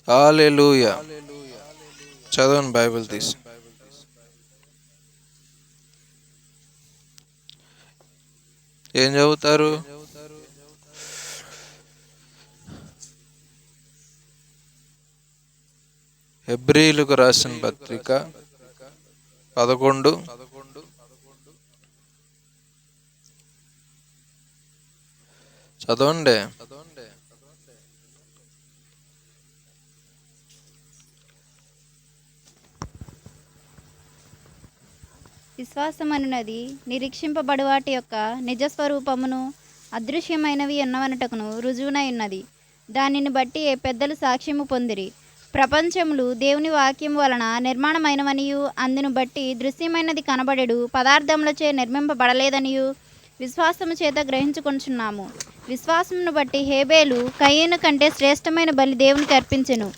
హల్లెలూయా. చదవండి బైబిల్ తీసి. ఏం చదువుతారు? హెబ్రీయులకు రాసిన పత్రిక 11 చదవండి. విశ్వాసమనున్నది నిరీక్షింపబడు వాటి యొక్క నిజస్వరూపమును, అదృశ్యమైనవి ఉన్నవనటకును రుజువునై ఉన్నది. దానిని బట్టి పెద్దలు సాక్ష్యము పొందిరి. ప్రపంచములు దేవుని వాక్యము వలన నిర్మాణమైనవనియు, అందును బట్టి దృశ్యమైనది కనబడెడు పదార్థములచే నిర్మింపబడలేదనియు విశ్వాసము చేత గ్రహించుకొనుచున్నాము. విశ్వాసమును బట్టి హేబేలు కయీను కంటే శ్రేష్టమైన బలి దేవునికి అర్పించెను.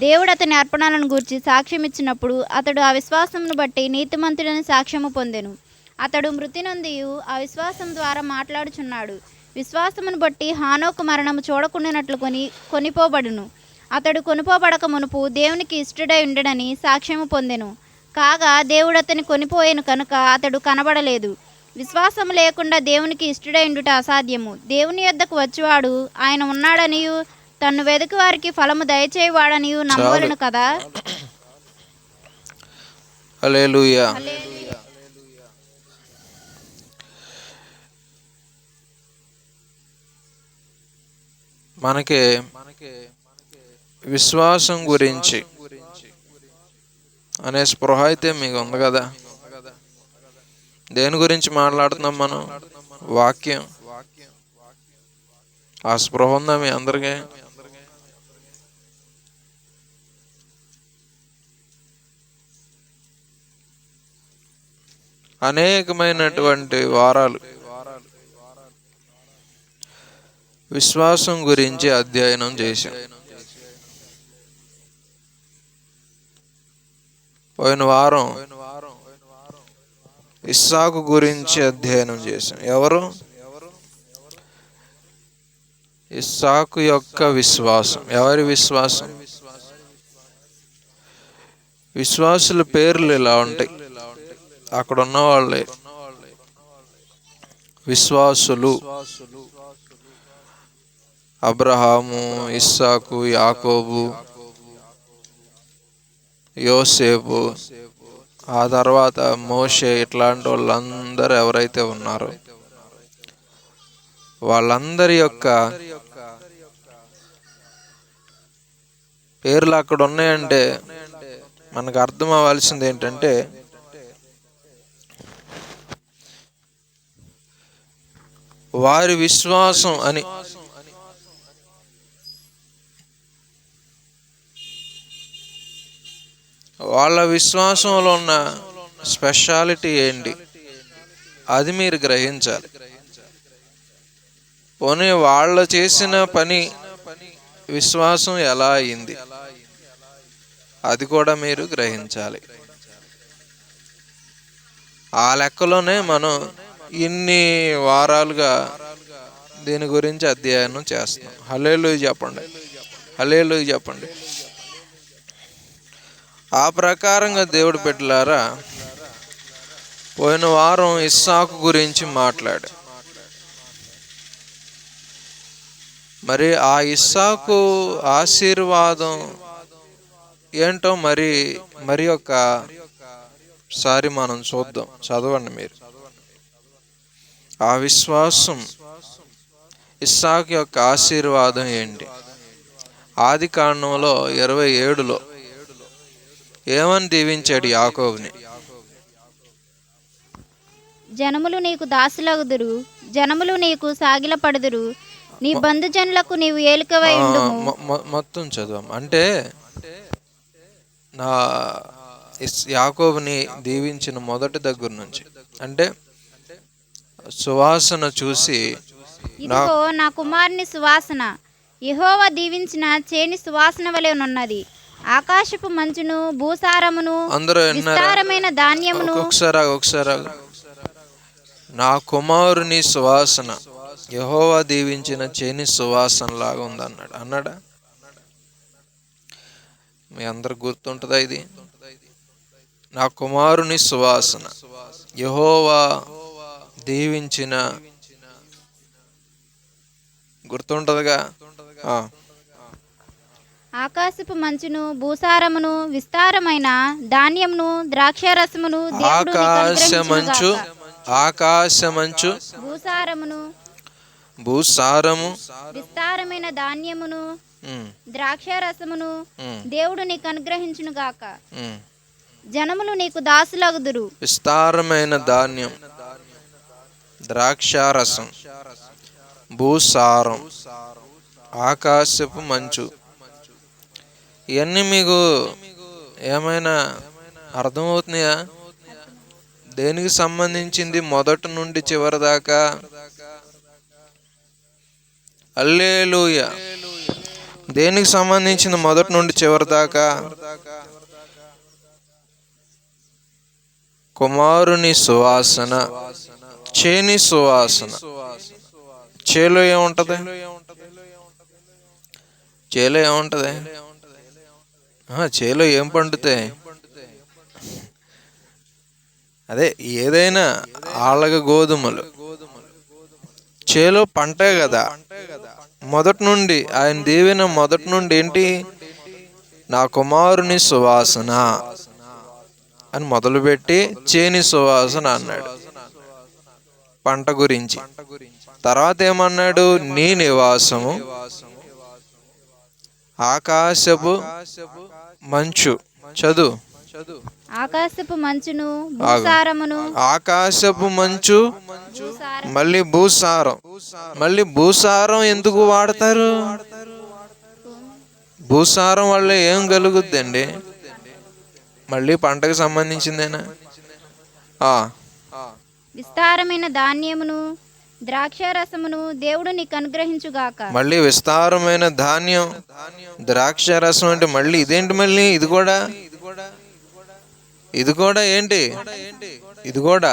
దేవుడు అతని అర్పణలను గూర్చి సాక్ష్యం ఇచ్చినప్పుడు అతడు ఆ విశ్వాసమును బట్టి నీతిమంతుడని సాక్ష్యము పొందెను. అతడు మృతి నొందియు ఆ విశ్వాసం ద్వారా మాట్లాడుచున్నాడు. విశ్వాసమును బట్టి హానోకు మరణము చూడకుండానట్లు కొనిపోబడును. అతడు కొనిపోబడక మునుపు దేవునికి ఇష్టడై ఉండడని సాక్ష్యము పొందెను. కాగా దేవుడు అతని కొనిపోయెను కనుక అతడు కనబడలేదు. విశ్వాసము లేకుండా దేవునికి ఇష్టడై ఉండుట అసాధ్యము. దేవుని యొద్దకు వచ్చువాడు ఆయన ఉన్నాడనియు, తన్ను వెదుకు వారికి ఫలము దయచేయవాడనియు నమ్మవలను కదా. హల్లెలూయా. మనకి విశ్వాసం గురించి అనే స్పృహ అయితే మీకు ఉంది కదా. దేని గురించి మాట్లాడుతున్నాం మనం? వాక్యం. ఆ స్పృహ ఉందా మీ అందరికీ? అనేకమైనటువంటి వారాలు విశ్వాసం గురించి అధ్యయనం చేశాం. పోయిన వారం ఇస్సాకు గురించి అధ్యయనం చేశాం. ఎవరు? ఇస్సాకు యొక్క విశ్వాసం. ఎవరి విశ్వాసం? విశ్వాసుల పేర్లు ఇలా ఉంటాయి. అక్కడ ఉన్న వాళ్ళే విశ్వాసులు. అబ్రహాము, ఇస్సాకు, యాకోబు, యోసేపు, ఆ తర్వాత మోషే, ఇట్లాంటి వాళ్ళందరూ ఎవరైతే ఉన్నారో వాళ్ళందరి యొక్క పేర్లు అక్కడ ఉన్నాయంటే మనకు అర్థం అవ్వాల్సింది ఏంటంటే, వారి విశ్వాసం అని. వాళ్ళ విశ్వాసంలో ఉన్న స్పెషాలిటీ ఏంటి అది మీరు గ్రహించాలి. పోనీ వాళ్ళు చేసిన పని విశ్వాసం ఎలా అయింది అది కూడా మీరు గ్రహించాలి. ఆ లెక్కలోనే మనం ఇన్ని వారాలుగా దీని గురించి అధ్యయనం చేస్తున్నాం. హల్లెలూయా చెప్పండి. హల్లెలూయా చెప్పండి. ఆ ప్రకారంగా దేవుడు బిడ్డలారా, పోయిన వారం ఇస్సాకు గురించి మాట్లాడు. మరి ఆ ఇస్సాకు ఆశీర్వాదం ఏంటో మరి ఒకసారి మనం చూద్దాం. చదవండి మీరు. ఆ విశ్వాసం, ఇస్సాకు యొక్క ఆశీర్వాదం ఏంటి? ఆదికాండంలో 27లో ఏమని దీవించాడు యాకోబుని? జనములు నీకు దాసులగుదురు, జనములు నీకు సాగిలపడుదురు, నీ బంధుజనులకు నీవు ఏలికవై ఉండుము. మొత్తం చదవం. అంటే నా యాకోబుని దీవించిన మొదటి దగ్గర నుంచి, అంటే సువాసన చూసి, ఇదిగో నా కుమారుని సువాసన యెహోవా దీవించిన చేని సువాసన వలె ఉన్నది. ఆకాశపు మంచును, భూసారమును, విస్తారమైన ధాన్యమును. ఒకసారి నా కుమారుని సువాసన యెహోవా దీవించిన చేని సువాసన లాగా ఉంది అన్నాడా? మీ అందరికి గుర్తుంటుందా ఇది? నా కుమారుని సువాసన, యెహోవా దీవించిన, గుర్తుంటదిగా. ఆ, ఆకాశపు మంచును, భూసారమును, విస్తారమైన ధాన్యమును, ద్రాక్షారసమును దేవుడు నీకు ఆకాశమంచు, అనుగ్రహించునుగాక. ఆకాశమంచు, భూసారమును, భూసారము, విస్తారమైన ధాన్యమును, ఉమ్, ద్రాక్షారసమును ఉమ్, దేవుడు నీకు అనుగ్రహించునుగాక. ఉమ్. జనములు నీకు దాసులగుదురు. విస్తారమైన ధాన్యం, ద్రాక్షారసం, భూసారం, ఆకాశపు మంచు, ఇవన్నీ మీకు ఏమైనా అర్థమవుతున్నాయా? దేనికి సంబంధించింది మొదటి నుండి చివరి దాకా? హల్లెలూయా. దేనికి సంబంధించింది మొదటి నుండి చివరి దాకా? కుమారుని సువాసన, చేని సువాసన. చేలో ఏముంటది? చేలో ఏముంటది? చేలో ఏం పండుతాయి? అదే ఏదైనా ఆళ్ళగ గోధుమలు చేలో పంటే కదా. మొదటి నుండి ఆయన దీవెన మొదటి నుండి ఏంటి? నా కుమారుని సువాసన అని మొదలుపెట్టి చేని సువాసన అన్నాడు పంట గురించి. తర్వాత ఏమన్నాడు? నీ నివాసము ఆకాశపు మంచు. చదువు. ఆకాశపు మంచును, భూసారమును, ఆకాశపు మంచు, భూసారము, మళ్ళీ భూసారం. మళ్ళీ భూసారం ఎందుకు వాడతారు? భూసారం వల్ల ఏం కలుగుద్దండి? మళ్ళీ పంటకు సంబంధించిందేనా? విస్తారమైన ధాన్యమును, ద్రాక్షారసమును దేవుడు నీకు అనుగ్రహించుగాక. మళ్ళీ విస్తారమైన ధాన్యం, ద్రాక్షారసం అంటే మళ్ళీ ఇదేంటి? మళ్ళీ ఇది కూడా ఏంటి? ఇది కూడా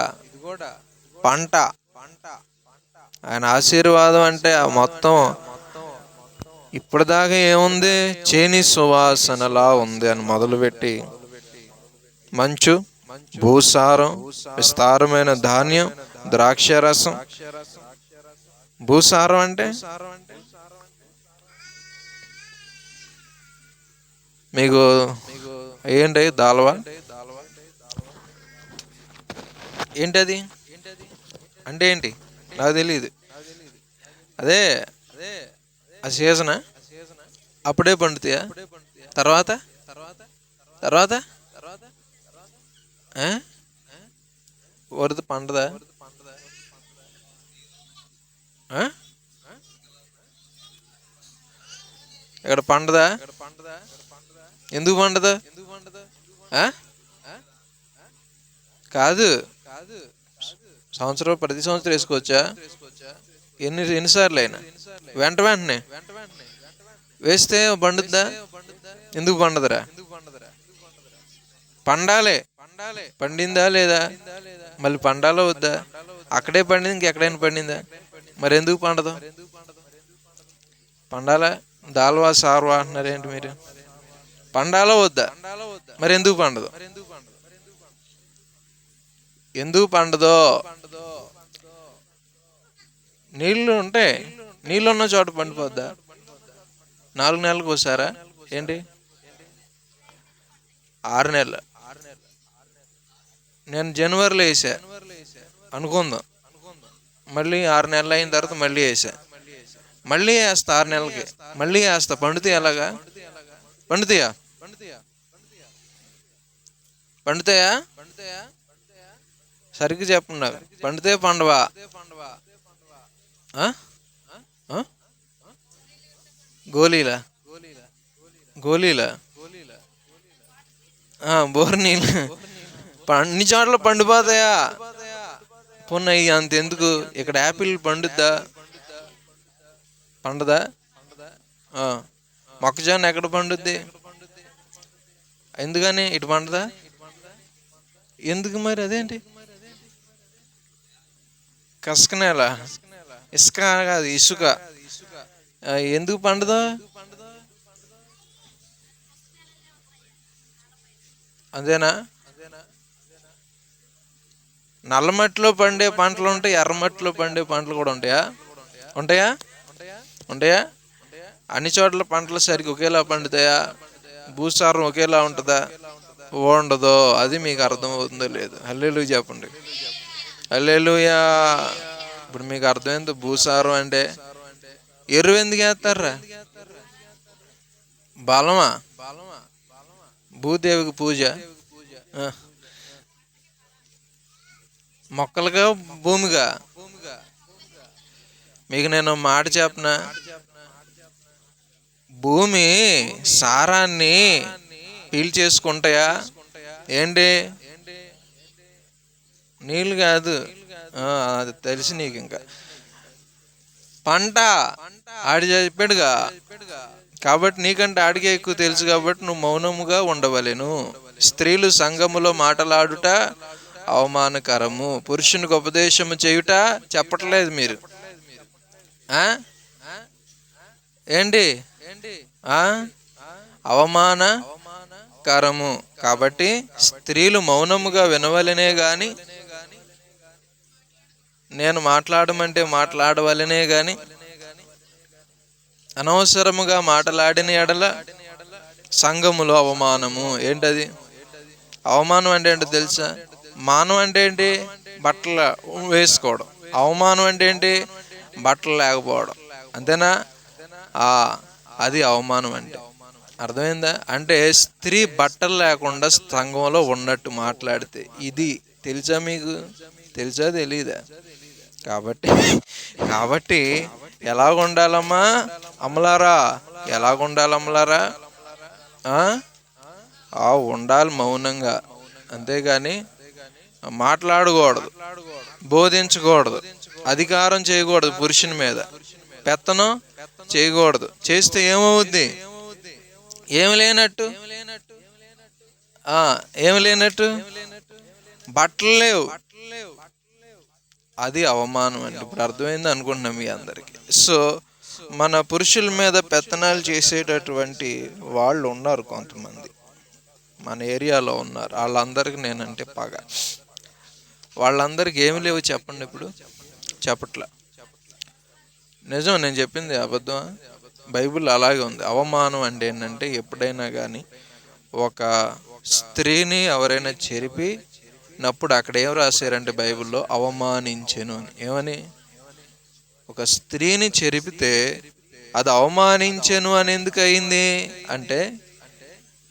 పంట. ఆయన ఆశీర్వాదం అంటే మొత్తం ఇప్పటిదాకా ఏముంది? చేని సువాసనలా ఉంది అని మొదలుపెట్టి మంచు, భూసారం, విస్తారమైన ధాన్యం, ద్రాక్షారసం. భూసారం అంటే మీకు ఏంటి? దాల్వా ఏంటది అంటే ఏంటి? నాకు తెలియదు. అదే ఆ సీజనా? అప్పుడే పండుతాయా? తర్వాత తర్వాత వరద పండదా? ఇక్కడ పండదా? ఎందుకు పండదా? కాదు, ప్రతి సంవత్సరం వేసుకోవచ్చా? ఎన్నిసార్లు అయినా వెంటనే వేస్తే పండుద్దా? ఎందుకు పండదురా? పండాలే. పండిందా లేదా? మళ్ళీ పండాలో వద్దా? అక్కడే పండింది, ఇంకెక్కడైనా పండిందా? మరి ఎందుకు పండదు? పండాలా? దాల్వా సార్వా అంటున్నారు ఏంటి మీరు? పండాలో వద్దా? మరి ఎందుకు పండదు? ఎందుకు పండదో? నీళ్లు ఉంటాయి. నీళ్ళు ఉన్న చోట పండిపోద్దా? 4 నెలలకు ఒకసారా ఏంటి? 6 నెలలు. నేను జనవరిలో వేసా అనుకుందాం. మళ్ళీ 6 నెలలు అయిన తర్వాత మళ్ళీ వేసా. మళ్ళీ వేస్తా 6 నెలలకి. మళ్ళీ వేస్తా. పండుతాయి. ఎలాగా పండుతాయా? పండుతాయా? సరిగ్గా చెప్పండి నాకు. పండితే పండవా? గోళీలా? బోర్ నీళ్ళు అన్ని చోట్ల పండిపోతాయా? పొన్నయ్యి అంతెందుకు, ఇక్కడ యాపిల్ పండుద్దా? పండదా? మొక్కజొన్న ఎక్కడ పండుద్ది? ఎందుకని ఇటు పండదా? ఎందుకు మరి? అదేంటి? కసుక నేల, ఇసుక కాదు, ఇసుక. ఎందుకు పండదా? అదేనా? నల్ల మట్టిలో పండే పంటలు ఉంటాయి, ఎర్ర మట్టిలో పండే పంటలు కూడా ఉంటాయా? ఉంటాయా? ఉంటాయా? అన్ని చోట్ల పంటలు సరిగ్గా ఒకేలా పండుతాయా? భూసారం ఒకేలా ఉంటుందా? ఉండదు. అది మీకు అర్థమవుతుందో లేదు? హల్లెలూయా చెప్పండి. హల్లెలూయా. ఇప్పుడు మీకు అర్థమైంది భూసారం అంటే. ఎరువు ఎందుకు వేస్తారా? బలమా? భూదేవికి పూజ. ఆ. మొక్కలుగా భూమిగా? మీకు నేను మాట చెప్పనా, భూమి సారాన్ని పీల్చేసుకుంటాయా ఏంటి? నీళ్ళు కాదు. అది తెలిసి నీకు ఇంకా పంట ఆడి చెప్పాడుగా, కాబట్టి నీకంటే ఆడికే ఎక్కువ తెలుసు కాబట్టి నువ్వు మౌనముగా ఉండవలెను. స్త్రీలు సంఘములో మాటలాడుట అవమానకరము, పురుషునికి ఉపదేశము చేయుట చెప్పట్లేదు మీరు ఏంటి? అవమానకరము. కాబట్టి స్త్రీలు మౌనముగా వినవలనే గాని, నేను మాట్లాడమంటే మాట్లాడవలనే గాని, అనవసరముగా మాట్లాడిన ఎడల సంఘములో అవమానము. ఏంటది? అవమానం అంటే ఏంటో తెలుసా? మానం అంటే ఏంటి? బట్టలు వేసుకోవడం. అవమానం అంటే ఏంటి? బట్టలు లేకపోవడం. అంతేనా? అది అవమానం అంటే. అర్థమైందా? అంటే స్త్రీ బట్టలు లేకుండా సంఘంలో ఉన్నట్టు మాట్లాడితే ఇది తెలుసా మీకు? తెలుసా తెలీదా? కాబట్టి ఎలాగ ఉండాలమ్మా అమలారా? ఎలాగ ఉండాలి అమలారా? ఉండాలి మౌనంగా, అంతేగాని మాట్లాడకూడదు, బోధించకూడదు, అధికారం చేయకూడదు, పురుషుని మీద పెత్తనం చేయకూడదు. చేస్తే ఏమవుద్ది? ఏమి లేనట్టు. ఏమి లేనట్టు? బట్టలు లేవు. అది అవమానం అండి. ఇప్పుడు అర్థమైంది అనుకుంటున్నాం మీ అందరికి. సో మన పురుషుల మీద పెత్తనాలు చేసేటటువంటి వాళ్ళు ఉన్నారు కొంతమంది, మన ఏరియాలో ఉన్నారు. వాళ్ళందరికీ నేనంటే పగ. వాళ్ళందరికీ ఏమి లేవు చెప్పండి? ఇప్పుడు చెప్పట్లా. నిజం, నేను చెప్పింది అబద్ధమా? బైబిల్ అలాగే ఉంది. అవమానం అంటే ఏంటంటే, ఎప్పుడైనా కానీ ఒక స్త్రీని ఎవరైనా చెరిపినప్పుడు అక్కడ ఏం రాశారంటే బైబిల్లో అవమానించెను అని. ఏమని? ఒక స్త్రీని చెరిపితే అది అవమానించెను అని ఎందుకు అయింది అంటే,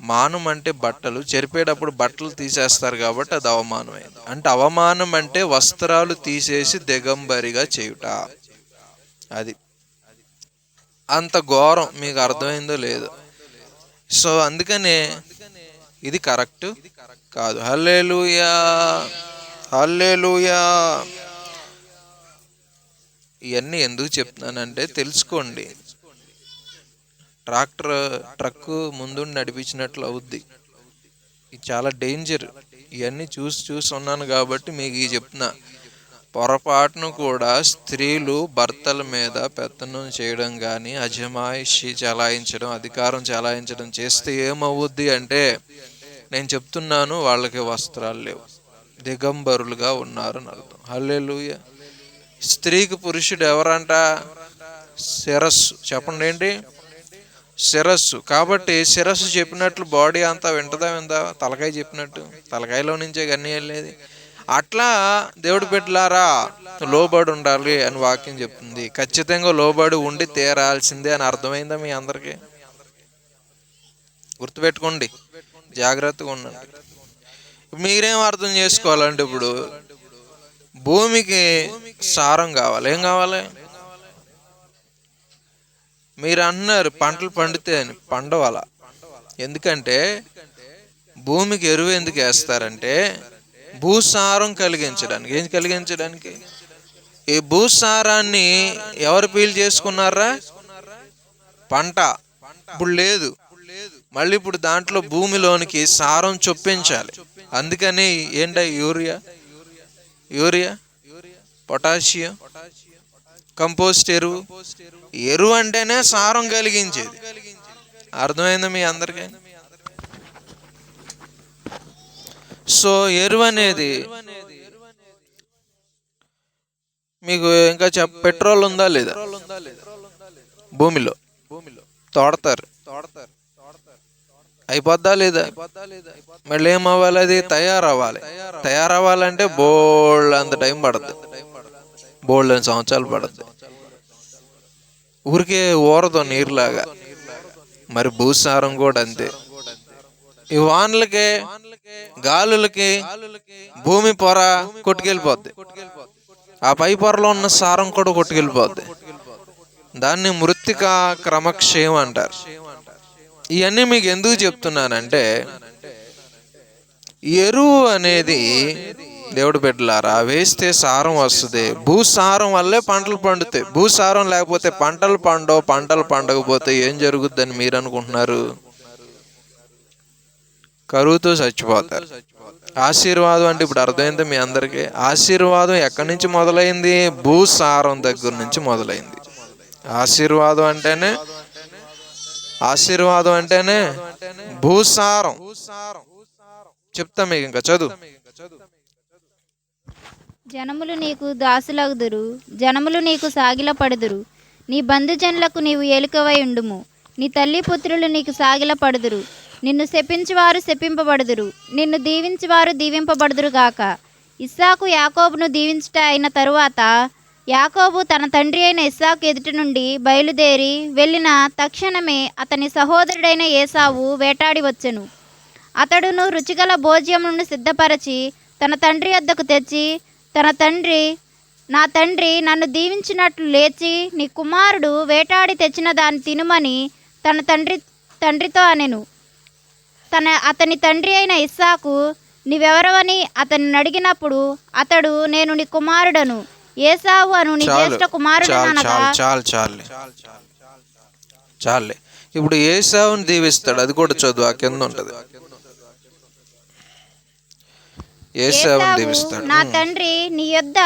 మానం అంటే బట్టలు, చెరిపేటప్పుడు బట్టలు తీసేస్తారు కాబట్టి అది అవమానం అయింది. అంటే అవమానం అంటే వస్త్రాలు తీసేసి దిగంబరిగా చేయుట. అది అంత ఘోరం. మీకు అర్థమైందో లేదో? సో అందుకనే ఇది కరెక్ట్ కాదు. హల్లెలూయా, హల్లెలూయా. ఇవన్నీ ఎందుకు చెప్తున్నానంటే తెలుసుకోండి. ట్రక్కు ముందు నడిపించినట్లు అవుద్ది. ఇది చాలా డేంజర్. ఇవన్నీ చూసి ఉన్నాను కాబట్టి మీకు ఇవి చెప్తున్నా. పొరపాటును కూడా స్త్రీలు భర్తల మీద పెత్తనం చేయడం కానీ, అజమాయిషి చలాయించడం, అధికారం చలాయించడం చేస్తే ఏమవుద్ది అంటే, నేను చెప్తున్నాను, వాళ్ళకి వస్త్రాలు లేవు, దిగంబరులుగా ఉన్నారు అని అర్థం. హల్లెలూయా. స్త్రీకి పురుషుడు ఎవరంట? శిరస్సు. చెప్పండి ఏంటి? శిరస్సు. కాబట్టి శిరస్సు చెప్పినట్లు బాడీ అంతా విందా? తలకాయ చెప్పినట్టు తలకాయలో నుంచే గన్నీ వెళ్ళేది. అట్లా దేవుడు బిడ్డలారా లోబడి ఉండాలి అని వాక్యం చెప్తుంది. ఖచ్చితంగా లోబడి ఉండి తీరాల్సిందే అని అర్థమైందా మీ అందరికీ? గుర్తుపెట్టుకోండి, జాగ్రత్తగా ఉండండి. మీరేం అర్థం చేసుకోవాలంటే, ఇప్పుడు భూమికి సారం కావాలి. ఏం కావాలి? మీరు అన్నారు పంటలు పండితే అని. పండవాల. ఎందుకంటే భూమికి ఎరువు ఎందుకు వేస్తారంటే భూసారం కలిగించడానికి. ఏం కలిగించడానికి? ఈ భూసారాన్ని ఎవరు పీల్ చేసుకున్నారా? పంట. ఇప్పుడు లేదు. మళ్ళీ ఇప్పుడు దాంట్లో భూమిలోనికి సారం చొప్పించాలి. అందుకని ఏంట? యూరియా, పొటాషియం, కంపోస్ట్ ఎరువు. ఎరువు అంటేనే సారం కలిగించేది. అర్థమైందా మీ అందరికీ? సో ఎరువు అనేది మీకు ఇంకా పెట్రోల్ ఉందా లేదా? భూమిలో తోడతారు, అయిపోద్దా లేదా? మళ్ళీ ఏమవ్వాలి? అది తయారవ్వాలి. తయారవ్వాలంటే బోల్డ్ అంత టైం పడుతుంది, బోల్డ్ అని సంవత్సరాలు పడుతుంది. ఊరికే ఊరదు నీరులాగా. మరి భూసారం కూడా అంతే. ఈ వానలకి గాలులకి భూమి పొర కొట్టుకెళ్ళిపోద్ది, ఆ పై పొరలో ఉన్న సారం కూడా కొట్టుకెళ్ళిపోద్ది. దాన్ని మృత్తికా క్రమక్షయం అంటారు. ఇవన్నీ మీకు ఎందుకు చెప్తున్నానంటే, ఎరువు అనేది దేవుడు బిడ్డలారా వేస్తే సారం వస్తుంది. భూసారం వల్లే పంటలు పండుతాయి. భూసారం లేకపోతే పంటలు పండవు. పంటలు పండకపోతే ఏం జరుగుద్దని మీరు అనుకుంటున్నారు? కరువుతో చచ్చిపోతారు. ఆశీర్వాదం అంటే ఇప్పుడు అర్థమైంది మీ అందరికీ. ఆశీర్వాదం ఎక్కడి నుంచి మొదలైంది? భూసారం దగ్గర నుంచి మొదలైంది. ఆశీర్వాదం అంటేనే భూసారం. చెప్తా మీకు, ఇంకా చదువు. జనములు నీకు దాసులగుదురు, జనములు నీకు సాగిలపడుదురు. నీ బంధుజనులకు నీవు ఏలికవై ఉండుము. నీ తల్లి పుత్రులు నీకు సాగిలపడుదురు. నిన్ను శపించువారు శపింపబడుదురు, నిన్ను దీవించువారు దీవింపబడుదురు గాక. ఇస్సాకు యాకోబును దీవించుట అయిన తరువాత యాకోబు తన తండ్రి అయిన ఇస్సాకు ఎదుటి నుండి బయలుదేరి వెళ్ళిన తక్షణమే అతని సహోదరుడైన ఏసావు వేటాడి వచ్చెను. అతడును రుచిగల భోజ్యమును సిద్ధపరచి తన తండ్రి వద్దకు తెచ్చి, నా తండ్రి నన్ను దీవించినట్లు లేచి నీ కుమారుడు వేటాడి తెచ్చిన దాన్ని తినుమని తన తండ్రితో అనెను. అతని తండ్రి అయిన ఇస్సాకు నీవెవరవని అతన్ని అడిగినప్పుడు అతడు, నేను నీ కుమారుడను, ఏసావు అను నీ జ్యేష్ఠ కుమారుడు అనగా. చాలే. ఇప్పుడు ఏసావుని దీవిస్తాడు, అది కూడా చదువు, ఆ కింద ఉంటది. ఏసావుని దీవిస్తాడు. నా తండ్రి నీ యొద్ద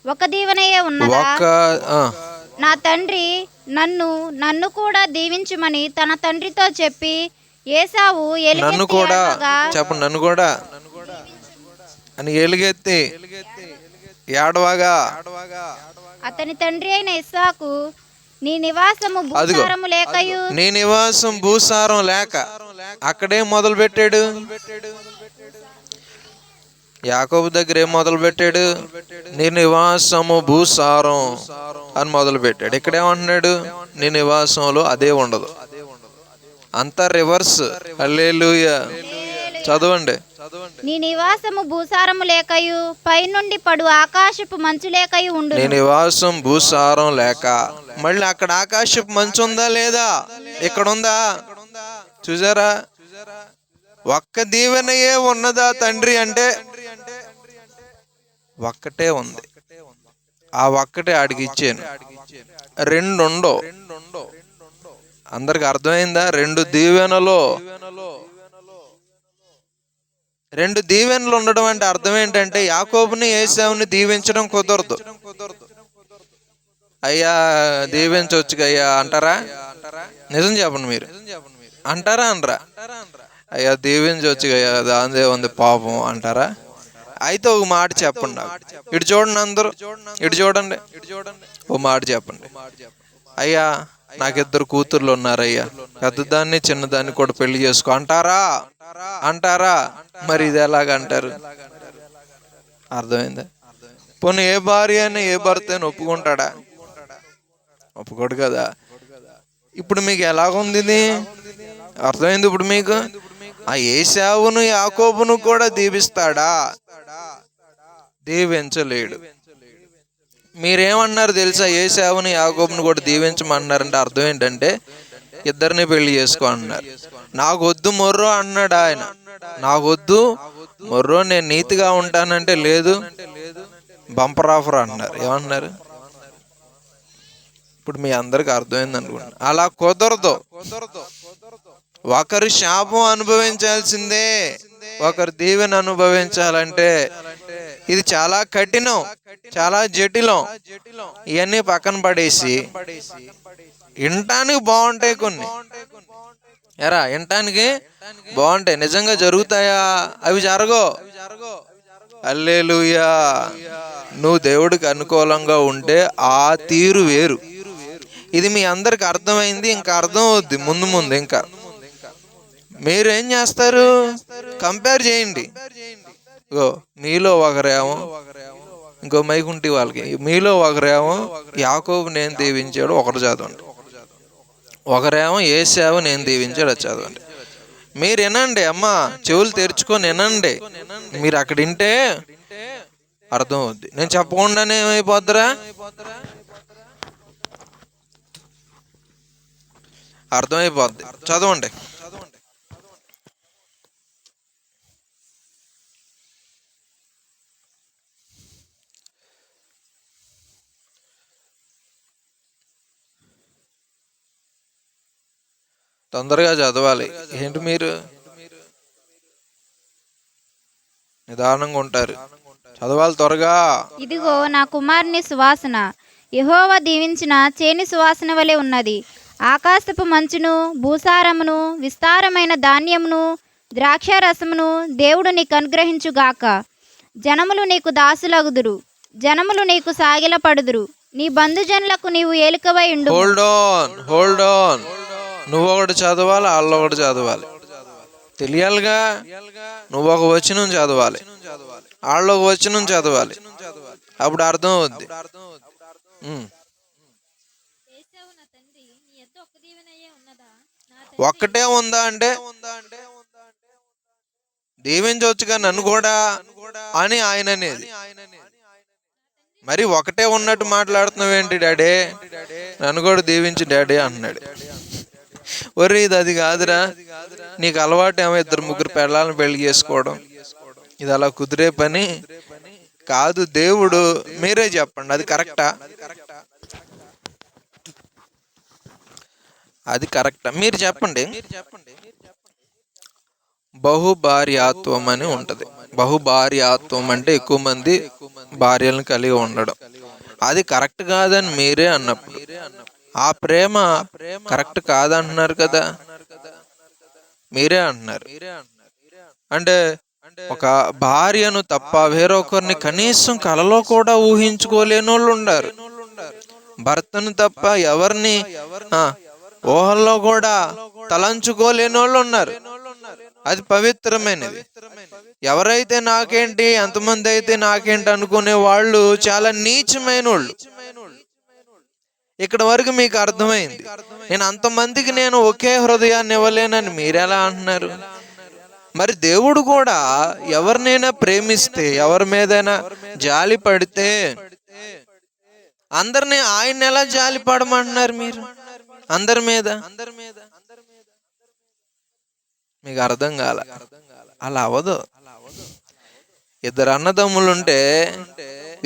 ఒక దీవెనయే ఉన్నదా? నా తండ్రి నన్ను కూడా దీవించుమని తన తండ్రితో చెప్పి ఏసావు నన్ను కూడా చెప్పండి, నన్ను కూడా అని ఎలుగెత్తి ఏడవగా అతని తండ్రి అయిన ఇస్సాకు, నీ నివాసము భూసారము లేకయు. నీ నివాసం భూసారం లేక అక్కడే మొదలు పెట్టాడు. యాకోబు దగ్గర ఏం మొదలు పెట్టాడు? నీ నివాసము భూసారం అని మొదలు పెట్టాడు. ఇక్కడేమంటున్నాడు? నీ నివాసంలో అదే ఉండదు, అంతా రివర్స్. హల్లెలూయా. చదవండి. నీ నివాసము భూసారము లేకయు పైనుండి పడు ఆకాశపు మంచు లేకయు ఉండు. నీ నివాసం భూసారం లేక, మళ్ళీ అక్కడ ఆకాశపు మంచు ఉందా లేదా? ఇక్కడ ఉందా? చూసారా? ఒక్క దీవెనయే ఉన్నదా తండ్రి అంటే? ఒక్కటే ఉంది. ఆ ఒక్కటే ఆడికి ఇచ్చాను. రెండు ఉండవు. అందరికి అర్థమైందా? రెండు దీవెనలు ఉండడం అంటే అర్థం ఏంటంటే, యాకోబుని ఏసావుని దీవించడం కుదరదు. అయ్యా దీవించవచ్చు అయ్యా అంటారా? నిజం చెప్పండి, మీరు అంటారా అనరా? అయ్యా దీవించవచ్చు అయ్యా, దాందే ఉంది పాపం అంటారా? అయితే ఒక మాట చెప్పండి నాకు. ఇటు చూడండి, అందరూ ఇటు చూడండి. ఓ మాట చెప్పండి. అయ్యా నాకు 2 కూతుర్లు ఉన్నారయ్యా, పెద్దదాన్ని చిన్నదాన్ని కూడా పెళ్లి చేసుకో అంటారా? మరి ఇది ఎలాగంటారు? అర్థమైందా? పోనీ ఏ భార్య అయినా ఏ భర్త అయినా ఒప్పుకుంటాడా? ఒప్పుకోడు కదా. ఇప్పుడు మీకు ఎలాగుంది ఇది? అర్థమైంది ఇప్పుడు మీకు? ఆ ఏసావును యాకోబును కూడా దీవిస్తాడా? దీవించలేడు. మీరేమన్నారు తెలుసా? ఏసావుని యాకోబుని కూడా దీవించమన్నారంటే అర్థం ఏంటంటే, ఇద్దరిని పెళ్లి చేసుకో అన్నారు. నాకు వద్దు మొర్రో అన్నాడు ఆయన. నాకు వద్దు మొర్రో, నేను నీతిగా ఉంటానంటే లేదు, బంపర్ ఆఫర్ అన్నారు. ఏమన్నారు? ఇప్పుడు మీ అందరికి అర్థమైంది అనుకుంటా. అలా కుదరదు. ఒకరు శాపం అనుభవించాల్సిందే, ఒకరు దీవెన అనుభవించాలంటే ఇది చాలా కఠినం, చాలా జటిలం. ఇవన్నీ పక్కన పడేసి వినటానికి బాగుంటాయి కొన్ని. వినటానికి బాగుంటాయి, నిజంగా జరుగుతాయా? అవి జరగవు. హల్లెలూయా. నువ్వు దేవుడికి అనుకూలంగా ఉంటే ఆ తీరు వేరు. ఇది మీ అందరికి అర్థమైంది, ఇంకా అర్థం అవుద్ది ముందు ముందు. ఇంకా మీరు ఏం చేస్తారు, కంపేర్ చేయండి. ఇగో మీలో ఒకరేమో, ఇంకో మైకుంటి వాళ్ళకి, మీలో ఒకరేమో యాకోబు నేను దీవించాడు ఒకరు చదవండి, ఒకరేమో ఏశావు నేను దీవించాడు అది చదవండి. మీరు వినండి అమ్మా, చెవులు తెరుచుకొని వినండి. మీరు అక్కడ వింటే అర్థం అవుద్ది. నేను చెప్పకుండానే ఏమైపోద్దిరా, అర్థమైపోద్ది. చదవండి. తొందరగా చదవాలి. ఏంటి మీరు నిదానంగా ఉంటారు, చదవాలి త్వరగా. ఇదిగో నా కుమారుని సువాసన యెహోవా దీవించిన చేని సువాసన వలె ఉన్నది. ఆకాశపు మంచును, భూసారమును, విస్తారమైన ధాన్యమును, ద్రాక్షారసమును దేవుడు నీకు అనుగ్రహించుగాక. జనములు నీకు దాసులగుదురు, జనములు నీకు సాగిలపడుదురు. నీ బంధుజనులకు నీవు ఏలికవై ఉండు. Hold on. నువ్వు ఒకటి చదవాలి, వాళ్ళు ఒకటి చదవాలి. తెలియాలిగా. నువ్వు ఒక వచనం చదవాలి, వాళ్ళు ఒక వచనం చదవాలి, అప్పుడు అర్థం అవుద్ది. ఒక్కటే ఉందా అంటే దీవించవచ్చు నన్ను కూడా అని ఆయన అనేది. మరి ఒకటే ఉన్నట్టు మాట్లాడుతున్నావు ఏంటి డాడీ, నన్ను కూడా దీవించి డాడీ అన్నాడు. ఒరే ఇది అది కాదురా, నీకు అలవాటు ఏమో 2-3 పెళ్ళాలను పెళ్లి చేసుకోవడం, ఇది అలా కుదిరే పని కాదు. దేవుడు, మీరే చెప్పండి, అది కరెక్టా? అది కరెక్టా? మీరు చెప్పండి. బహుభార్యాత్వం అని ఉంటది. బహుభార్యాత్వం అంటే ఎక్కువ మంది భార్యలను కలిగి ఉండడం. అది కరెక్ట్ కాదని మీరే అన్నప్పుడు ఆ ప్రేమ కరెక్ట్ కాదంటున్నారు కదా, మీరే అంటున్నారు. అంటే ఒక భార్యను తప్ప వేరొకరిని కనీసం కలలో కూడా ఊహించుకోలేని వాళ్ళు ఉన్నారు. భర్తను తప్ప ఎవరిని ఊహల్లో కూడా తలంచుకోలేని వాళ్ళు ఉన్నారు. అది పవిత్రమైనది. ఎవరైతే నాకేంటి, ఎంతమంది అయితే నాకేంటి అనుకునే వాళ్ళు చాలా నీచమైన వాళ్ళు. ఇక్కడ వరకు మీకు అర్థమైంది. నేను అంతమందికి నేను ఒకే హృదయాన్ని ఇవ్వలేనని మీరెలా అంటున్నారు? మరి దేవుడు కూడా ఎవరినైనా ప్రేమిస్తే, ఎవరి మీదైనా జాలి పడితే అందరినీ ఆయన ఎలా జాలి పడమంటున్నారు మీరు? అందరి మీద మీకు అర్థం కాల. అలా అవ్వదు. 2 అన్నదమ్ములుంటే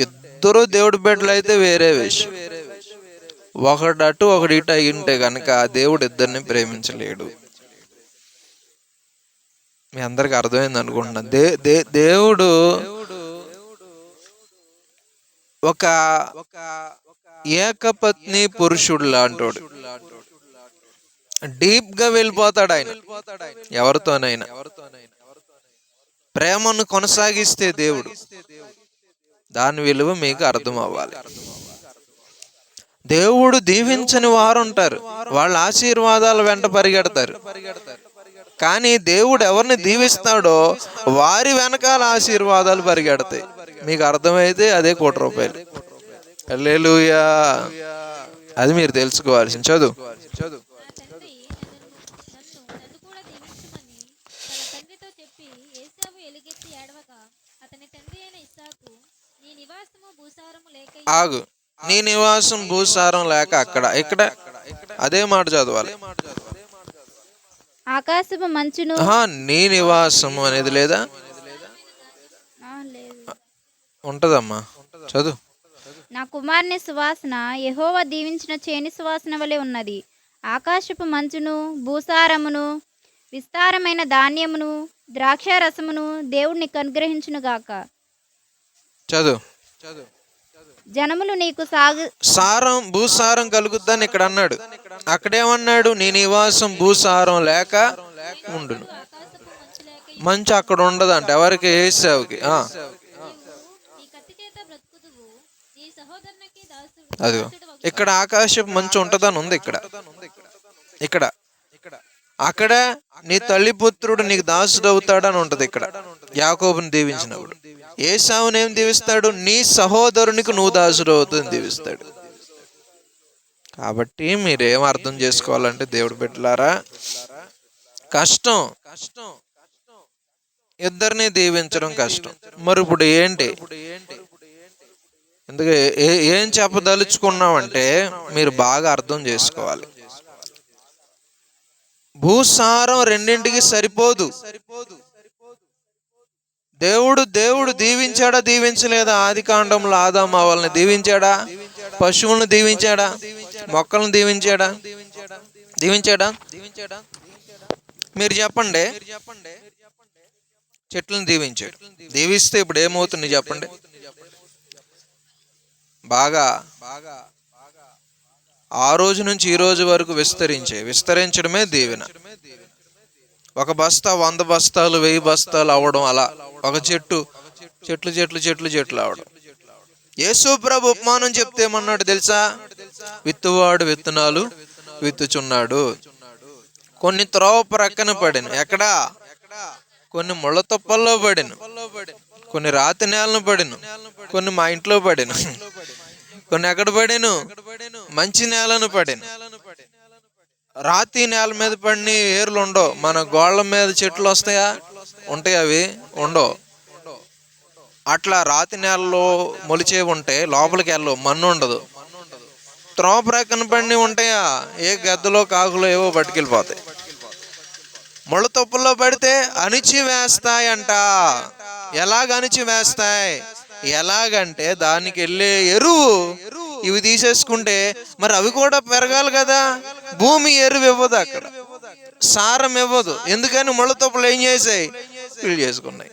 ఇద్దరు దేవుడి బిడ్డలు అయితే వేరే విషయం. ఒకడు అటు ఒకటి ఇటు అయ్యింటే కనుక దేవుడు ఇద్దరిని ప్రేమించలేడు. మీ అందరికి అర్థమైంది అనుకుంటున్నాను. దేవుడు ఒక ఏకపత్ని పురుషుడు లాంటోడు. డీప్ గా వెళ్ళిపోతాడు ఆయన ఎవరితోనైనా. ప్రేమను కొనసాగిస్తే దేవుడు, దాని విలువ మీకు అర్థం అవ్వాలి. దేవుడు దీవించని వారు ఉంటారు, వాళ్ళ ఆశీర్వాదాల వెంట పరిగెడతారు. కానీ దేవుడు ఎవరిని దీవిస్తాడో వారి వెనకాల ఆశీర్వాదాలు పరిగెడతాయి. మీకు అర్థమైతే అదే ₹1. హల్లెలూయా. అది మీరు తెలుసుకోవాల్సింది. చదువు. ఆగు. నీ నివాసం భూసారం లేక అక్కడ ఇక్కడ అదే మాట చదవాలి. ఆకాశపు మంచును, నీ నివాసము అనేది లేదా? ఉంటదమ్మా, చదువు. నా కుమారుని సువాసన యెహోవా దీవించిన చేని సువాసన వలె ఉన్నది. ఆకాశపు మంచును, భూసారమును, విస్తారమైన ధాన్యమును, ద్రాక్షారసమును దేవుడు నీకు అనుగ్రహించునుగాక. చదువు. జనములు నీకు సారం భూసారం కలుగుద్దని ఇక్కడ అన్నాడు. అక్కడేమన్నాడు? నీ నివాసం భూసారం లేక ఉండును. మంచు అక్కడ ఉండదంట. ఎవరికి? ఏశావుకి. అదిగో ఇక్కడ ఆకాశపు మంచు ఉంటుందని ఉంది ఇక్కడ ఇక్కడ అక్కడ నీ తల్లి పుత్రుడు నీకు దాసుడు అవుతాడని ఉంటది ఇక్కడ యాకోబుని దీవించినప్పుడు. ఏశావుని ఏం దీవిస్తాడు? నీ సహోదరునికి నువ్వు దాసుడు అవుతుంది దీవిస్తాడు. కాబట్టి మీరేం అర్థం చేసుకోవాలంటే దేవుడు బిడ్డలారా, కష్టం ఇద్దరిని దీవించడం కష్టం. మరి ఇప్పుడు ఏంటి? ఎందుకు ఏం చెప్పదలుచుకున్నామంటే మీరు బాగా అర్థం చేసుకోవాలి. భూసారం రెండింటికి సరిపోదు. దేవుడు దీవించాడా దీవించలేదా? ఆది కాండంలో ఆదాము వాళ్ళని దీవించాడా? పశువులను దీవించాడా? మొక్కలను దీవించాడా? మీరు చెప్పండి. చెట్లను దీవించాడు. దీవిస్తే ఇప్పుడు ఏమవుతుంది చెప్పండి? బాగా ఆ రోజు నుంచి ఈ రోజు వరకు విస్తరించడమే దీవెన. ఒక బస్తా 100 బస్తాలు 1000 బస్తాలు అవ్వడం, అలా ఒక చెట్లు అవడం. యేసు ప్రభు ఉపమానం చెప్తే ఏమన్నాడు తెలుసా? విత్తువాడు విత్తనాలు విత్తుచున్నాడు. కొన్ని త్రోవ ప్రక్కన పడిన, ఎక్కడా? కొన్ని ముళ్ళ తుప్పల్లో పడిన, కొన్ని రాతి నేలను పడిన, కొన్ని మా ఇంట్లో పడిన, కొన్ని ఎక్కడ పడిను? మంచి నేలను పడిన. రాతి నేల మీద పడిన ఏర్లు ఉండవు. మన గోళ్ళ మీద చెట్లు వస్తాయా? ఉంటాయి? అవి ఉండవు. అట్లా రాతి నేలలో మొలిచే ఉంటే లోపలికి వెళ్ళవు, మన్ను ఉండదు. త్రోవ ప్రక్కన పడినవి ఉంటాయా? ఏ గద్దలో కాకులో ఏవో పట్టుకెళ్ళిపోతాయి. ముళ్ళ తుప్పల్లో పడితే అణిచి వేస్తాయంట. ఎలాగ అణిచి వేస్తాయి? ఎలాగంటే దానికి వెళ్ళే ఎరువు ఇవి తీసేసుకుంటే మరి అవి కూడా పెరగాలి కదా. భూమి ఎరువు ఇవ్వదు, అక్కడ సారం ఇవ్వదు. ఎందుకని? ముళ్ళ తుప్పలు ఏం చేసాయి? ఫిల్ చేసుకున్నాయి.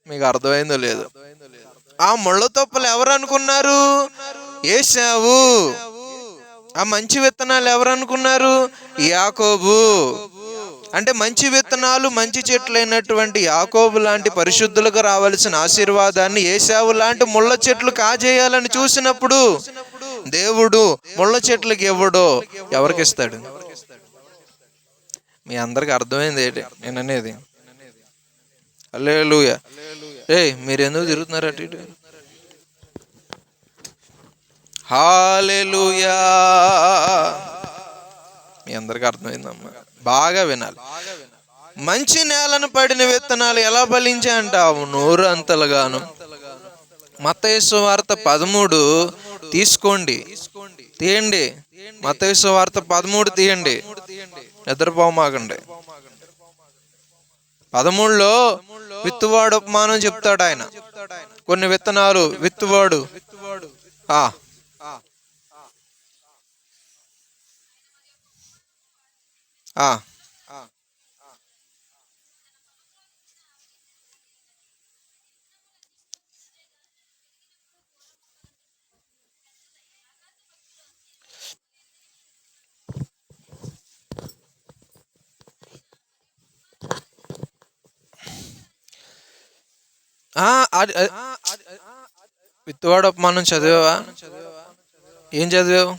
మీకు అర్థమైందో లేదు? ఆ ముళ్ళ తుప్పలు ఎవరు అనుకున్నారు? ఏశావు. ఆ మంచి విత్తనాలు ఎవరు అనుకున్నారు? యాకోబు. అంటే మంచి విత్తనాలు మంచి చెట్లు అయినటువంటి యాకోబు లాంటి పరిశుద్ధులకు రావాల్సిన ఆశీర్వాదాన్ని ఏశావు లాంటి ముళ్ళ చెట్లు కాజేయాలని చూసినప్పుడు దేవుడు ముళ్ళ చెట్లకి ఇవ్వడో ఎవరికి ఇస్తాడు? మీ అందరికి అర్థమైంది ఏంటి నేను అనేది? హల్లెలూయా. మీరు ఎందుకు తిరుగుతున్నారు అటు ఇటు? హల్లెలూయా. మీ అందరికి అర్థమైందమ్మా? బాగా వినాలి. మంచి నేలను పడిన విత్తనాలు ఎలా ఫలించాయంటావు? 100 అంతలుగాను. మత్తయి సువార్త 13 తీసుకోండి, తీయండి. మత్తయి సువార్త 13 తీయండి, నిద్రపోమాకండి. 13లో విత్తువాడు ఉపమానం చెప్తాడు ఆయన. కొన్ని విత్తనాలు విత్తువాడు విత్తువాడు ఉపమానం చదివావా? ఏం చదివావు?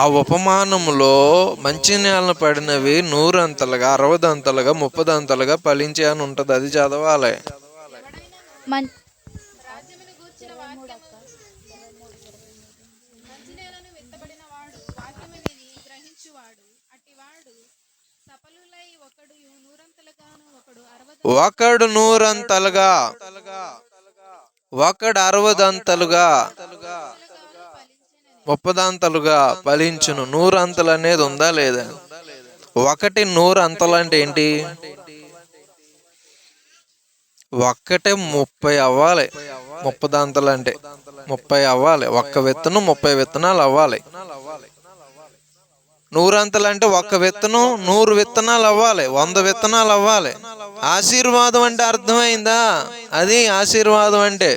ఆ ఉపమానంలో మంచి నేలను పడినవి 100 అంతలుగా 60 అంతలుగా 30 అంతలుగా ఫలించే అని ఉంటది. అది చదవాలి. ఒకడు 100 అంతలుగా, ఒకడు 60 అంతలుగా 30 అంతలుగా ఫలించును. 100 అంతలు అనేది ఉందా లేదా? ఒకటి 100 అంతలు అంటే ఏంటి? ఒక్కటే 30 అవ్వాలి. 30 అంతలు అంటే 30 అవ్వాలి. ఒక్క విత్తనం 30 విత్తనాలు అవ్వాలి. 100 అంతలు అంటే ఒక్క విత్తనం 100 విత్తనాలు అవ్వాలి, 100 విత్తనాలు అవ్వాలి. ఆశీర్వాదం అంటే అర్థమైందా? అది ఆశీర్వాదం అంటే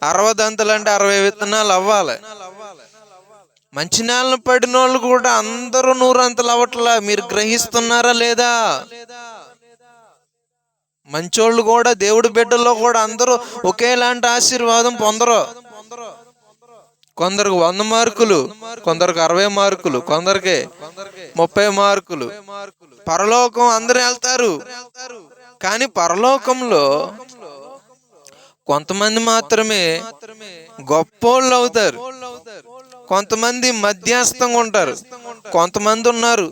60 60 విత్తనాలు అవ్వాలి. మంచి నేలను పడిన వాళ్ళు కూడా అందరూ 100 అవ్వట్లా. మీరు గ్రహిస్తున్నారా లేదా? మంచోళ్ళు కూడా, దేవుడి బిడ్డల్లో కూడా అందరూ ఒకేలాంటి ఆశీర్వాదం పొందరు. కొందరికి 100 మార్కులు, కొందరికి 60 మార్కులు, కొందరికి 30 మార్కులు. పరలోకం అందరూ వెళ్తారు, కానీ పరలోకంలో కొంతమంది మాత్రమే గొప్పోళ్ళు అవుతారు. కొంతమంది మధ్యస్థంగా ఉంటారు. కొంతమంది ఉన్నారు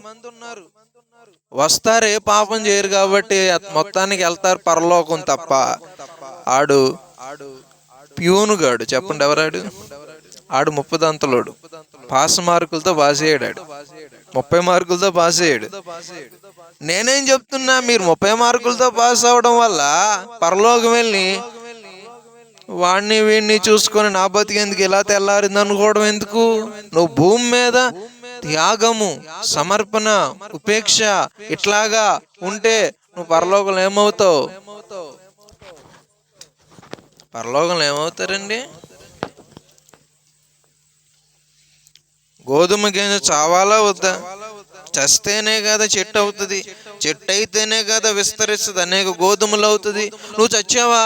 వస్తారు, ఏ పాపం చేయరు కాబట్టి మొత్తానికి వెళ్తారు పరలోకం తప్ప. ఆడు ప్యూనుగాడు, చెప్పండి ఎవరాడు? ఆడు 30 అంతలోడు. పాస్ మార్కులతో పాస్ అయ్యాడు, 30 మార్కులతో పాస్ అయ్యాడు. నేనేం చెప్తున్నా, మీరు 30 మార్కులతో పాస్ అవడం వల్ల పరలోకం వెళ్ళి వాడిని వీడిని చూసుకొని నా బతికేందుకు ఇలా తెల్లారింది అనుకోవడం ఎందుకు? నువ్వు భూమి మీద త్యాగము, సమర్పణ, ఉపేక్ష ఇట్లాగా ఉంటే నువ్వు పరలోకంలో ఏమవుతావు? పరలోకంలో ఏమవుతారండి? గోధుమ గింజ చావాలా వద్దా? చస్తేనే కదా చెట్టు అవుతుంది, చెట్టు అయితేనే కదా విస్తరిస్తుంది, అనేక గోధుమలు అవుతుంది. నువ్వు చచ్చావా?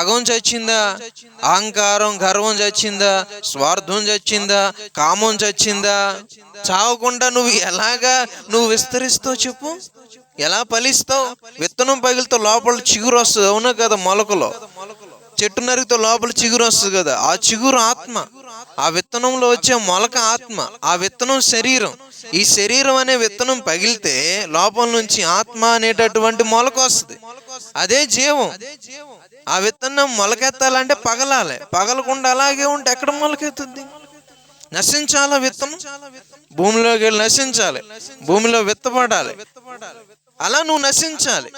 అగం చచ్చిందా? అహంకారం, గర్వం చచ్చిందా? స్వార్థం చచ్చిందా? కామం చచ్చిందా? చావకుండా నువ్వు విస్తరిస్తావు చెప్పు? ఎలా ఫలిస్తావు? విత్తనం పగిలితో లోపల చిగురు వస్తుంది, అవునా కదా? మొలకలో చెట్టు నరికితో లోపల చిగురు వస్తుంది కదా, ఆ చిగురు ఆత్మ. ఆ విత్తనంలో వచ్చే మొలక ఆత్మ, ఆ విత్తనం శరీరం. ఈ శరీరం అనే విత్తనం పగిలితే లోపల నుంచి ఆత్మ అనేటటువంటి మొలక వస్తుంది, అదే జీవం. ఆ విత్తనం మొలకెత్తాలంటే పగలాలి, పగలకుండా అలాగే ఉంటే ఎక్కడ మొలకెత్తుద్ది? నశించాలా విత్తనం? భూమిలోకి వెళ్ళి నశించాలి, భూమిలో విత్తబడాలి. అలా నువ్వు నశించాలి.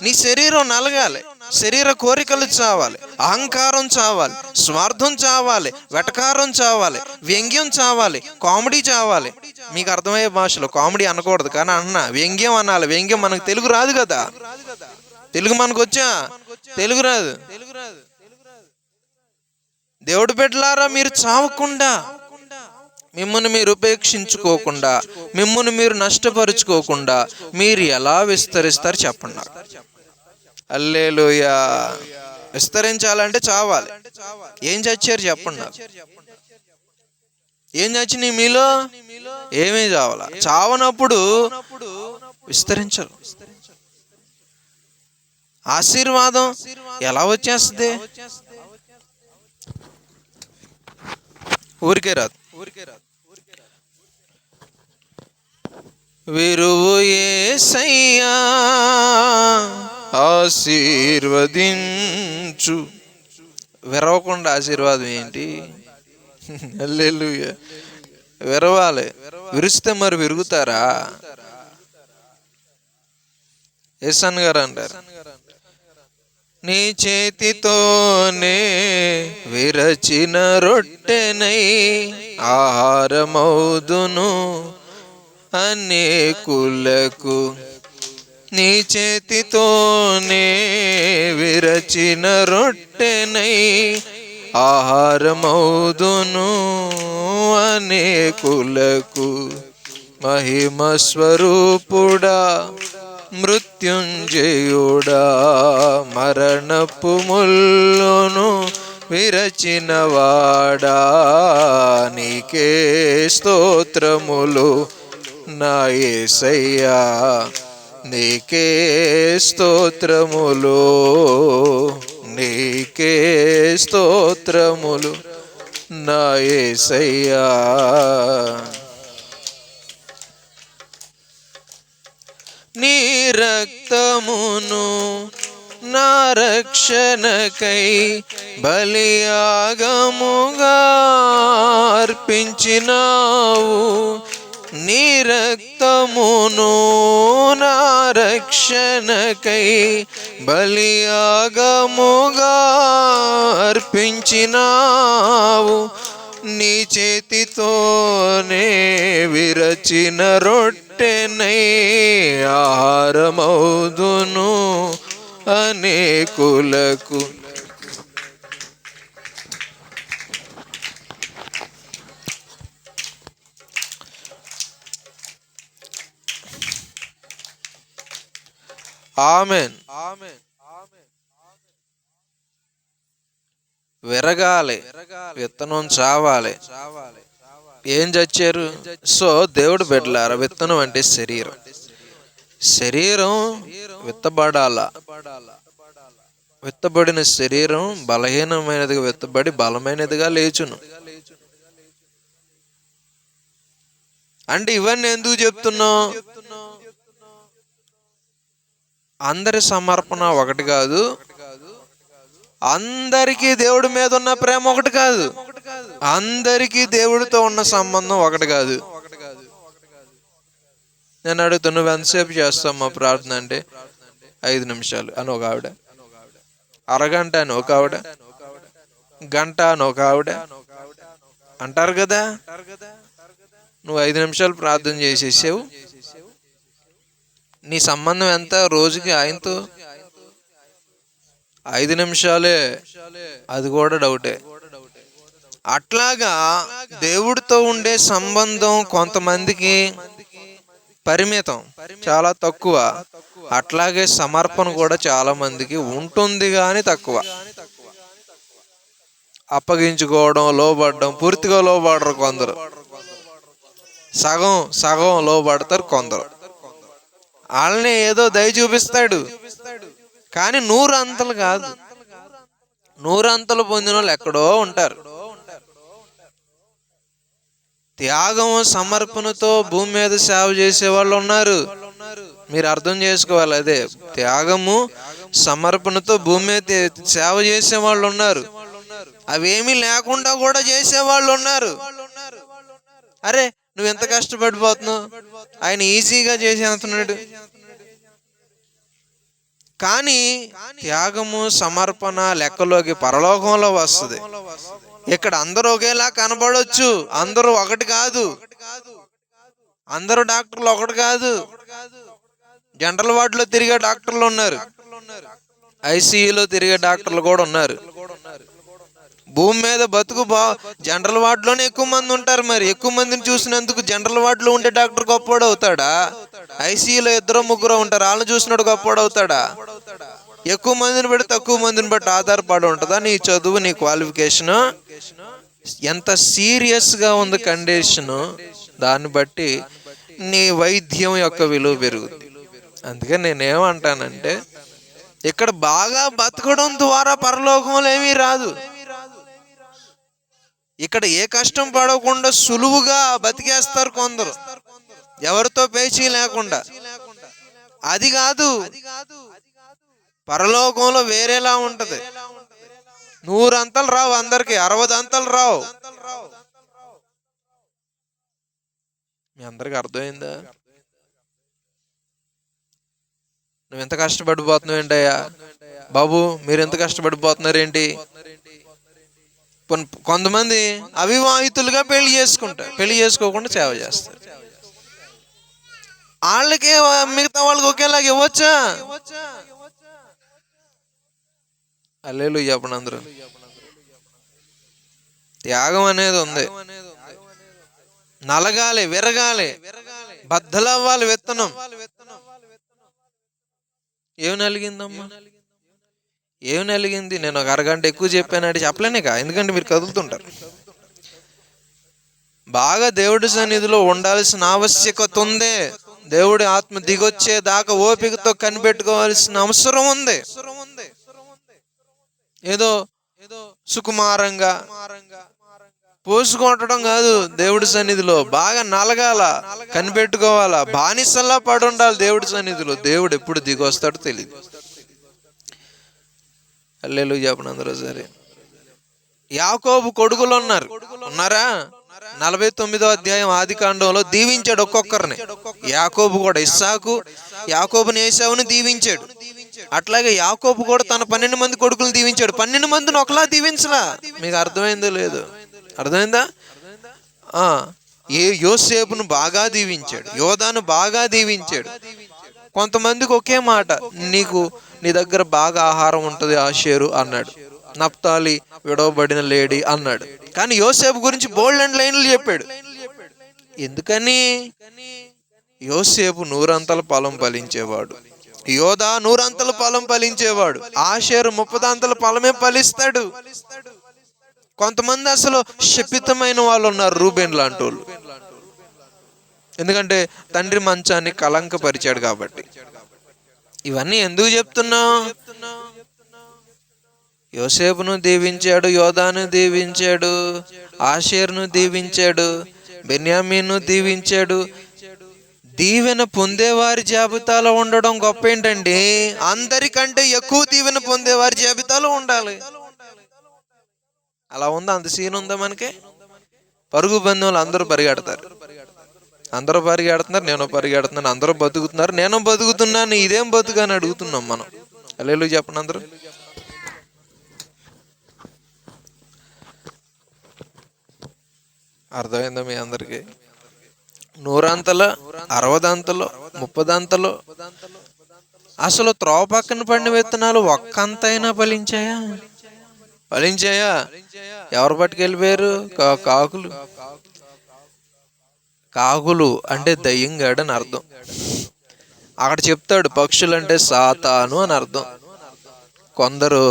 నీ శరీరం నలగాలి, శరీర కోరికలు చావాలి, అహంకారం చావాలి, స్వార్థం చావాలి, వెటకారం చావాలి, వ్యంగ్యం చావాలి, కామెడీ చావాలి. మీకు అర్థమయ్యే భాషలో కామెడీ అనకూడదు కానీ వ్యంగ్యం అనాలి. వ్యంగ్యం మనకు తెలుగు రాదు కదా. తెలుగు మనకు వచ్చా? తెలుగు రాదు. దేవుడి బిడ్డలారా, మీరు చావకుండా, మిమ్మల్ని మీరు ఉపేక్షించుకోకుండా, మిమ్మల్ని మీరు నష్టపరుచుకోకుండా మీరు ఎలా విస్తరిస్తారు చెప్పండి నాకు. హల్లెలూయా. విస్తరించాలంటే చావాలి. ఏం చచ్చారు చెప్పండి నాకు? ఏం చచ్చినాయి మీలో? ఏమీ చావాల. చావనప్పుడు విస్తరించాలి. ఆశీర్వాదం ఎలా వచ్చేస్తుంది? ఊరికే రాదు. విరువు యేసయ్యా ఆశీర్వదించు. విరవకుండా ఆశీర్వాదం ఏంటి? హల్లెలూయా. విరవాలి. విరిస్తే మరి విరుగుతారా? యేసన్ గారు అంటారు, నీ చేతితోనే విరచిన రొట్టెనై ఆహారమౌదును అనేకులకు. నీ చేతితోనే విరచిన రొట్టెనై ఆహారమౌదును అనేకులకు. మహిమ స్వరూపుడా, మృత్యుంజయుడా, మరణపు ముల్లును విరచినవాడా, నీకే స్తోత్రములు నా యేసయ్యా, నీకే స్తోత్రములు, నీకే స్తోత్రములు నా యేసయ్యా. నీ రక్తమును నా రక్షణకై బలియాగముగా అర్పించినావు. నీ రక్తమును నా రక్షణకై బలియాగముగా అర్పించినావు. నీ చేతితోనే విరచిన రొట్టెనై ఆహారమౌదును అనేకులకు. ఆమెన్. విరగాలి, విత్తనం చావాలి. ఏం చచ్చారు? సో దేవుడు బిడ్డలారా, విత్తనం అంటే శరీరం. శరీరం విత్తబడాల. విత్తబడిన శరీరం బలహీనమైనదిగా విత్తబడి బలమైనదిగా లేచును. అంటే ఇవన్నీ ఎందుకు చెప్తున్నాం? అందరి సమర్పణ ఒకటి కాదు, అందరికీ దేవుడి మీద ఉన్న ప్రేమ ఒకటి కాదు, అందరికీ దేవుడితో ఉన్న సంబంధం ఒకటి కాదు. నేను అడుగుతా, నువ్వు ఎంతసేపు చేస్తావు మా ప్రార్థన అంటే 5 నిమిషాలు అని ఒక ఆవిడ, అరగంట అని ఒక ఆవిడ, గంట అని ఒక ఆవిడ అంటారు కదా. నువ్వు 5 నిమిషాలు ప్రార్థన చేసేసావు, నీ సంబంధం ఎంత రోజుకి ఆయనతో? 5 నిమిషాలే, అది కూడా డౌటే. అట్లాగా దేవుడితో ఉండే సంబంధం కొంతమందికి పరిమితం, చాలా తక్కువ. అట్లాగే సమర్పణ కూడా చాలా మందికి ఉంటుంది కానీ తక్కువ. అప్పగించుకోవడం, లోబడడం, పూర్తిగా లోబడరు కొందరు, సగం సగం లోబడతారు కొందరు. వాళ్ళని ఏదో దయ చూపిస్తాడు కానీ 100 అంతలు కాదు. 100 అంతలు పొందిన వాళ్ళు ఎక్కడో ఉంటారు. త్యాగం సమర్పణతో భూమి మీద సేవ చేసే వాళ్ళు ఉన్నారు. మీరు అర్థం చేసుకోవాలి. అదే త్యాగము సమర్పణతో భూమి మీద సేవ చేసే వాళ్ళు ఉన్నారు. అవేమీ లేకుండా కూడా చేసేవాళ్ళు ఉన్నారు. అరే నువ్వు ఎంత కష్టపడిపోతున్నావు, ఆయన ఈజీగా చేసేస్తున్నాడు. కానీ త్యాగము సమర్పణ లెక్కలోకి పరలోకంలో వస్తుంది. ఇక్కడ అందరూ ఒకేలా కనబడొచ్చు, అందరూ ఒకటి కాదు, అందరూ డాక్టర్లు ఒకటి కాదు. జనరల్ వార్డులో తిరిగే డాక్టర్లు ఉన్నారు, ఐసీయూలో తిరిగే డాక్టర్లు కూడా ఉన్నారు. భూమి మీద బతుకు జనరల్ వార్డులోనే ఎక్కువ మంది ఉంటారు. మరి ఎక్కువ మందిని చూసినందుకు జనరల్ వార్డులో ఉండే డాక్టర్ గొప్పవాడు అవుతాడా? ఐసీయూలో 2-3 ఉంటారు, వాళ్ళని చూసినట్టు గొప్పవాడు అవుతాడా? ఎక్కువ మందిని బట్టి తక్కువ మందిని బట్టి ఆధారపడి ఉంటుందా నీ చదువు, నీ క్వాలిఫికేషన్? ఎంత సీరియస్గా ఉంది కండిషను, దాన్ని బట్టి నీ వైద్యం యొక్క విలువ పెరుగుద్ది. అందుకని నేనేమంటానంటే, ఇక్కడ బాగా బతకడం ద్వారా పరలోకంలో ఏమీ రాదు. ఇక్కడ ఏ కష్టం పడకుండా సులువుగా బతికేస్తారు కొందరు, ఎవరితో పేచీ లేకుండా. అది కాదు, పరలోకంలో వేరేలా ఉంటది. 100 అంతలు రావు అందరికి, 60 అంతలు రావు. మీ అందరికి అర్థమైందా? నువ్వు ఎంత కష్టపడిపోతున్నావు ఏంటయ్యా బాబు, మీరు ఎంత కష్టపడిపోతున్నారు ఏంటి? కొంతమంది అవివాహితులుగా పెళ్లి చేసుకుంటారు, పెళ్లి చేసుకోకుండా సేవ చేస్తారు. వాళ్ళకే మిగతా వాళ్ళకి ఒకేలాగా ఇవ్వచ్చా? హల్లెలూయా చెప్పండి అందరూ. త్యాగం అనేది ఉంది. నలగాలి, విరగాలి, బద్దలవ్వాలి విత్తనం. ఏమి నలిగిందమ్మా? ఏమి నలిగింది? నేను ఒక అరగంట ఎక్కువ చెప్పానంటే చెప్పలేనిక, ఎందుకంటే మీరు కదులుతుంటారు. బాగా దేవుడి సన్నిధిలో ఉండాల్సిన ఆవశ్యకత ఉంది. దేవుడి ఆత్మ దిగొచ్చే దాకా ఓపికతో కనిపెట్టుకోవాల్సిన అవసరం ఉంది. ఏదో సుకుమారంగా పోసుకొట్టడం కాదు, దేవుడి సన్నిధిలో బాగా నలగాల, కనిపెట్టుకోవాలా, బానిసల్లా పడి ఉండాలి దేవుడి సన్నిధిలో. దేవుడు ఎప్పుడు దిగొస్తాడో తెలియదు. హల్లెలూయా చెప్పండి అందరూ. సరే, యాకోబు కొడుకులు ఉన్నారా? 49వ అధ్యాయం ఆదికాండంలో దీవించాడు ఒక్కొక్కరిని. యాకోబు కూడా ఇస్సాకు, యాకోబుని ఏశావుని దీవించాడు. అట్లాగే యాకోబు కూడా తన 12 మంది కొడుకులను దీవించాడు. 12 మందిని ఒకలా దీవించలా. మీకు అర్థమైందో లేదు? అర్థమైందా? యోసేపును బాగా దీవించాడు, యోధాను బాగా దీవించాడు. కొంతమందికి ఒకే మాట, నీ దగ్గర బాగా ఆహారం ఉంటుంది ఆషేరు అన్నాడు. నప్తాలి విడవబడిన లేడీ అన్నాడు. కానీ యోసేపు గురించి బోల్డ్ అండ్ లైన్లు చెప్పాడు. ఎందుకని? యోసేపు 100 అంతల పొలం ఫలించేవాడు. యోధా 100 ఫలం ఫలించేవాడు, ఆషేరు 30 ఫలమే ఫలిస్తాడు. కొంతమంది అసలు శపితమైన వాళ్ళు ఉన్నారు, రూబేన్ లాంటి వాళ్ళు. ఎందుకంటే తండ్రి మంచాన్ని కలంకపరిచాడు కాబట్టి. ఇవన్నీ ఎందుకు చెప్తున్నావు? యోసేపును దీవించాడు, యోధాను దీవించాడు, ఆషేరును దీవించాడు, బెన్యామీను దీవించాడు. దీవెన పొందేవారి జాబితాలో ఉండడం గొప్ప ఏంటండి? అందరికంటే ఎక్కువ దీవెన పొందేవారి జాబితాలో ఉండాలి. అలా ఉందా? అంత సీన్ ఉందా మనకి? పరుగు బంధువులు అందరూ పరిగెడతారు, అందరూ పరిగెడుతున్నారు, నేను పరిగెడుతున్నాను, అందరూ బతుకుతున్నారు, నేను బతుకుతున్నాను. ఇదేం బతుకు అని అడుగుతున్నాం మనం. హల్లెలూయా చెప్పండి అందరూ. అర్థమైందా మీ అందరికి? 100 60 30. అసలు త్రోవ పక్కన పడిన విత్తనాలు ఒక్కంతైనా ఫలించాయా? ఫలించాయా? ఎవరు పట్టుకెళ్ళిపోయారు? కాకులు. కాకులు అంటే దయ్యంగాడు అని అర్థం. అక్కడ చెప్తాడు పక్షులు అంటే సాతాను అని అర్థం. కొందరు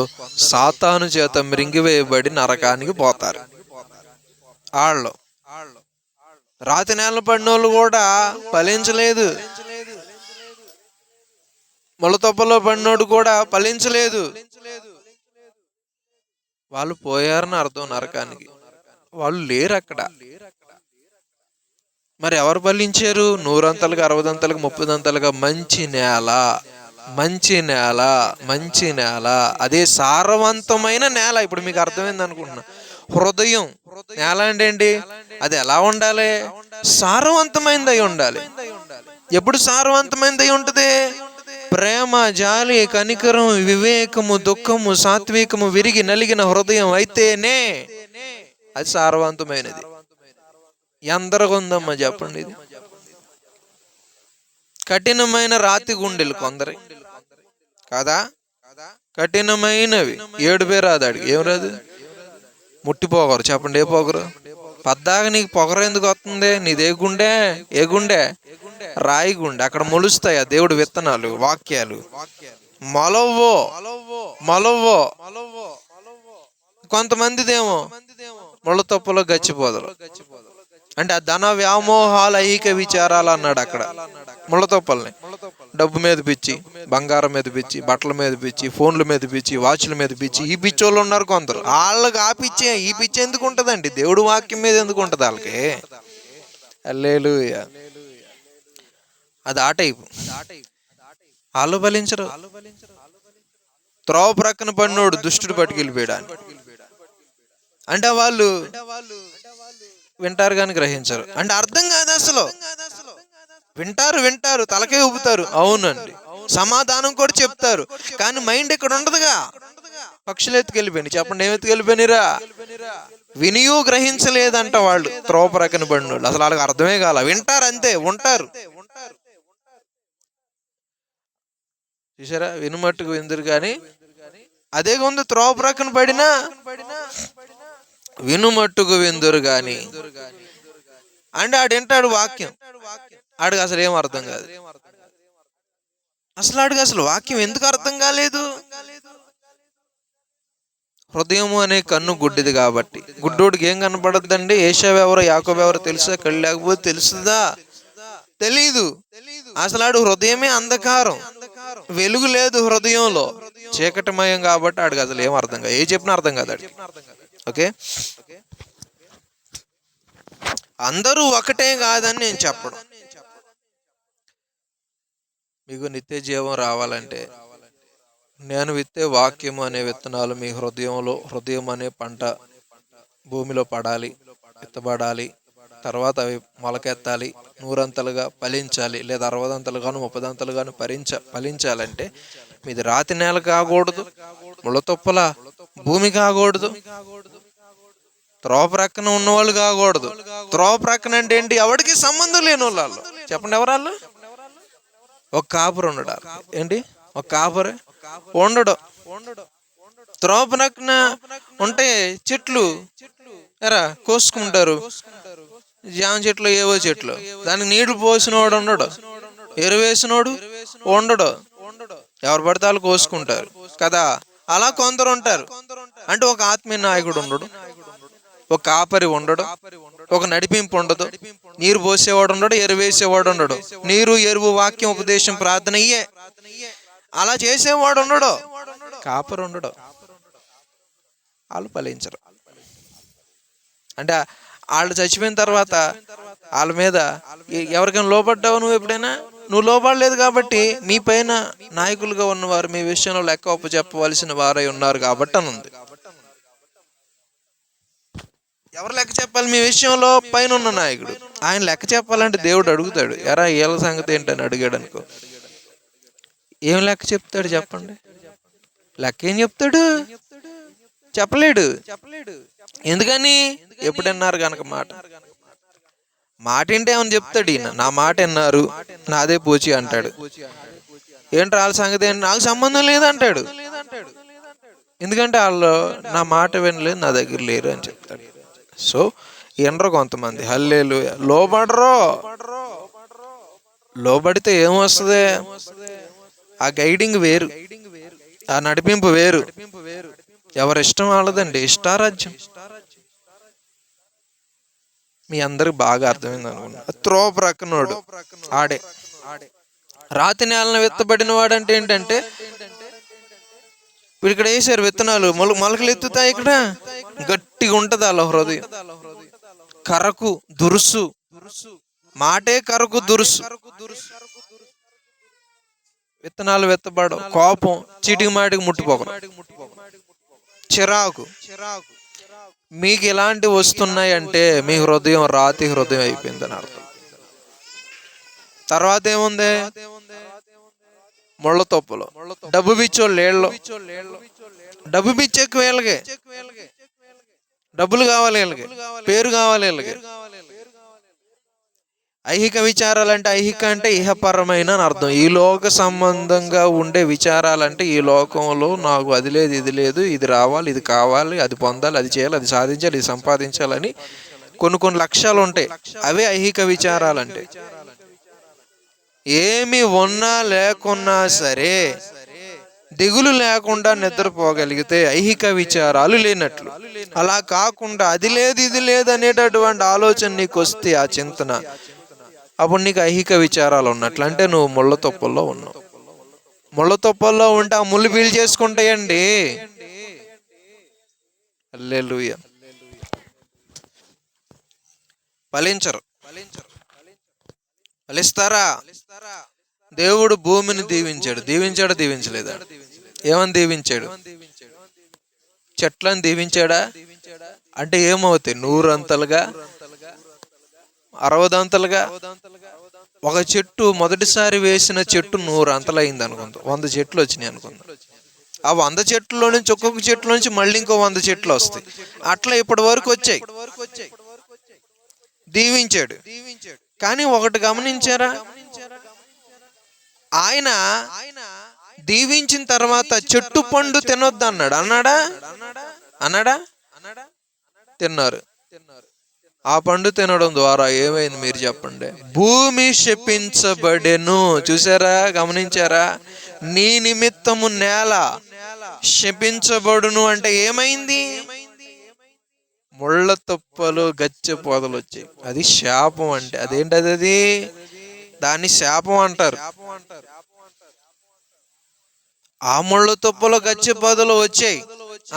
సాతాను చేత మృంగివేయబడి నరకానికి పోతారు. వాళ్ళు రాతి నేల పడినోళ్ళు కూడా ఫలించలేదు, మొలతొప్పలో పడినోడు కూడా ఫలించలేదు. వాళ్ళు పోయారని అర్థం నరకానికి. వాళ్ళు లేరు అక్కడ. మరి ఎవరు ఫలించారు? 100 60 30. మంచి నేల, మంచి నేల, మంచి నేల. అదే సారవంతమైన నేల. ఇప్పుడు మీకు అర్థమైంది అనుకుంటున్నా. హృదయం నేల అంటే ఏంటి? అది ఎలా ఉండాలి? సారవంతమైనది అయి ఉండాలి. ఎప్పుడు సారవంతమైనది అయి ఉంటుంది? ప్రేమ, జాలి, కనికరం, వివేకము, దుఃఖము, సాత్వికము విరిగి నలిగిన హృదయం అయితేనే అది సారవంతమైనది. ఎందరగా ఉందమ్మా చెప్పండి ఇది? కఠినమైన రాతి గుండెలు కొందరి కాదా? కఠినమైనవి. ఏడుపే రాదు ఆడికి. ఏం రాదు? ముట్టిపోగరు. చెప్పండి ఏ పొగరు? పద్దాక నీకు పొగరు ఎందుకు వస్తుంది? నీదే గుండె? ఏ గుండె? రాయి గుండె. అక్కడ మొలుస్తాయి ఆ దేవుడు విత్తనాలు, వాక్యాలు. మొలవో మొలవో. కొంతమందిదేమో ముళ్ళ తప్పులో గచ్చిపోదరు. అంటే ఆ ధన వ్యామోహాలు, ఐహిక విచారాలు అన్నాడు అక్కడ. ముళ్ళ తొప్పల్ని డబ్బు మీద పిచ్చి, బంగారం మీద పిచ్చి, బట్టల మీద పిచ్చి, ఫోన్ల మీద పిచ్చి, వాచ్ల మీద పిచ్చి. ఈ పిచ్చోళ్ళు ఉన్నారు కొందరు. వాళ్ళకి ఆ పిచ్చే. ఈ పిచ్చి ఎందుకు ఉంటదండి? దేవుడు వాక్యం మీద ఎందుకు ఉంటది వాళ్ళకి? హల్లెలూయా. అది ఆ టైపు. వాళ్ళు ఫలించరు. త్రోవ ప్రక్కన పడినోడు దుష్టుడు పట్టుకెళ్ళిపోయాడు. అంటే వాళ్ళు వింటారు కానీ గ్రహించరు. అంటే అర్థం కాదు అసలు. వింటారు, తలకే ఊపుతారు, అవునండి, సమాధానం కూడా చెప్తారు, కానీ మైండ్ ఇక్కడ ఉండదుగా. పక్షులు ఎత్తుకెళ్ళిపోయింది. చెప్పండి ఏం ఎత్తుకెళ్ళిపోయినరా? వినియూ గ్రహించలేదంట వాళ్ళు. త్రోవ ప్రక్కన పడినోళ్ళు అసలు వాళ్ళకి అర్థమే కాల. వింటారు అంతే, ఉంటారు. చూసారా? వినుమట్టుకు విందురు కానీ అదే ఉంది. త్రోవ ప్రక్కన పడినా వినుమట్టుకు విందురు గాని అంటే ఆడింటాడు వాక్యం. ఆడికి అసలు ఏం అర్థం కాదు. ఆడికి అసలు వాక్యం ఎందుకు అర్థం కాలేదు? హృదయము అనే కన్ను గుడ్డిది కాబట్టి. గుడ్డోడికి ఏం కనపడద్దండి? ఏశావు ఎవరో యాకోబు ఎవరో తెలుసా? కళ్ళు లేకపోతే తెలుస్తుందా? తెలీదు. అసలు ఆడు హృదయమే అంధకారం, వెలుగు లేదు హృదయంలో, చీకటిమయం కాబట్టి ఆడికి అసలు ఏం అర్థం కాదు. ఏ చెప్పినా అర్థం కాదు ఆడికి. ఓకే, అందరూ ఒకటే కాదని నేను చెప్పడం. మీకు నిత్య జీవం రావాలంటే నేను విత్తే వాక్యము అనే విత్తనాలు మీ హృదయంలో, హృదయం అనే పంట భూమిలో పడాలి, విత్తబడాలి. తర్వాత అవి మొలకెత్తాలి, 100 ఫలించాలి, లేదా 60 30 ఫలించాలంటే మీది రాతి నేల కాకూడదు, ముళ్ళతొప్పల భూమి కాకూడదు, త్రోవ ప్రక్కన ఉన్నవాళ్ళు కాకూడదు. త్రోవ ప్రక్కన అంటే ఏంటి? ఎవరికి సంబంధం లేని వాళ్ళు. చెప్పండి ఎవరాళ్ళు? ఒక కాపురు ఉండడు. ఏంటి? ఒక కాపురే ఉండడు. త్రోవ ప్రక్కన ఉంటే చెట్లు ఎరా కోసుకుంటారు. జామ చెట్లు, ఏవో చెట్లు, దానికి నీళ్లు పోసినోడు ఉండడు, ఎరువేసినోడు ఉండడు. ఎవరు పడితే వాళ్ళు కోసుకుంటారు కదా. అలా కొందరు ఉంటారు. అంటే ఒక ఆత్మీయ నాయకుడు ఉండడు, ఒక కాపరి ఉండడు, ఒక నడిపింపు ఉండదు, నీరు పోసేవాడు ఉండడు, ఎరువు వేసేవాడు ఉండడు. నీరు, ఎరువు, వాక్యం, ఉపదేశం, ప్రార్థన ఇయ్యే. అలా చేసేవాడు ఉండడు, కాపరి ఉండడు. వాళ్ళు ఫలించరు. అంటే వాళ్ళు చచ్చిపోయిన తర్వాత వాళ్ళ మీద ఎవరికైనా లోపడ్డావు నువ్వు ఎప్పుడైనా? నువ్వు లోపడలేదు కాబట్టి మీ పైన నాయకులుగా ఉన్నవారు మీ విషయంలో లెక్క ఒప్పు చెప్పవలసిన వారై ఉన్నారు కాబట్టి అని ఉంది. ఎవరు లెక్క చెప్పాలి మీ విషయంలో? పైన ఉన్న నాయకుడు. ఆయన లెక్క చెప్పాలంటే దేవుడు అడుగుతాడు, ఎరా వీళ్ళ సంగతి ఏంటని అడిగాడు అనుకో, ఏం లెక్క చెప్తాడు చెప్పండి? లెక్క ఏం చెప్తాడు? చెప్పలేడు. ఎందుకని? ఎప్పుడన్నారు కనుక మాట ఏంటి ఏమని చెప్తాడు ఈయన? నా మాట విన్నారు, నాదే పూచి అంటాడు. ఏంటి వాళ్ళ సంగతి ఏంటి? నాకు సంబంధం లేదంటాడు. ఎందుకంటే వాళ్ళు నా మాట వినలేదు, నా దగ్గర లేరు అని చెప్తాడు. సో వినరు కొంతమంది. హల్లెలూయా. లోబడరు. లోబడితే ఏమొస్తుంది? ఆ గైడింగ్ వేరు, ఆ నడిపింపు వేరు. ఎవరిష్టం వాళ్ళదండి, ఇష్టారాజ్యం. మీ అందరికి బాగా అర్థమైంది అనుకున్నా. త్రోవ ప్రక్కనోడు ఆడే. రాతి నేలను విత్తబడిన వాడు అంటే ఏంటంటే, ఇప్పుడు ఇక్కడ వేసారు విత్తనాలు, మొలకలు ఎత్తుతాయి. ఇక్కడ గట్టిగా ఉంటది వాళ్ళ హృదయం. కరకు దురుసు, మాటే కరకు దురుసు. విత్తనాలు విత్తబడవు. కోపం, చీటికి మాటికి ముట్టిపోకరు, చిరాకు. మీకు ఇలాంటివి వస్తున్నాయి అంటే మీ హృదయం రాతి హృదయం అయిపోయిందని అర్థం. తర్వాత ఏముంది? ముళ్ళ తొప్పలు, డబ్బు పిచ్చోళ్ళు ఏళ్ళు. డబ్బు పిచ్చెక్కు వీళ్ళకి, డబ్బులు కావాలి వీళ్ళకి, పేరు కావాలి వీళ్ళకి. ఐహిక విచారాలంటే, ఐహిక అంటే ఇహపరమైన అని అర్థం. ఈ లోక సంబంధంగా ఉండే విచారాలంటే, ఈ లోకంలో నాకు అది లేదు, ఇది లేదు, ఇది రావాలి, ఇది కావాలి, అది పొందాలి, అది చేయాలి, అది సాధించాలి, ఇది సంపాదించాలని కొన్ని లక్ష్యాలు ఉంటాయి. అవే ఐహిక విచారాలంటే. ఏమి ఉన్నా లేకున్నా సరే దిగులు లేకుండా నిద్రపోగలిగితే ఐహిక విచారాలు లేనట్లు. అలా కాకుండా అది లేదు, ఇది లేదు అనేటటువంటి ఆలోచన నీకు వస్తే, ఆ చింతన, అప్పుడు నీకు ఐహిక విచారాలు ఉన్నట్లు. అంటే నువ్వు ముళ్ళ తొప్పల్లో ఉన్నావు. ముళ్ళ తొప్పల్లో ఉంటే ఆ ముళ్ళు పీల్ చేసుకుంటాయండి. హల్లెలూయా. ఫలించరు. ఫలిస్తారా? దేవుడు భూమిని దీవించాడు. దీవించలేదా? ఏమని దీవించాడు? చెట్లను దీవించాడా? అంటే ఏమవుతాయి? 100 అంతలుగా, 60 అంతలుగా. ఒక చెట్టు మొదటిసారి వేసిన చెట్టు 100 అంతలు అయింది అనుకుందాం. 100 చెట్లు వచ్చినాయి అనుకుందాం. ఆ 100 చెట్లలో నుంచి ఒక్కొక్క చెట్ల నుంచి మళ్ళీ ఇంకో 100 చెట్లు వస్తాయి. అట్లా ఇప్పటి వరకు వచ్చాయి. దీవించాడు. కానీ ఒకటి గమనించారా? ఆయన దీవించిన తర్వాత చెట్టు పండు తినొద్దు అన్నాడు. అన్నాడా? తిన్నారు. ఆ పండు తినడం ద్వారా ఏమైంది మీరు చెప్పండి? భూమి శపించబడెను. చూసారా? గమనించారా? నీ నిమిత్తము నేల శపించబడును అంటే ఏమైంది? ముళ్ళ తొప్పలు, గచ్చె పొదలు వచ్చాయి. అది శాపం. అంటే అదేంటది? అది దాన్ని శాపం అంటారు. ఆ ముళ్ళ తొప్పలు, గచ్చె పొదలు వచ్చాయి.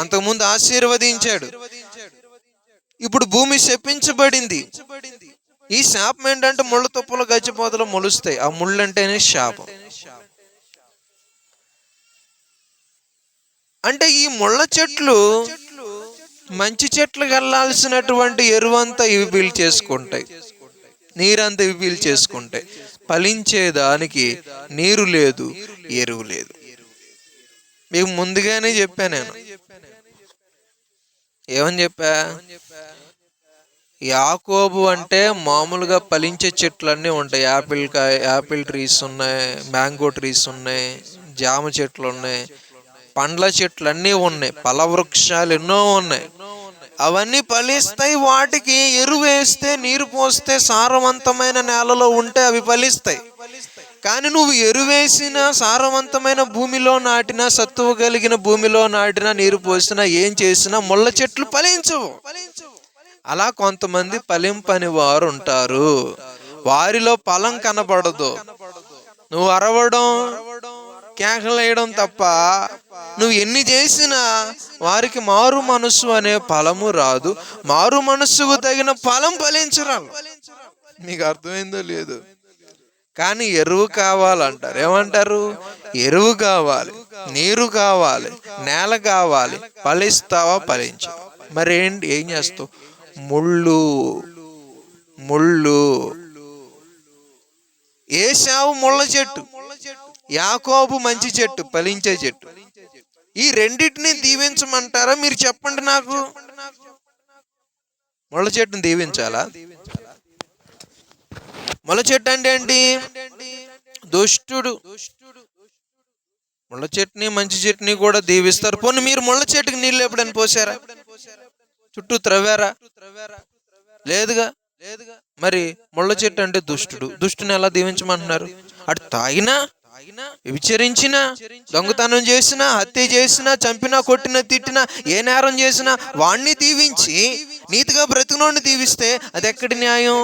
అంతకుముందు ఆశీర్వదించాడు. ఇప్పుడు భూమి శపించబడింది. ఈ శాపం ఏంటంటే ముళ్ళ తొప్పలు, గచ్చె పొదలు మొలుస్తాయి. ఆ ముళ్ళు అంటేనే శాపం. అంటే ఈ ముళ్ళ చెట్లు మంచి చెట్లు వెళ్ళాల్సినటువంటి ఎరువంతా ఇవి పీల్చేసుకుంటాయి, నీరంతా ఇవి పీల్చేసుకుంటాయి. ఫలించేదానికి నీరు లేదు, ఎరువు లేదు. మీకు ముందుగానే చెప్పా నేను. ఏమని చెప్పా? యాకోబు అంటే మామూలుగా ఫలించే చెట్లన్నీ ఉంటాయి. యాపిల్ ట్రీస్ ఉన్నాయి, మ్యాంగో ట్రీస్ ఉన్నాయి, జామ చెట్లు ఉన్నాయి, పండ్ల చెట్లు అన్నీ ఉన్నాయి, ఫలవృక్షాలు ఎన్నో ఉన్నాయి. అవన్నీ ఫలిస్తాయి. వాటికి ఎరువు వేస్తే, నీరు పోస్తే, సారవంతమైన నేలలో ఉంటే అవి ఫలిస్తాయి. కానీ నువ్వు ఎరువేసిన సారవంతమైన భూమిలో నాటినా, సత్తువ కలిగిన భూమిలో నాటినా, నీరు పోసినా, ఏం చేసినా ముళ్ళ చెట్లు ఫలించవు. అలా కొంతమంది ఫలింపని వారు ఉంటారు, వారిలో ఫలం కనబడదు. నువ్వు అరవడం, కేకలేయడం తప్ప నువ్వు ఎన్ని చేసినా వారికి మారు మనస్సు అనే ఫలము రాదు. మారు మనస్సుకు తగిన ఫలం ఫలించరాలు. మీకు అర్థమైందో లేదు? కానీ ఎరువు కావాలంటారు. ఏమంటారు? ఎరువు కావాలి, నీరు కావాలి, నేల కావాలి. ఫలిస్తావా? ఫలించవు. మరి ఏం చేస్తావు? ముళ్ళు ముళ్ళు. ఏశావు ముళ్ళ చెట్టు, యాకోబు మంచి చెట్టు, ఫలించే చెట్టు. ఈ రెండింటిని దీవించమంటారా? మీరు చెప్పండి నాకు. ముళ్ళ చెట్టుని దీవించాలా? ముళ్ళ చెట్టు అంటే ఏంటి? దుష్టుడు. ముళ్ళ చెట్టుని మంచి చెట్టుని కూడా దీవిస్తారు. పోనీ మీరు ముళ్ళ చెట్టుకి నీళ్ళు ఎప్పుడైనా పోసారా? చుట్టూ త్రవ్వారా? లేదుగా. మరి ముళ్ళ చెట్టు అంటే దుష్టుడు. దుష్టుని ఎలా దీవించమంటున్నారు? అటు తాగినా, విచరించినా, దొంగతనం చేసినా, హత్య చేసినా, చంపినా, కొట్టినా, తిట్టినా, ఏ నేరం చేసినా వాణ్ణి దీవించి నీతిగా బ్రతుకునోడిని దీవిస్తే అది ఎక్కడి న్యాయం?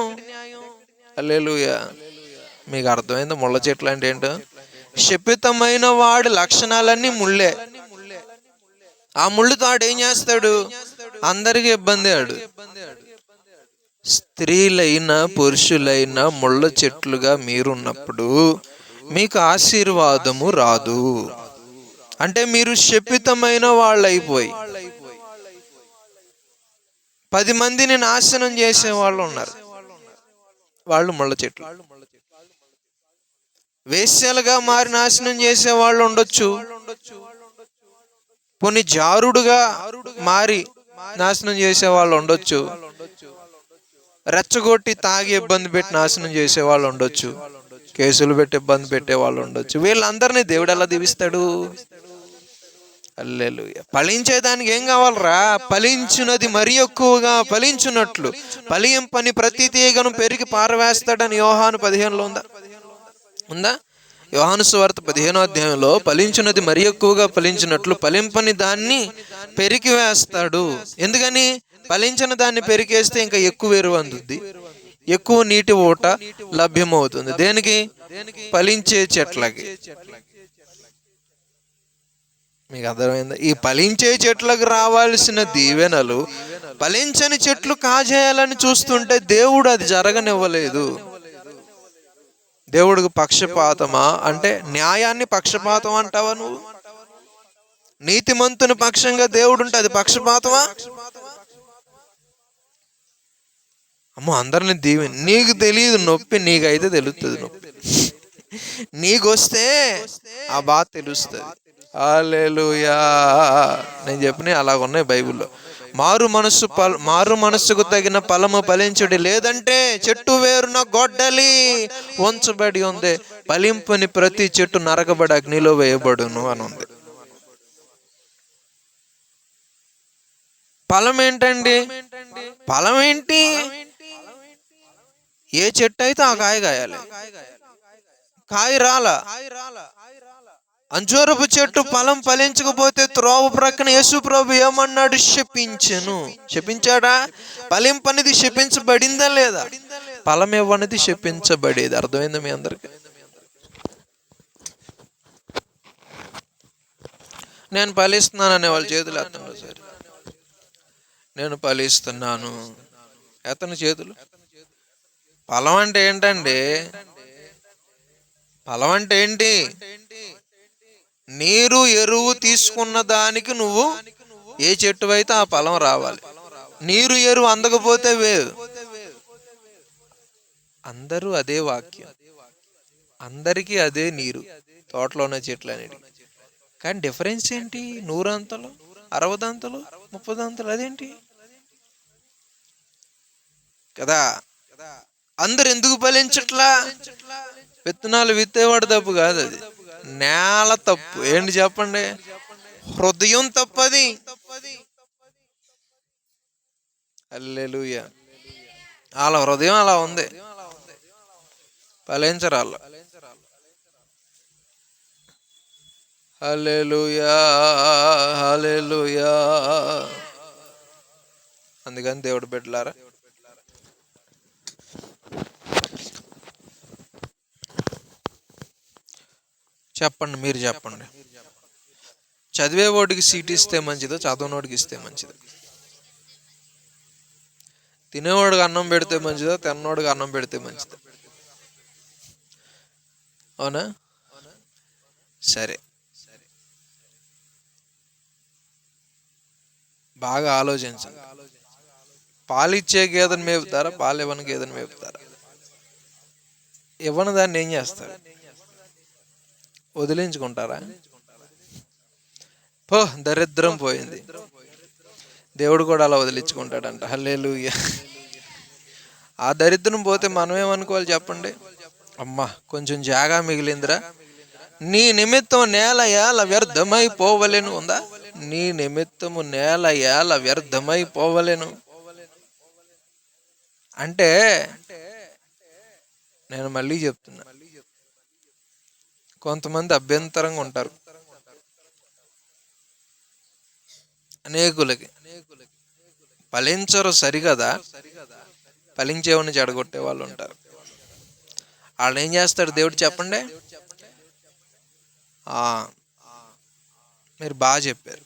హల్లెలూయా. మీకు అర్థమైంది ముళ్ళ చెట్లు అంటే ఏంటో? శపితమైన వాడి లక్షణాలన్నీ ముళ్ళే. ఆ ముళ్ళుతో ఆడు ఏం చేస్తాడు? అందరికీ ఇబ్బంది. ఆడు స్త్రీలైనా పురుషులైనా ముళ్ళ చెట్లుగా మీరున్నప్పుడు మీకు ఆశీర్వాదము రాదు. అంటే మీరు శపితమైన వాళ్ళు అయిపోయి 10 మందిని నాశనం చేసే వాళ్ళు ఉన్నారు. వాళ్ళు ముళ్ళ చెట్లు. వేశ్యలుగా మారి నాశనం చేసే వాళ్ళు ఉండొచ్చు. కొన్ని జారుడుగా మారి నాశనం చేసే వాళ్ళు ఉండొచ్చు. రెచ్చగొట్టి తాగి ఇబ్బంది పెట్టి నాశనం చేసే వాళ్ళు ఉండొచ్చు. కేసులు పెట్టి ఇబ్బంది పెట్టే వాళ్ళు ఉండొచ్చు. వీళ్ళందరినీ దేవుడు ఎలా దీవిస్తాడు? హల్లెలూయా. ఫలించేదానికి ఏం కావాలరా? ఫలించున్నది మరి ఎక్కువగా ఫలించున్నట్లు ఫలింపని ప్రతి తీగను పెరిగి పారవేస్తాడని యోహాను 15లో ఉందా? యోహాను సువార్త 15వ అధ్యాయంలో ఫలించున్నది మరి ఎక్కువగా ఫలించినట్లు ఫలింపని దాన్ని పెరికి వేస్తాడు. ఎందుకని? ఫలించిన దాన్ని పెరికేస్తే ఇంకా ఎక్కువ ఎరువు అందుద్ది, ఎక్కువ నీటి ఊట లభ్యమవుతుంది. దేనికి? ఫలించే చెట్లకి. మీకు అర్థమైందా? ఈ ఫలించే చెట్లకు రావాల్సిన దీవెనలు ఫలించని చెట్లు కాజేయాలని చూస్తుంటే దేవుడు అది జరగనివ్వలేదు. దేవుడికి పక్షపాతమా అంటే న్యాయాన్ని పక్షపాతం అంటావా నువ్వు? నీతిమంతుని పక్షంగా దేవుడు ఉంటే అది పక్షపాతమా? అమ్మో అందరిని నీకు తెలియదు నొప్పి, నీకైతే తెలుస్తుంది నొప్పి. నీకొస్తే ఆ బాధ తెలుస్తుంది. హల్లెలూయా. నేను చెప్పిన అలాగున్నాయి బైబిల్లో. మారు మనస్సుకు తగిన ఫలము ఫలించుడి, లేదంటే చెట్టు వేరున గొడ్డలి ఉంచబడి ఉంది, ఫలింపుని ప్రతి చెట్టు నరకబడి అగ్నిలో వేయబడును అని ఉంది. ఫలం ఏంటండి? ఫలం ఏంటి? ఏ చెట్టు అయితే ఆ కాయ కాయాలి. కాయ రాలా. అంజూరపు చెట్టు ఫలం ఫలించకపోతే త్రోవ ప్రక్కన యేసు ప్రభు ఏమన్నాడు? శపించెను. శపించాడా? ఫలింపనిది శపించబడిందా లేదా? ఫలం ఇవ్వనిది శపించబడేది. అర్థమైందా మీ అందరికి? నేను ఫలిస్తున్నాను అనే వాళ్ళు చేతులు ఎత్తండి సరే. నేను ఫలిస్తున్నాను, ఎత్తని చేతులు. ఫలం అంటే ఏంటండి? ఫలం అంటే ఏంటి? నీరు ఎరువు తీసుకున్న దానికి నువ్వు ఏ చెట్టు అయితే ఆ ఫలం రావాలి. నీరు ఎరువు అందకపోతే వేరు. అందరూ అదే వాక్యం, అందరికీ అదే నీరు, తోటలో ఉన్న చెట్లు అనేవి. కానీ డిఫరెన్స్ ఏంటి? 100 అంతలు, 60 అంతలు, 30 అంతలు. అదేంటి కదా? అందరు ఎందుకు ఫలించట్లా? విత్తనాలు విత్తేవాడు తప్పు కాదు, అది నేల తప్పు. ఏంటి చెప్పండి? హృదయం తప్పది. హల్లెలూయా. వాళ్ళ హృదయం అలా ఉంది, ఫలించరాళ్ళు. హల్లెలూయా, హల్లెలూయా. అందుకని దేవుడు బిడ్డలారా, చెప్పండి, మీరు చెప్పండి, చదివేవాడికి సీట్ ఇస్తే మంచిదో చదవనోడికి ఇస్తే మంచిదో? తినేవాడికి అన్నం పెడితే మంచిదో తిన్నోడికి అన్నం పెడితే మంచిదో? అవునా? సరే, బాగా ఆలోచించండి. పాలిచ్చే గేదెను మేపుతారా, పాలు ఇవ్వని గేదెను మేపుతారా? ఇవ్వని దాన్ని ఏం చేస్తారు? వదిలించుకుంటారా? పో, దరిద్రం పోయింది. దేవుడు కూడా అలా వదిలించుకుంటాడంట. హల్లెలూయా. ఆ దరిద్రం పోతే మనం ఏమనుకోవాలి చెప్పండి? అమ్మా, కొంచెం జాగా మిగిలిందిరా, నీ నిమిత్తం నేల ఏల వ్యర్థమై పోవలేను ఉందా? నీ నిమిత్తము నేల ఏల వ్యర్థమై పోవలేను అంటే, నేను మళ్ళీ చెప్తున్నా, కొంతమంది అభ్యంతరంగా ఉంటారు. అనేకులకి ఫలించరు సరిగదా, ఫలించేవాడిని చెడగొట్టే వాళ్ళు ఉంటారు. వాళ్ళు ఏం చేస్తాడు దేవుడు చెప్పండి? మీరు బాగా చెప్పారు.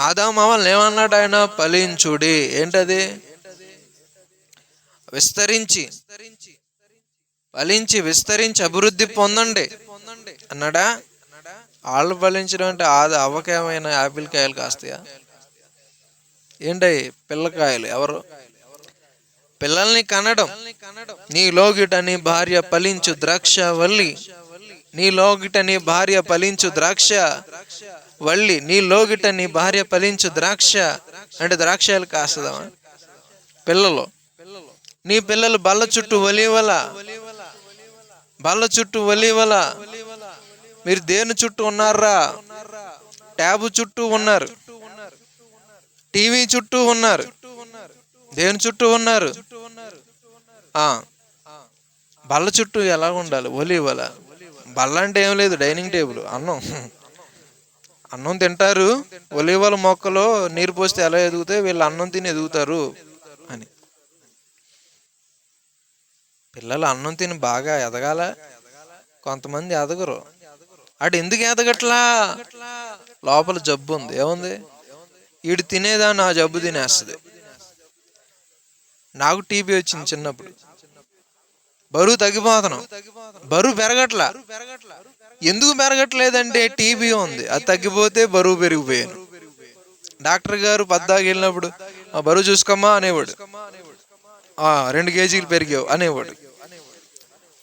ఆదాము అవ్వల్ని ఏమన్నాడు ఆయన? ఫలించుడి. ఏంటది? విస్తరించి, ఫలించి విస్తరించి అభివృద్ధి పొందండి అన్నాడా? వాళ్ళు ఫలించడం అంటే అవ్వకేమైనా యాపిల్ కాయలు కాస్తాయా? ఏంటవి? పిల్లకాయలు. ఎవరు? పిల్లల్ని కనడం. నీ లోగిట నీ భార్య ఫలించు ద్రాక్ష వల్లి, నీ లోగిట నీ భార్య ఫలించు ద్రాక్ష వల్లి, నీ లోగిట నీ భార్య ఫలించు ద్రాక్ష అంటే ద్రాక్షలు కాస్తుందమ్మా. పిల్లలు, నీ పిల్లలు బల్ల చుట్టూ ఒలీవల, బల్ల చుట్టూ ఒలీవల. మీరు దేని చుట్టూ ఉన్నారా? ట్యాబు చుట్టూ ఉన్నారు, టీవీ చుట్టూ ఉన్నారు. దేని చుట్టూ ఉన్నారు? బల్ల చుట్టూ ఎలా ఉండాలి? ఒలీవల. బల్ల అంటే ఏం లేదు, డైనింగ్ టేబుల్. అన్నం తింటారు. ఒలీవల మొక్కలో నీరు పోస్తే ఎలా ఎదుగుతాయి, వీళ్ళు అన్నం తిని ఎదుగుతారు అని. పిల్లలు అన్నం తిని బాగా ఎదగాల. కొంతమంది ఎదగరు. అటు ఎందుకు ఎదగట్లా? లోపల జబ్బు ఉంది. ఏముంది? వీడు తినేదా నా జబ్బు తినేస్తుంది. నాకు టీబీ వచ్చింది చిన్నప్పుడు. బరువు తగ్గిపోతున్నాం, బరువు పెరగట్లా. ఎందుకు పెరగట్లేదంటే టీబీ ఉంది. అది తగ్గిపోతే బరువు పెరిగిపోయాను. డాక్టర్ గారు పద్దాకి వెళ్ళినప్పుడు బరువు చూసుకోమ్మా అనేవాడు. 2 కేజీలు పెరిగావు అనేవాడు.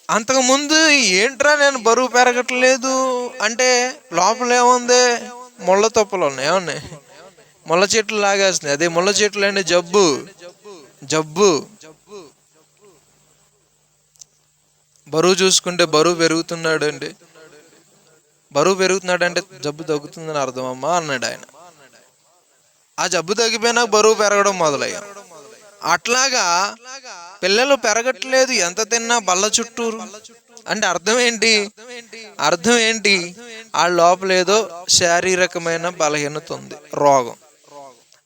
అంతకుముందు ఏంట్రా నేను బరువు పెరగట్లేదు అంటే లోపల ఏముంది? ముళ్ళ తొప్పలు ఉన్నాయి. ఏమన్నాయి? ముళ్ళ చెట్లు లాగేస్తున్నాయి. అదే ముళ్ళ చెట్లు అంటే జబ్బు. బరువు చూసుకుంటే బరువు పెరుగుతున్నాడు అండి. బరువు పెరుగుతున్నాడు అంటే జబ్బు తగ్గుతుందని అర్థం అమ్మా అన్నాడు ఆయన. ఆ జబ్బు తగ్గిపోయినా బరువు పెరగడం మొదలయ్యా. అట్లాగా పిల్లలు పెరగట్లేదు, ఎంత తిన్నా బల్ల చుట్టూరు అంటే అర్థం ఏంటి? ఆ లోపల ఏదో శారీరకమైన బలహీనత ఉంది, రోగం.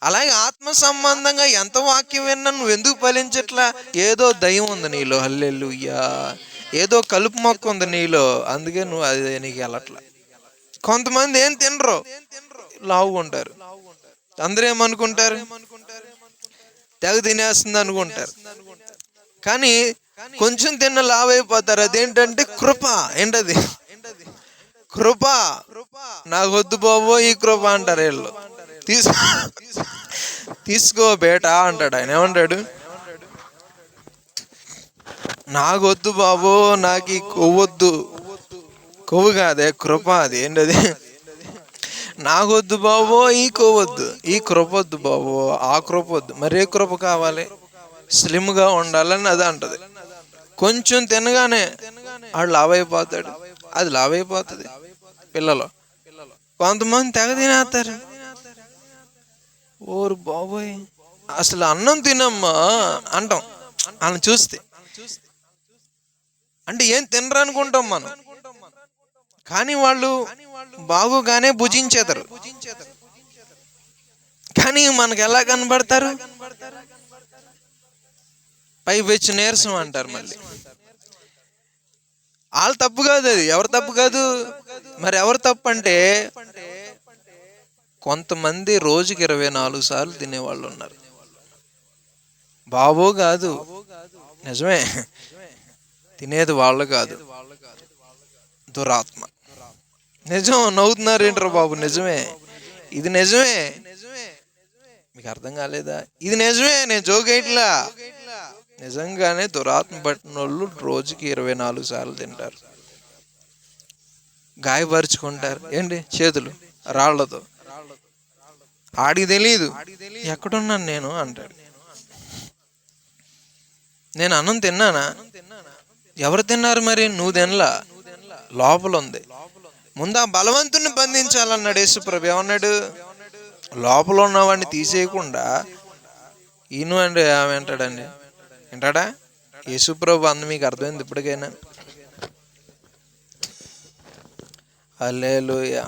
అలాగే ఆత్మ సంబంధంగా ఎంత వాక్యం విన్నా నువ్వు ఎందుకు ఫలించట్లా? ఏదో దయ్యం ఉంది నీలో. హల్లెలూయా. ఏదో కలుపు మొక్క ఉంది నీలో, అందుకే నువ్వు అది నీకు వెళ్ళట్లా. కొంతమంది ఏం తినరు, లావుగా ఉంటారు. అందరూ ఏమనుకుంటారు? తెగ తినేస్తుంది అనుకుంటారు. కానీ కొంచెం తిన్న లావైపోతారు. అదేంటంటే కృప. ఏంటది? కృప. నాకు వద్దు బాబో ఈ కృప అంటారు వీళ్ళు. తీసుకో బేటా అంటాడు ఆయన. ఏమంటాడు? నాకొద్దు బాబో, నాకు ఈ కొవ్వొద్దు. కొవ్వు కాదే, కృప. అది ఏంటది? నాకొద్దు బాబో ఈ కొవ్వొద్దు, ఈ కృప వద్దు బాబో, ఆ కృప వద్దు. మరే కృప కావాలి? స్లిమ్గా ఉండాలని అది అంటది. కొంచెం తినగానే వాడు లావైపోతాడు, అది లావైపోతుంది. పిల్లలు కొంతమంది తెగ తినేస్తారు. ఓరు బాబోయ్, అసలు అన్నం తినమ్మా అంటాం అని చూస్తే. అంటే ఏం తినరు అనుకుంటాం మనం, కానీ వాళ్ళు బాగోగానే భుజించేదరు. కానీ మనకు ఎలా కనబడతారు? పై వెచ్చి నీరసం అంటారు. మళ్ళీ వాళ్ళ తప్పు కాదు, అది ఎవరు తప్పు కాదు. మరి ఎవరు తప్పు అంటే, కొంతమంది రోజుకి 24 సార్లు తినేవాళ్ళు ఉన్నారు. బాబో కాదు, నిజమే, తినేది వాళ్ళు కాదు, దురాత్మ. నిజం. నవ్వుతున్నారు ఏంట్రా బాబు? నిజమే, ఇది నిజమే. మీకు అర్థం కాలేదా? ఇది నిజమే, నేను జోకేట్లా. నిజంగానే దురాత్మ పట్టిన వాళ్ళు రోజుకి 24 సార్లు తింటారు. గాయపరుచుకుంటారు ఏంటి? చేతులు రాళ్లతో. ఆడికి తెలియదు ఎక్కడున్నాను నేను అంటాడు. నేను అన్నం తిన్నానా? ఎవరు తిన్నారు మరి? నువ్వు తినలా, లోపల ఉంది. ముందు ఆ బలవంతుని బంధించాలన్నాడు యేసుప్రభు. ఏమన్నాడు? లోపల ఉన్నవాడిని తీసేయకుండా ఈయన అండి ఆమె అంటాడండి. వింటాడా? యేసుప్రభు అందు మీకు అర్థమైంది ఇప్పటికైనా? హల్లెలూయా.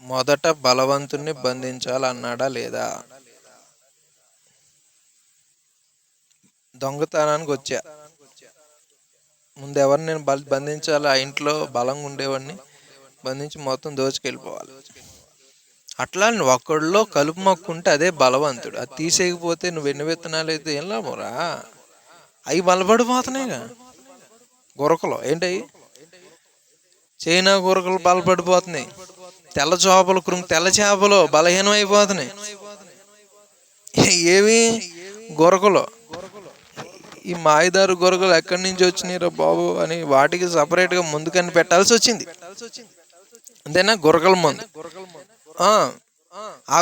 మొదట బలవంతుణ్ణి బంధించాలన్నాడా లేదా? దొంగతనానికి వచ్చా, ముందు ఎవరిని నేను బంధించాలి? ఆ ఇంట్లో బలంగా ఉండేవాడిని బంధించి మొత్తం దోచుకెళ్ళిపోవాలి. అట్లా ఒకళ్ళలో కలుపు మొక్కుంటే అదే బలవంతుడు. అది తీసేయకపోతే నువ్వు ఎన్ని విత్తనాలు అయితే ఏం లాభంరా? అవి బలపడిపోతున్నాయిగా. గురకలు ఏంటవి? చైనా గురకలు బలపడిపోతున్నాయి. తెల్ల చేపలు బలహీనం అయిపోతున్నాయి. ఏవి? గురకలు. ఈ మాయదారు గొరగలు ఎక్కడి నుంచి వచ్చినాయిరా బాబు అని వాటికి సపరేట్గా ముందు కని పెట్టాల్సి వచ్చింది. అంతేనా? గురకల ముందు ఆ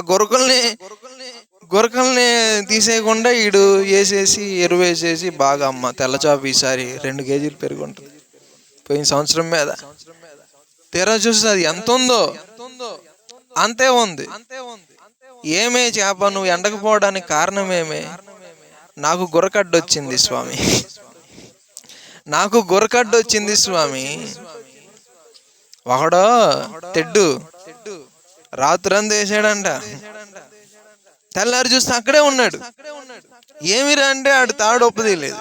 గురకల్ని తీసేయకుండా ఈడు వేసేసి ఎరువు వేసేసి బాగా అమ్మ తెల్లచాపు ఈసారి 2 కేజీలు పెరుగుంటుంది పోయిన సంవత్సరం మీద. తీరా చూస్తే అది ఎంత ఉందో అంతే ఉంది. ఏమే చేప నువ్వు ఎండకపోవడానికి కారణం ఏమే? నాకు గురకడ్డు వచ్చింది స్వామి, నాకు గురకడ్డు వచ్చింది స్వామి. ఒకడో తెడ్డు రాత్రంతా వేసాడంట. తెల్లారి చూస్తే అక్కడే ఉన్నాడు. ఏమిరా అంటే ఆడు తాడొప్పదీయలేదు,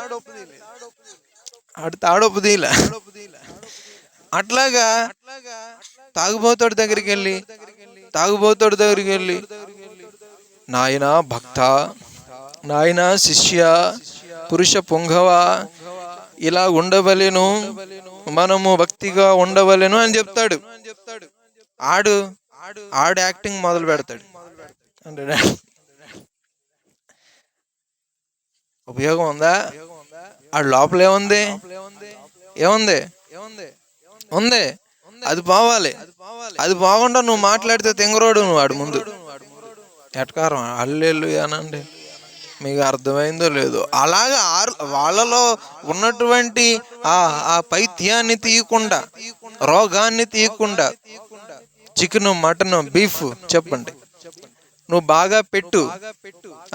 ఆడు తాడొప్పదీయలే. అట్లాగా తాగుబోతాడు దగ్గరికి వెళ్ళి నాయనా భక్త, నాయనా శిష్య, పురుష పుంగవ, ఇలా ఉండవలెను, మనము భక్తిగా ఉండవలెను అని చెప్తాడు. ఆడు యాక్టింగ్ మొదలు పెడతాడు. అంటే ఉపయోగం ఉందా? ఆడు లోపల ఏముంది? ఉంది. అది పోవాలి. అది పోకుండా నువ్వు మాట్లాడితే తెంగరోడు నువ్వు ఆడు ముందు. ఎటకారం. హల్లెలూయా అనండి. మీకు అర్థమైందో లేదో? అలాగా వాళ్ళలో ఉన్నటువంటి ఆ పైత్యాన్ని తీయకుండా, రోగాన్ని తీయకుండా, చికెన్, మటన్, బీఫ్ చెప్పండి నువ్వు బాగా పెట్టు,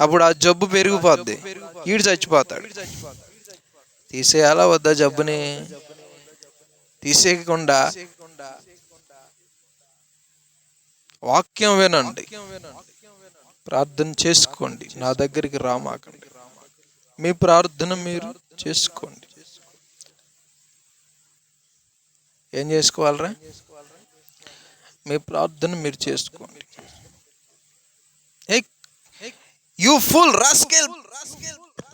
అప్పుడు ఆ జబ్బు పెరిగిపోద్ది, ఈడు చచ్చిపోతాడు. తీసేయాలా వద్దా జబ్బుని? తీసేయకుండా వాక్యం వినండి, ప్రార్థన చేసుకోండి. నా దగ్గరికి రామాకండి, మీ ప్రార్థన మీరు చేసుకోండి. ఏం చేసుకోవాలరా? మీ ప్రార్థన మీరు చేసుకోండి. యూ ఫుల్ రాస్కెల్,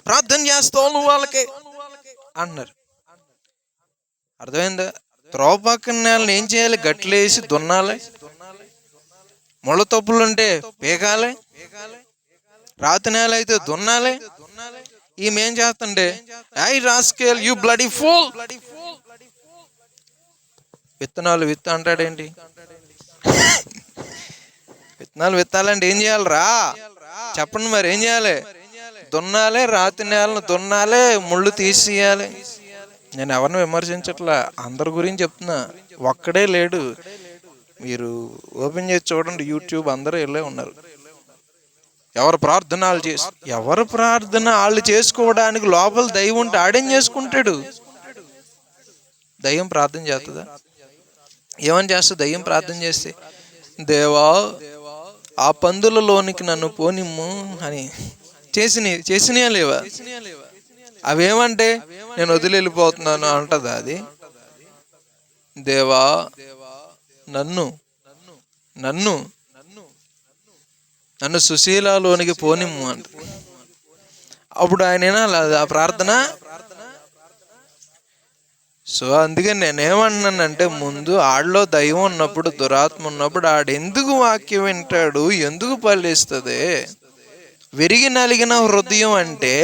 ప్రార్థన చేస్తావు నువ్వు వాళ్ళకి అన్నారు. అర్థమైందా? త్రోవ పక్కన నేలని ఏం చేయాలి? గట్లేసి దున్నాలి. ముళ్ళ తప్పులుంటే పీకాలి. రాతి నేల అయితే దున్నాలి. ఈమెం చేస్తుండే, I rascal you bloody fool, విత్తనాలు అంటాడేంటి? విత్తనాలు విత్తాలంటే ఏం చేయాలరా చెప్పండి మరి? ఏం చేయాలి? దున్నాలి, రాతి నేలను దున్నాలి, ముళ్ళు తీసేయాలి. నేను ఎవరిని విమర్శించట్లా, అందరి గురించి చెప్తున్నా. ఒక్కడే లేడు. మీరు ఓపెన్ చేసి చూడండి, యూట్యూబ్, అందరూ వెళ్ళే ఉన్నారు. ఎవరు ప్రార్థన వాళ్ళు చేసుకోవడానికి లోపల దైవం ఉంటే ఆడేం చేసుకుంటాడు? దయ్యం ప్రార్థన చేస్తుందా? ఏమని చేస్తుంది దయ్యం ప్రార్థన చేస్తే? దేవా ఆ పందులలోనికి నన్ను పోనిమ్ము అని. చేసినయా లేవా? అవేమంటే నేను వదిలి వెళ్ళిపోతున్నాను అంటదా అది? దేవా నన్ను నన్ను నన్ను సుశీలలోనికి పోనిమ్ము అంట. అప్పుడు ఆయన ఆ ప్రార్థన. సో అందుకని నేనేమన్నానంటే, ముందు ఆడలో దైవం ఉన్నప్పుడు, దురాత్మ ఉన్నప్పుడు ఆడెందుకు వాక్యం వింటాడు, ఎందుకు ఫలిస్తుంది? విరిగి నలిగిన హృదయం అంటే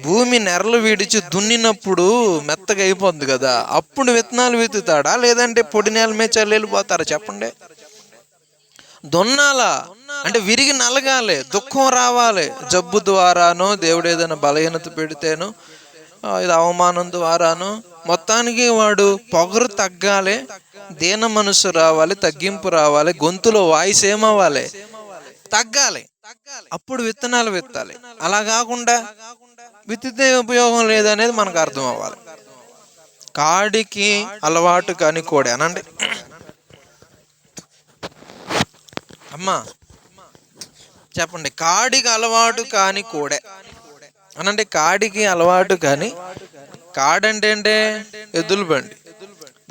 భూమి నెరలు విడిచి దున్నినప్పుడు మెత్తగా అయిపోద్ది కదా, అప్పుడు విత్తనాలు విత్తుతాడా, లేదంటే పొడి నేల మీద చల్లి వెళ్ళిపోతారా చెప్పండి? దున్నాలా అంటే విరిగి నలగాలి, దుఃఖం రావాలి. జబ్బు ద్వారానో, దేవుడు ఏదైనా బలహీనత పెడితేనో, ఇది అవమానం ద్వారానో, మొత్తానికి వాడు పొగరు తగ్గాలి, దీన మనసు రావాలి, తగ్గింపు రావాలి, గొంతులో వాయిస్ ఏమవ్వాలి, తగ్గాలి. అప్పుడు విత్తనాలు విత్తాలి. అలా కాకుండా విత్తితే ఉపయోగం లేదనేది మనకు అర్థం అవ్వాలి. కాడికి అలవాటు కాని కోడి అనండి అమ్మా, చెప్పండి. కాడికి అలవాటు కాని కోడే అనండి. కాడికి అలవాటు కాని, కాడంటే ఏంటి? ఎద్దుల బండి.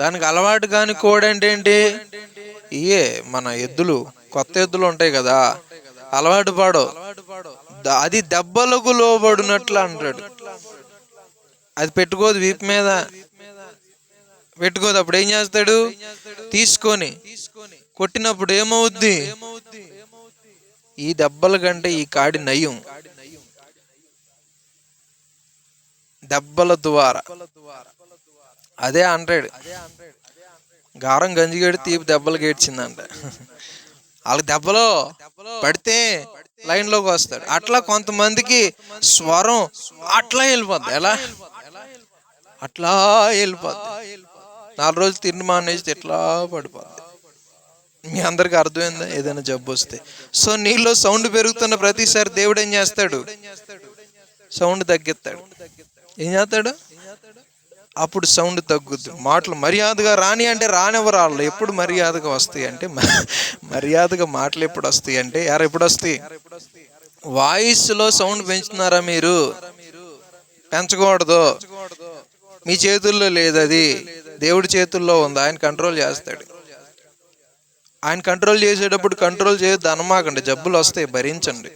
దానికి అలవాటు కాని కోడంటే ఏంటి? ఇయే మన ఎద్దులు, కొత్త ఎద్దులు ఉంటాయి కదా, అలవాటు పడవు. అది దెబ్బలకు లోబడినట్లు అంటాడు. అది పెట్టుకోదు, వీపు మీద పెట్టుకోదు. అప్పుడు ఏం చేస్తాడు? తీసుకొని కొట్టినప్పుడు ఏమవుద్ది? ఈ దెబ్బల కంటే ఈ కాడి నయం. దెబ్బల ద్వారా అదే అంటాడు, గారం గంజిగడి తీపి దెబ్బలు గేడ్చిందంట. వాళ్ళకి దెబ్బలో పడితే లైన్లోకి వస్తాడు. అట్లా కొంతమందికి స్వరం అట్లా వెళ్ళిపోద్ది. ఎలా? అట్లా వెళ్ళిపోద్ది. 4 రోజులు తిండి మానేసి ఎట్లా పడిపోద్ది. మీ అందరికి అర్థమైందా? ఏదైనా జబ్బు వస్తే. సో నీలో సౌండ్ పెరుగుతున్న ప్రతిసారి దేవుడు ఏం చేస్తాడు? సౌండ్ తగ్గిస్తాడు. ఏం చేస్తాడు? అప్పుడు సౌండ్ తగ్గుద్ది. మాటలు మర్యాదగా రాని అంటే రానివ్వరు. వాళ్ళు ఎప్పుడు మర్యాదగా వస్తాయి అంటే, మర్యాదగా మాటలు ఎప్పుడు వస్తాయి అంటే, ఎప్పుడు వస్తాయి? వాయిస్లో సౌండ్ పెంచుతున్నారా మీరు? పెంచకూడదు. మీ చేతుల్లో లేదు, అది దేవుడి చేతుల్లో ఉంది. ఆయన కంట్రోల్ చేస్తాడు. ఆయన కంట్రోల్ చేసేటప్పుడు కంట్రోల్ చేయొద్దు అనమాకండి. జబ్బులు వస్తాయి, భరించండి.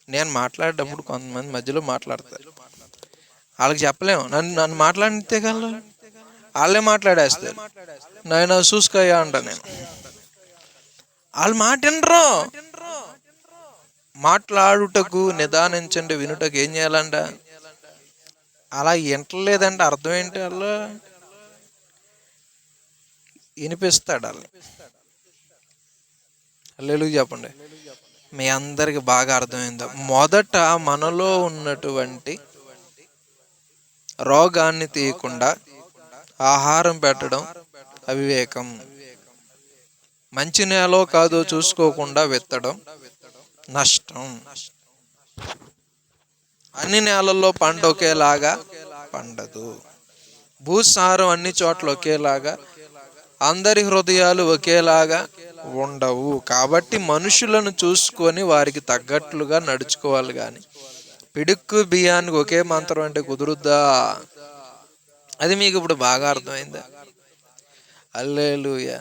నేను మాట్లాడేటప్పుడు కొంతమంది మధ్యలో మాట్లాడతారు. వాళ్ళకి చెప్పలేము, నన్ను మాట్లాడితే కల్లా వాళ్ళే మాట్లాడేస్తారు. నాయన చూసుకోయా అంట నేను. వాళ్ళు మాటినరు. మాట్లాడుటకు నిదానించండి, వినుటకు ఏం చేయాలంట? అలా వింటలేదంటే అర్థం ఏంటి? వాళ్ళు వినిపిస్తాడు. వాళ్ళు హల్లెలూయా చెప్పండి. మీ అందరికి బాగా అర్థమైందా? మొదట మనలో ఉన్నటువంటి రోగాన్ని తీయకుండా ఆహారం పెట్టడం అవివేకం. మంచి నేలో కాదో చూసుకోకుండా విత్తడం నష్టం. అన్ని నేలల్లో పంట ఒకేలాగా పండదు. భూసారం అన్ని చోట్ల ఒకేలాగా, అందరి హృదయాలు ఒకేలాగా ఉండవు. కాబట్టి మనుషులను చూసుకొని వారికి తగ్గట్లుగా నడుచుకోవాలి. కానీ పిడుక్కు బియ్యానికి ఒకే మంత్రం అంటే కుదురుద్దా? అది మీకు ఇప్పుడు బాగా అర్థమైందా? హల్లెలూయా.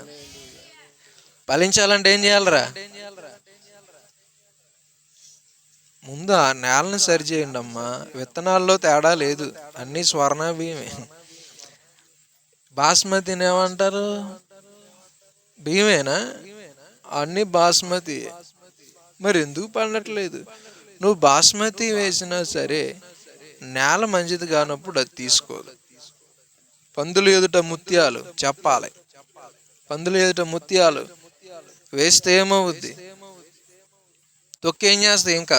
ఫలించాలంటే ఏం చేయాలరా? ముందు ఆ నేలను సరిచేయండి అమ్మా. విత్తనాల్లో తేడా లేదు, అన్నీ స్వర్ణ బియ్యమే. బాస్మతిని ఏమంటారు? బియ్యమేనా? అన్నీ బాస్మతి. మరి ఎందుకు పండట్లేదు? నువ్వు బాస్మతి వేసినా సరే నేల మంచిది కానప్పుడు అది తీసుకోదు. పందులు ఎదుట ముత్యాలు చెప్పాలి. పందులు ఎదుట ముత్యాలు వేస్తే ఏమవుద్ది? తొక్కేం చేస్తాయి? ఇంకా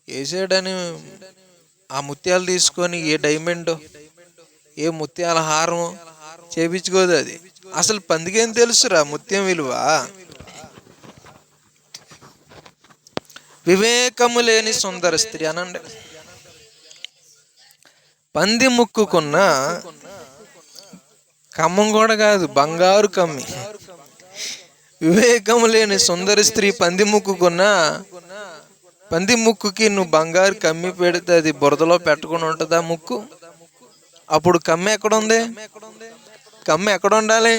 వేసాడని ఆ ముత్యాలు తీసుకొని ఏ డైమండ్, ఏ ముత్యాల హారం చేపించుకోదు. అది అసలు పందికేం తెలుసురా ముత్యం విలువ? వివేకము లేని సుందర స్త్రీ అనండి. పంది ముక్కుకున్న కమ్మం కూడా కాదు, బంగారు కమ్మి. వివేకము లేని సుందర స్త్రీ పంది ముక్కుకున్నా, పంది ముక్కుకి నువ్వు బంగారు కమ్మి పెడితే అది బురదలో పెట్టుకుని ఉంటుందా ముక్కు? అప్పుడు కమ్మి ఎక్కడుంది? కమ్మి ఎక్కడ ఉండాలి?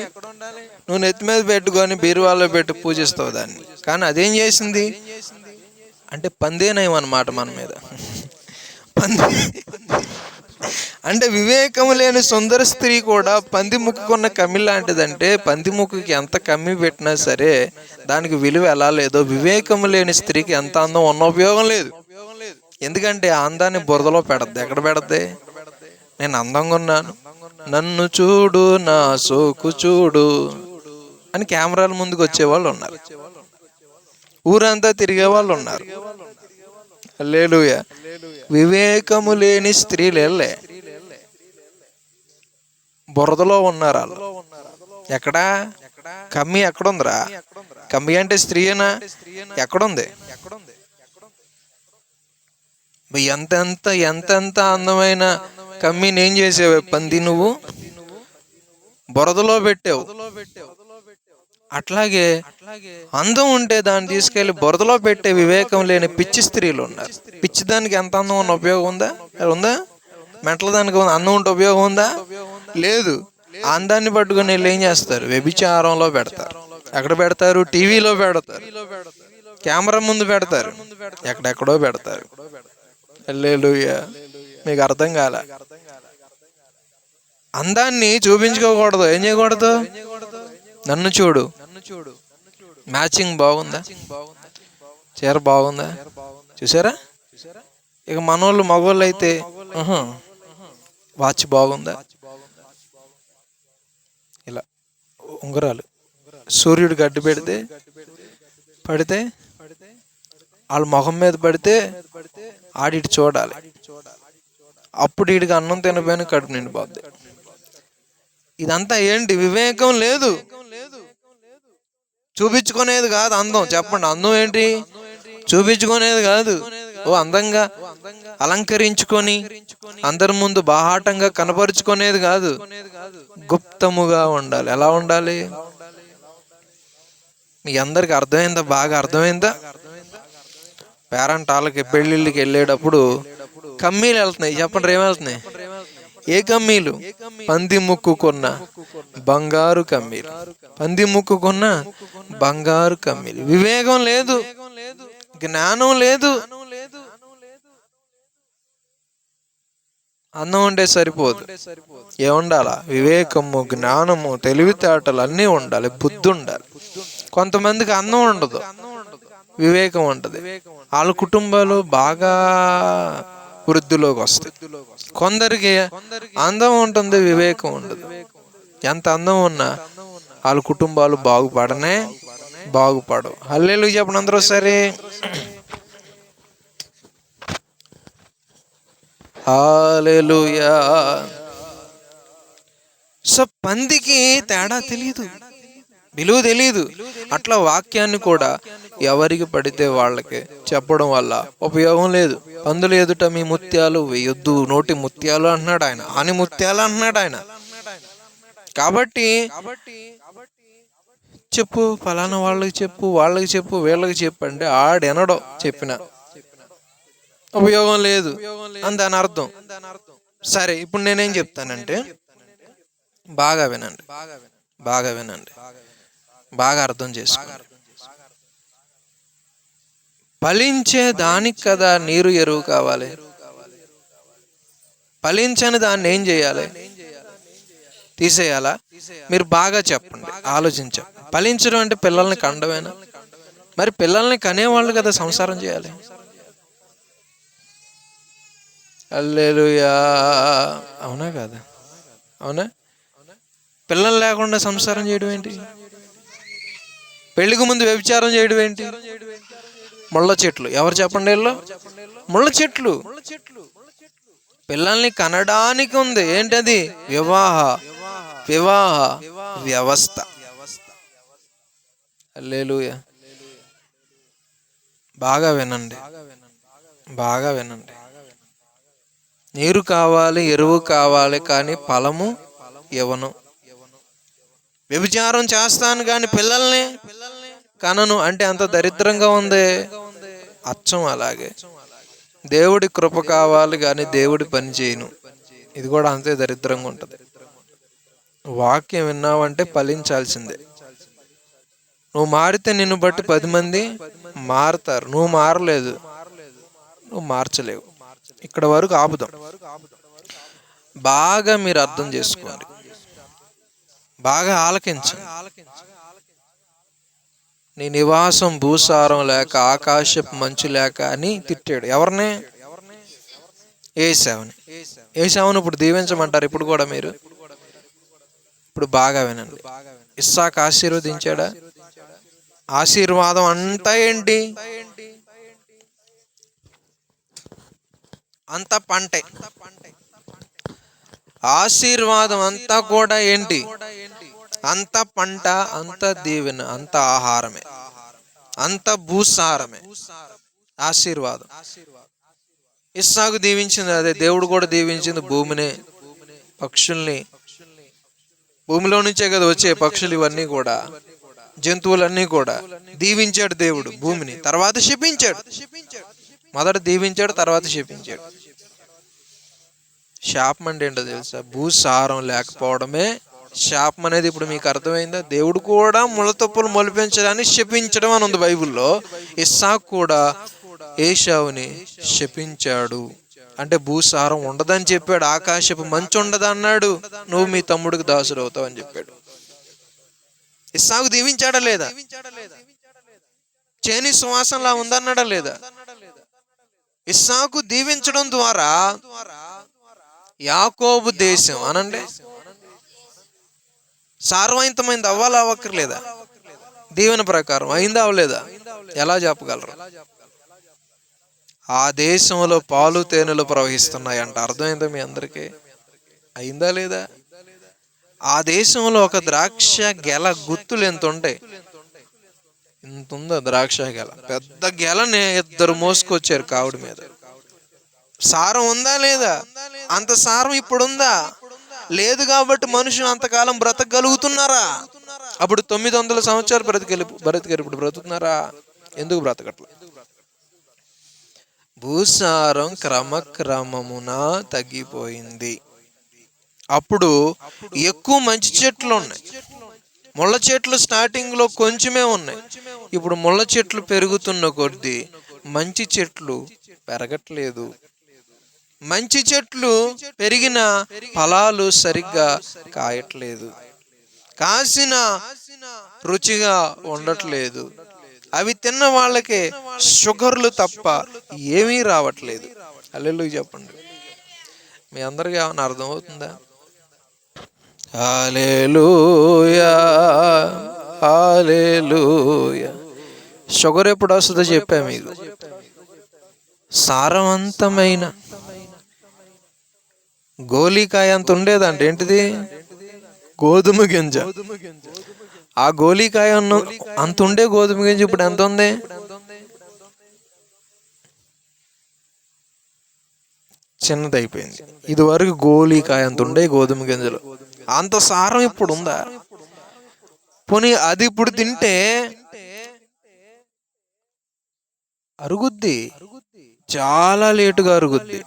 నువ్వు నెత్తి మీద పెట్టుకొని బీరువాలో పెట్టి పూజిస్తావు దాన్ని. కానీ అదేం చేసింది అంటే పందేనయం అన్నమాట మన మీద. పంది అంటే వివేకము లేని సుందర స్త్రీ కూడా పంది ముక్కుకున్న కమ్మి లాంటిదంటే, పంది ముక్కుకి ఎంత కమ్మి పెట్టినా సరే దానికి విలువ ఎలా లేదో వివేకము లేని స్త్రీకి ఎంత అందం ఉన్న ఉపయోగం లేదు. ఎందుకంటే ఆ అందాన్ని బురదలో పెడద్ది. ఎక్కడ పెడద్ది? నేను అందంగా ఉన్నాను, నన్ను చూడు, నా సోకు చూడు అని కెమెరాల ముందుకు వచ్చేవాళ్ళు ఉన్నారు, ఊరంతా తిరిగే వాళ్ళు ఉన్నారు. హల్లెలూయా. వివేకము లేని స్త్రీలే బురదలో ఉన్నారు వాళ్ళు. ఎక్కడా? కమ్మి ఎక్కడుందిరా? కమ్మి అంటే స్త్రీయేనా? ఎక్కడుంది? ఎంతెంత అందమైన కమ్మిని ఏం చేసావు పంది? నువ్వు బురదలో పెట్టావు. అట్లాగే అందం ఉంటే దాన్ని తీసుకెళ్లి బురదలో పెట్టే వివేకం లేని పిచ్చి స్త్రీలు ఉన్నారు. పిచ్చి దానికి ఎంత అందం ఉన్న ఉపయోగం ఉందా? మెంటల దానికి అందం ఉంటే ఉపయోగం ఉందా? లేదు. అందాన్ని పట్టుకుని వీళ్ళు ఏం చేస్తారు? వ్యభిచారంలో పెడతారు. ఎక్కడ పెడతారు? టీవీలో పెడతారు, కెమెరా ముందు పెడతారు, ఎక్కడెక్కడో పెడతారు. హల్లెలూయా. మీకు అర్థం కాల? అందాన్ని చూపించుకోకూడదు. ఏం చేయకూడదు? నన్ను చూడు, మ్యాచింగ్ బాగుందా, చీర బాగుందా, చూసారా? ఇక మనోళ్ళు మగోళ్ళు అయితే వాచ్ బాగుందా, ఇలా ఉంగరాలు, సూర్యుడు గడ్డి పడితే వాళ్ళ మొహం మీద పడితే ఆడిటి చూడాలి. అప్పుడు వీడికి అన్నం తినపోయిన కడుపు నిండిపోద్ది. ఇదంతా ఏంటి? వివేకం లేదు. చూపించుకునేది కాదు అందం. చెప్పండి, అందం ఏంటి? చూపించుకునేది కాదు. ఓ అందంగా అలంకరించుకొని అందరి ముందు బాహాటంగా కనపరుచుకునేది కాదు. గుప్తముగా ఉండాలి. ఎలా ఉండాలి? మీ అందరికి అర్థమైందా? బాగా అర్థమైందా? పేరంటాలకి పెళ్ళిళ్ళకి వెళ్ళేటప్పుడు కమ్మీలు వెళ్తున్నాయి. చెప్పండి, ఏం వెళ్తున్నాయి? ఏ కమ్మీలు? పంది ముక్కుకున్న బంగారు కమ్మీలు. పంది ముక్కుకున్న బంగారు కమ్మీలు. వివేకం లేదు, జ్ఞానం లేదు. అందం ఉంటే సరిపోదు. ఏముండాలా? వివేకము, జ్ఞానము, తెలివితేటలు అన్నీ ఉండాలి, బుద్ధి ఉండాలి. కొంతమందికి అందం ఉండదు, వివేకం ఉంటది. వాళ్ళ కుటుంబాలు బాగా వృద్ధిలోకి వస్తాయి. కొందరికి అందం ఉంటుంది, వివేకం ఉండదు. ఎంత అందం ఉన్నా వాళ్ళ కుటుంబాలు బాగుపడవు. హల్లెలూయా చెప్పండి అందరూ సరే. హల్లెలూయా. సో పందికి తేడా తెలియదు, విలువ తెలియదు. అట్లా వాక్యాన్ని కూడా ఎవరికి పడితే వాళ్ళకి చెప్పడం వల్ల ఉపయోగం లేదు. పందులు ఎదుట మీ ముత్యాలు వేయొద్దు, నోటి ముత్యాలు అంటున్నాడు ఆయన, అని ముత్యాలు అంటున్నాడు ఆయన. కాబట్టి చెప్పు, ఫలానా వాళ్ళకి చెప్పు, వీళ్ళకి చెప్పు అంటే ఆడెనడో చెప్పిన ఉపయోగం లేదు అని దాని అర్థం. సరే, ఇప్పుడు నేనేం చెప్తానంటే బాగా వినండి, బాగా అర్థం చేసుకోండి. ఫలించే దానికి కదా నీరు, ఎరువు కావాలి. ఫలించని దాన్ని ఏం చేయాలి? తీసేయాలా? మీరు బాగా చెప్పండి, ఆలోచించండి. ఫలించడం అంటే పిల్లల్ని కండమేనా? మరి పిల్లల్ని కనేవాళ్ళు కదా సంసారం చేయాలి. హల్లెలూయా. అవునా కదా? అవునా? పిల్లలు లేకుండా సంసారం చేయడం ఏంటి? పెళ్లికి ముందు వ్యభిచారం చేయడం ఏంటి? ముళ్ళ చెట్లు. ఎవరు చెప్పండి? ముళ్ళ చెట్లు. పిల్లల్ని కనడానికి ఉంది. ఏంటది? వివాహ వ్యవస్థ. హల్లెలూయా. బాగా వినండి. నీరు కావాలి, ఎరువు కావాలి, కానీ ఫలము ఇవ్వను. వ్యభిచారం చేస్తాను కానీ పిల్లల్ని కనను అంటే అంత దరిద్రంగా ఉంది. అచ్చం అలాగే దేవుడి కృప కావాలి కానీ దేవుడి పని చేయను, ఇది కూడా అంతే దరిద్రంగా ఉంటుంది. వాక్యం విన్నావంటే ఫలించాల్సిందే. నువ్వు మారితే నిన్ను బట్టి 10 మంది మారుతారు. నువ్వు మారలేదు, నువ్వు మార్చలేవు. ఇక్కడ వరకు ఆపుదాం. బాగా మీరు అర్థం చేసుకోండి, బాగా ఆలకించండి. నీ నివాసం భూసారం లేక ఆకాశపు మంచు లేక అని తిట్టాడు. ఎవరిని? ఏశావుని. ఏశావుని ఇప్పుడు దీవించమంటారు. ఇప్పుడు కూడా మీరు ఇప్పుడు బాగా వినండి. ఇస్సాకు ఆశీర్వదించాడా? ఆశీర్వాదం అంతా ఏంటి? అంత పంటే. ఆశీర్వాదం అంతా కూడా ఏంటి? అంత పంట, అంత దీవెన, అంత ఆహారమే, అంత భూసారమే ఆశీర్వాదం. ఇస్సాకు దీవించింది అదే. దేవుడు కూడా దీవించింది భూమిని, పక్షుల్ని. భూమిలో నుంచే కదా వచ్చే పక్షులు, ఇవన్నీ కూడా జంతువులన్నీ కూడా దీవించాడు దేవుడు భూమిని. తర్వాత శపించాడు. మొదట దీవించాడు, తర్వాత శపించాడు. శాపం అంటే ఏంటో తెలుసా? భూసారం లేకపోవడమే శాపం అనేది. ఇప్పుడు మీకు అర్థమైందా? దేవుడు కూడా ముళ్ళతుప్పలు మొలిపించడాన్ని శపించడం అని ఉంది బైబిల్లో. ఇస్సాకు కూడా ఏశావుని శపించాడు. అంటే భూసారం ఉండదని చెప్పాడు. ఆకాశపు మంచు ఉండదు అన్నాడు. నువ్వు మీ తమ్ముడికి దాసుడు అవుతావు అని చెప్పాడు. ఇస్సాకు దీవించాడా లేదా? చేని సువాసనలా ఉందన్నాడా లేదా? ఇస్సాకు దీవించడం ద్వారా యాకోబు దేశం అనండి సారవంతమైంది. అవ్వాలా అవ్వక్కర్లేదా? దీవెన ప్రకారం అయిందా అవ్వలేదా? ఎలా చెప్పగలరు? ఆ దేశంలో పాలు తేనెలు ప్రవహిస్తున్నాయంట. అర్థమైందా మీ అందరికీ? అయిందా లేదా? ఆ దేశంలో ఒక ద్రాక్ష గెల గుత్తులు ఎంత ఉంటాయి? ఇంత ఉందా ద్రాక్ష గెల? పెద్ద గెలని 2 మోసుకొచ్చారు కావుడి మీద. సారం ఉందా లేదా? అంత సారం ఇప్పుడుందా? లేదు. కాబట్టి మనుషులు అంతకాలం బ్రతకగలుగుతున్నారా? అప్పుడు 900 సంవత్సరాలు బ్రతికారు. ఇప్పుడు బ్రతుకుతున్నారా? ఎందుకు బ్రతకట్లా? భూసారం క్రమక్రమమున తగ్గిపోయింది. అప్పుడు ఎక్కువ మంచి చెట్లు ఉన్నాయి. ముళ్ళ చెట్లు స్టార్టింగ్ లో కొంచెమే ఉన్నాయి. ఇప్పుడు ముళ్ళ చెట్లు పెరుగుతున్న కొద్దీ మంచి చెట్లు పెరగట్లేదు. మంచి చెట్లు పెరిగిన ఫలాలు సరిగ్గా కాయట్లేదు. కాసిన రుచిగా ఉండట్లేదు. అవి తిన్న వాళ్ళకే షుగర్లు తప్ప ఏమీ రావట్లేదు. హల్లెలూయా చెప్పండి. మీ అందరికీ ఏమన్నా అర్థమవుతుందా? హల్లెలూయా, హల్లెలూయా. షుగర్ ఎప్పుడు వస్తుందో చెప్పా మీకు. సారవంతమైన గోలికాయ అంత ఉండేదంటే ఏంటిది? గోధుమ గింజ. ఆ గోలికాయ అంత ఉండే గోధుమ గింజ ఇప్పుడు ఎంత ఉంది? చిన్నదైపోయింది. ఇది వరకు గోలికాయ అంత ఉండే గోధుమ గింజలు. అంత సారం ఇప్పుడు ఉందా? పోనీ అది ఇప్పుడు తింటే అరుగుద్ది, చాలా లేటుగా అరుగుద్ది.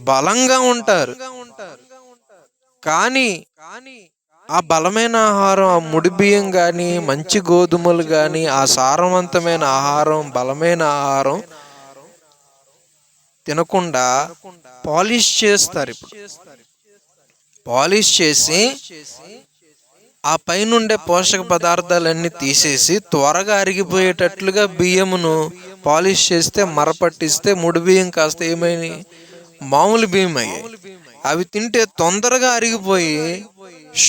బలంగా ఉంటారు. కానీ ఆ బలమైన ఆహారం, ఆ ముడి బియ్యం కానీ, మంచి గోధుమలు కానీ, ఆ సారవంతమైన ఆహారం, బలమైన ఆహారం తినకుండా పాలిష్ చేస్తారు. ఇప్పుడు పాలిష్ చేసి ఆ పైనుండే పోషక పదార్థాలన్నీ తీసేసి త్వరగా అరిగిపోయేటట్లుగా బియ్యమును పాలిష్ చేస్తే, మరపట్టిస్తే ముడి బియ్యం కాస్త ఏమైనా మామూలు బియ్యం అయ్యాయి. అవి తింటే తొందరగా అరిగిపోయి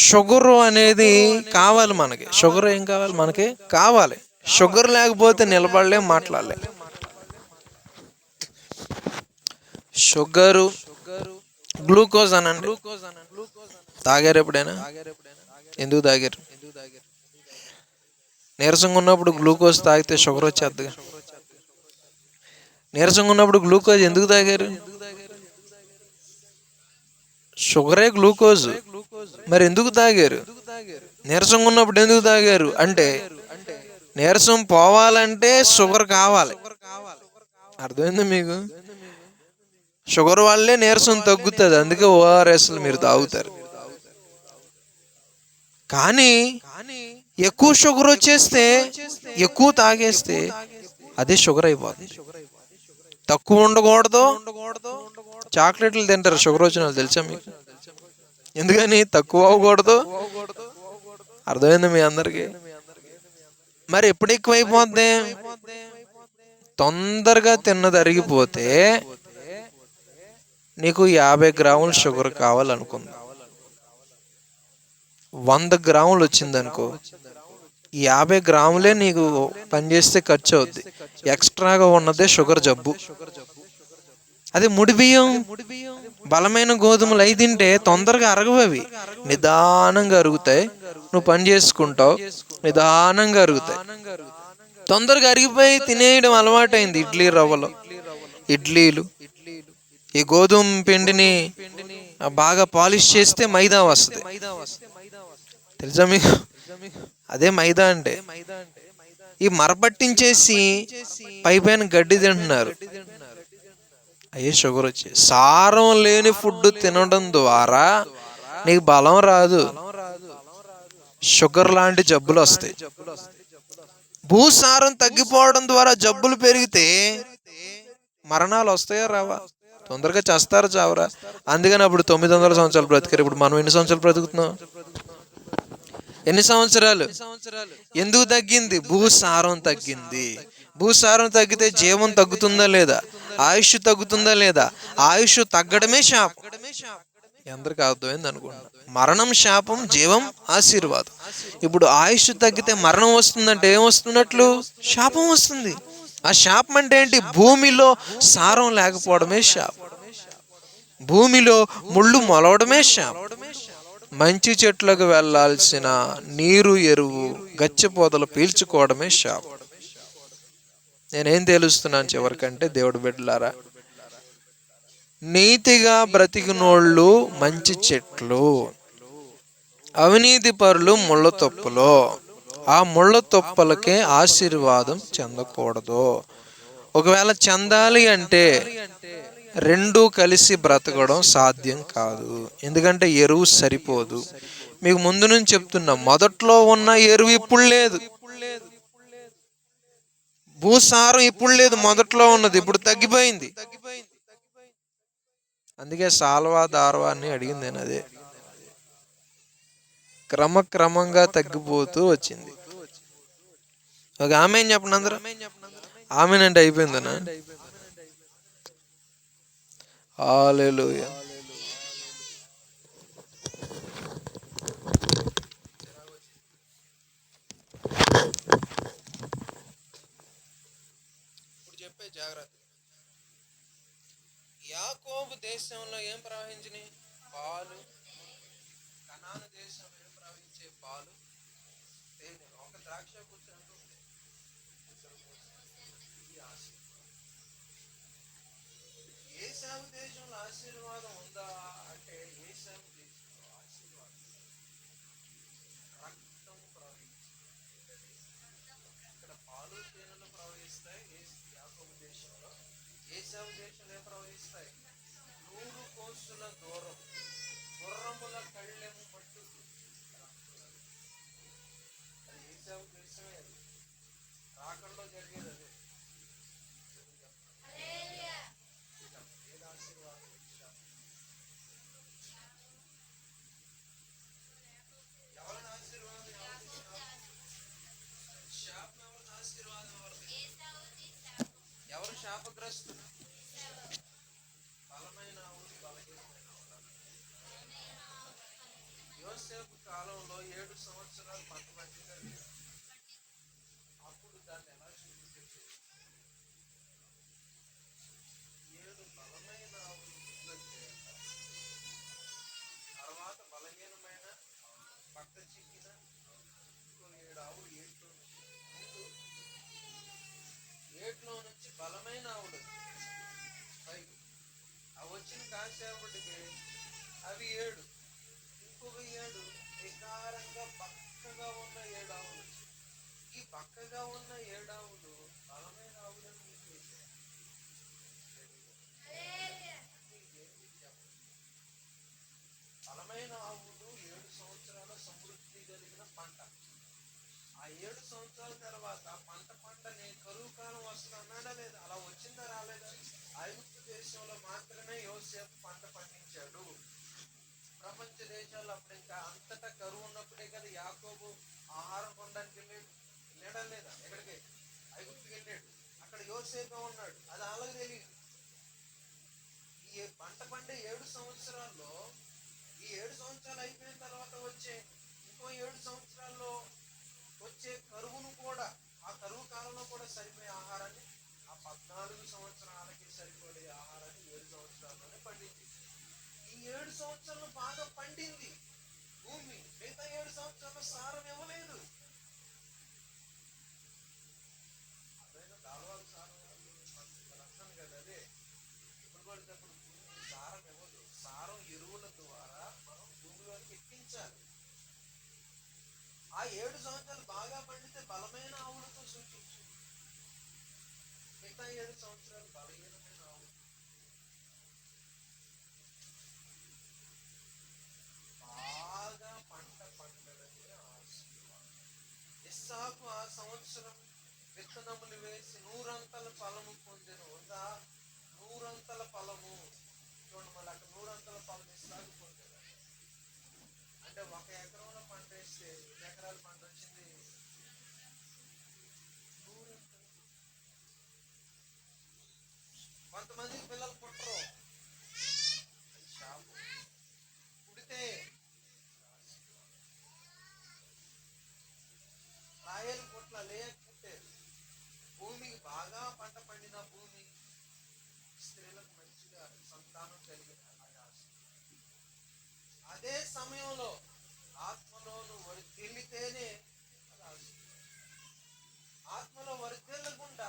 షుగర్ అనేది కావాలి మనకి. షుగర్ ఏం కావాలి? మనకి కావాలి. షుగర్ లేకపోతే నిలబడలేం, మాట్లాడలేం. షుగరు, గ్లూకోజ్ అనండి. తాగారు ఎప్పుడైనా? ఎందుకు తాగారు? నీరసంగా ఉన్నప్పుడు గ్లూకోజ్ తాగితే షుగర్ వచ్చేద్దిగా. నీరసంగా ఉన్నప్పుడు గ్లూకోజ్ ఎందుకు తాగారు? షుగరే గ్లూకోజ్. మరి ఎందుకు తాగారు? నీరసంగా ఉన్నప్పుడు ఎందుకు తాగారు అంటే నీరసం పోవాలంటే షుగర్ కావాలి. అర్థమైంది మీకు? షుగర్ వల్లే నీరసం తగ్గుతుంది, అందుకే ఓఆర్ఎస్లు మీరు తాగుతారు. కానీ ఎక్కువ షుగర్ వచ్చేస్తే, ఎక్కువ తాగేస్తే అదే షుగర్ అయిపోతుంది. తక్కువ ఉండకూడదు. చాక్లెట్లు తింటారు షుగర్ వచ్చిన వాళ్ళు, తెలుసా మీకు? ఎందుకని? తక్కువ అవ్వకూడదు. అర్థమైంది మీ అందరికి? మరి ఎప్పుడు ఎక్కువైపోద్ది? తొందరగా తిన్నది అరిగిపోతే నీకు 50 గ్రాముల షుగర్ కావాలనుకుంది, 100 గ్రాములు వచ్చిందనుకో, 50 గ్రాములే నీకు పనిచేస్తే ఖర్చు అవుద్ది. ఎక్స్ట్రాగా ఉన్నదే షుగర్ జబ్బు. అదే ముడి బియ్యం, బలమైన గోధుమలు అయి తింటే తొందరగా అరగవు. అవి నిదానంగా అరుగుతాయి. నువ్వు పని చేసుకుంటావు, నిదానంగా అరుగుతాయి. తొందరగా అరిగిపోయి తినేయడం అలవాటైంది. ఇడ్లీ రవ్వలో ఇడ్లీలు, ఈ గోధుమ పిండిని బాగా పాలిష్ చేస్తే మైదా వస్తుంది, తెలుసా మీకు? అదే మైదా అంటే. ఈ మరపట్టించేసి పైపైన గడ్డి తింటున్నారు, అయ్యే షుగర్ వచ్చి. సారం లేని ఫుడ్ తినడం ద్వారా నీకు బలం రాదు, షుగర్ లాంటి జబ్బులు వస్తాయి. భూసారం తగ్గిపోవడం ద్వారా జబ్బులు పెరిగితే మరణాలు వస్తాయా రావా? తొందరగా చేస్తారు చావరా? అందుకని అప్పుడు 900 సంవత్సరాలు బ్రతికారు. ఇప్పుడు మనం ఎన్ని సంవత్సరాలు బ్రతుకుతున్నాం? ఎన్ని సంవత్సరాలు? ఎందుకు తగ్గింది? భూసారం తగ్గింది. భూసారం తగ్గితే జీవం తగ్గుతుందా లేదా? ఆయుష్ తగ్గుతుందా లేదా? ఆయుష్ తగ్గడమే శాపం. అందరికి అర్థమైంది అనుకుంటున్నా. మరణం శాపం, జీవం ఆశీర్వాదం. ఇప్పుడు ఆయుష్ తగ్గితే మరణం వస్తుందంటే ఏం వస్తున్నట్లు? శాపం వస్తుంది. ఆ శాపం అంటే ఏంటి? భూమిలో సారం లేకపోవడమే శాపం, భూమిలో ముళ్ళు మొలవడమే శాపం. మంచి చెట్లకు వెళ్లాల్సిన నీరు, ఎరువు, గచ్చపోదలు పీల్చుకోవడమే శాపం. నేనేం తెలుస్తున్నాను చివరికంటే, దేవుడు బిడ్డలారా, నీతిగా బ్రతికినోళ్ళు మంచి చెట్లు, అవినీతి పరులు ముళ్ళ తొప్పలో. ఆ ముళ్ళ తొప్పలకే ఆశీర్వాదం చెందకూడదు. ఒకవేళ చెందాలి అంటే రెండూ కలిసి బ్రతకడం సాధ్యం కాదు, ఎందుకంటే ఎరువు సరిపోదు. మీకు ముందు నుంచి చెప్తున్నా, మొదట్లో ఉన్న ఎరువు ఇప్పుడు లేదు, భూసారం ఇప్పుడు లేదు, మొదట్లో ఉన్నది ఇప్పుడు తగ్గిపోయింది. అందుకే సాల్వా దార్వాన్ని అడిగింది నేను, అదే క్రమక్రమంగా తగ్గిపోతూ వచ్చింది. ఒక ఆమె ఏం చెప్పండి అందరూ? ఆమెనంటే అయిపోయిందనా? హల్లెలూయా. ఇప్పుడు చెప్పే జాగ్రత్త. యాకోబు దేశంలో ఏం ప్రవహించినాయి? పాలు. కనాను దేశంలో ఏం ప్రవహించే? పాలు, తేనె. ఒక ద్రాక్ష కూర్చున్నట్టు ఉంది. ఏశావు దేశంలో ఆశీర్వాదం ఉందా అంటే, ఏశావు దేశంలో ఆశీర్వాదం, రక్తం ప్రవహించింది. ఇక్కడ పాలు తేనెలు ప్రవహిస్తాయి యాకోబు దేశంలో. ఏశావు దేశంలో ఏం ప్రవహిస్తాయి? 100 కోసుల దూరం, గుర్రముల కళ్ళెము పట్టు. అది ఏశావు దేశమే. అది రాకల్లో జరిగేది అదే. ఏది ఆశీర్వాదం? ఎవరిని ఆశీర్వాదం? శాపం ఎవరిని? ఆశీర్వాదం ఎవరిది? ఎవరు శాపగ్రస్తులు? బలమైన ఆవులు, బలహీనమైన ఆవులు. యోసేపు కాలంలో 7 సంవత్సరాలు పంట పండిందా? అప్పుడు దాన్ని ఎలా చూపించారు? 7 బలమైన ఆవులు గుడ్లొచ్చాయి, తర్వాత బలహీనమైన పక్క చిక్కిన 7 ఆవులు ఏట్లో నుంచి, ముందు ఏట్లో నుంచి బలమైన ఆవులు పైకి, అవి వచ్చిన కాసేపటికి అవి 7, ఇంకొక 7 వికారంగా బక్కగా ఉన్న 7 ఆవులు. ఈ బక్కగా ఉన్న 7 ఆవులు బలమైన ఆవులను మింగేశాయి. బలమైన ఆవులు 7 సంవత్సరాల సమృద్ధి కలిగిన పంట. ఆ 7 సంవత్సరాల తర్వాత పంట పంటని కరువు కాలం వస్తుంది అన్నాడా లేదా? అలా వచ్చిందా రాలేదా? ఐగుప్తు దేశంలో మాత్రమే యోసేపు పంట పండించాడు. ప్రపంచ దేశాల్లో అప్పుడు ఇంకా అంతటా కరువు ఉన్నప్పుడే కదా యాకోబు ఆహారం కొనడానికి వెళ్ళాడా లేదా? ఎక్కడికి? ఐగుప్తుకి వెళ్ళాడు. అక్కడ యోసేపే ఉన్నాడు. అది అలాగే తెలియదు. ఈ పంట పండే 7 సంవత్సరాల్లో ఈ 7 సంవత్సరాలు అయిపోయిన తర్వాత వచ్చే ఇంకో 7 సంవత్సరాల్లో వచ్చే కరువును కూడా, ఆ కరువు కాలంలో కూడా సరిపోయే ఆహారాన్ని, ఆ 14 సంవత్సరాలకి సరిపడే ఆహారాన్ని 7 సంవత్సరాల్లోనే పండింది. ఈ 7 సంవత్సరాలు బాగా పండింది భూమి. మిగతా 7 సంవత్సరాలు సారం ఇవ్వలేదు. అదైనా దాల్వాలు సారం అంటాను కదా, అదే ఇప్పుడు పడినప్పుడు భూమి సారం ఇవ్వదు. సారం ఎరువుల ద్వారా మనం భూమిలోకి ఎక్కించాలి. ఆ 7 సంవత్సరాలు బాగా పండితే బలమైన ఆవులతో సూచించు. మిగతా 7 సంవత్సరాలు బలహీనమైన ఆవులు. బాగా పంట పండడమే ఆశీర్వాదం. ఇస్సాకు ఆ సంవత్సరం విత్తనములు వేసి 100 ఫలము పొందెను. ఉందా? 100 ఫలము. చూడండి, మళ్ళీ అక్కడ 100 ఫలం ఇస్సాకు పొందాడు. అంటే 1 ఎకరంలో పంట వేస్తే 2 ఎకరాల పంట వచ్చింది 100. కొంతమందికి పిల్లలు పుట్టరు, అది శాపం. పుడితే రాయలు పుట్ల లేక పుట్టారు. భూమికి బాగా పంట పండిన భూమి స్త్రీలకు మంచిగా సంతానం కలిగిన అదే సమయంలో ఆత్మలో నువ్వు వర్ధిల్లితేనే అది ఆశీర్వాదం. ఆత్మలో వర్ధిల్లకుండా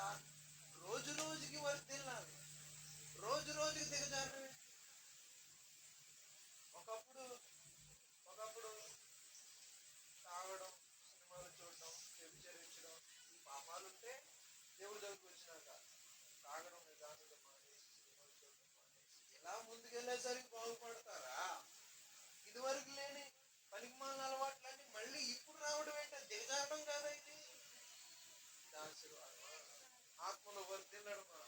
రోజు రోజుకి వర్ధిల్లాలి. రోజు రోజుకి దిగజారు. ఒకప్పుడు తాగడం, సినిమాలు చూడడం, వ్యభిచరించడం, ఈ పాపాలుంటే దేవుడి దగ్గరికి వచ్చినాక తాగడం నిదానంగా మానేసి, సినిమాలు చూడడం మానేసి ఇలా ముందుకెళ్ళేసరికి బాగుపడతారా? ఇదివరకు లేని పనికిమాలిన అలవాట్లన్నీ మళ్ళీ ఇప్పుడు రావడం ఏంటో దిగజారడం కాదా? ఇది ఆశీర్వాదం. ఆత్మలో వర్ధిల్లడమా?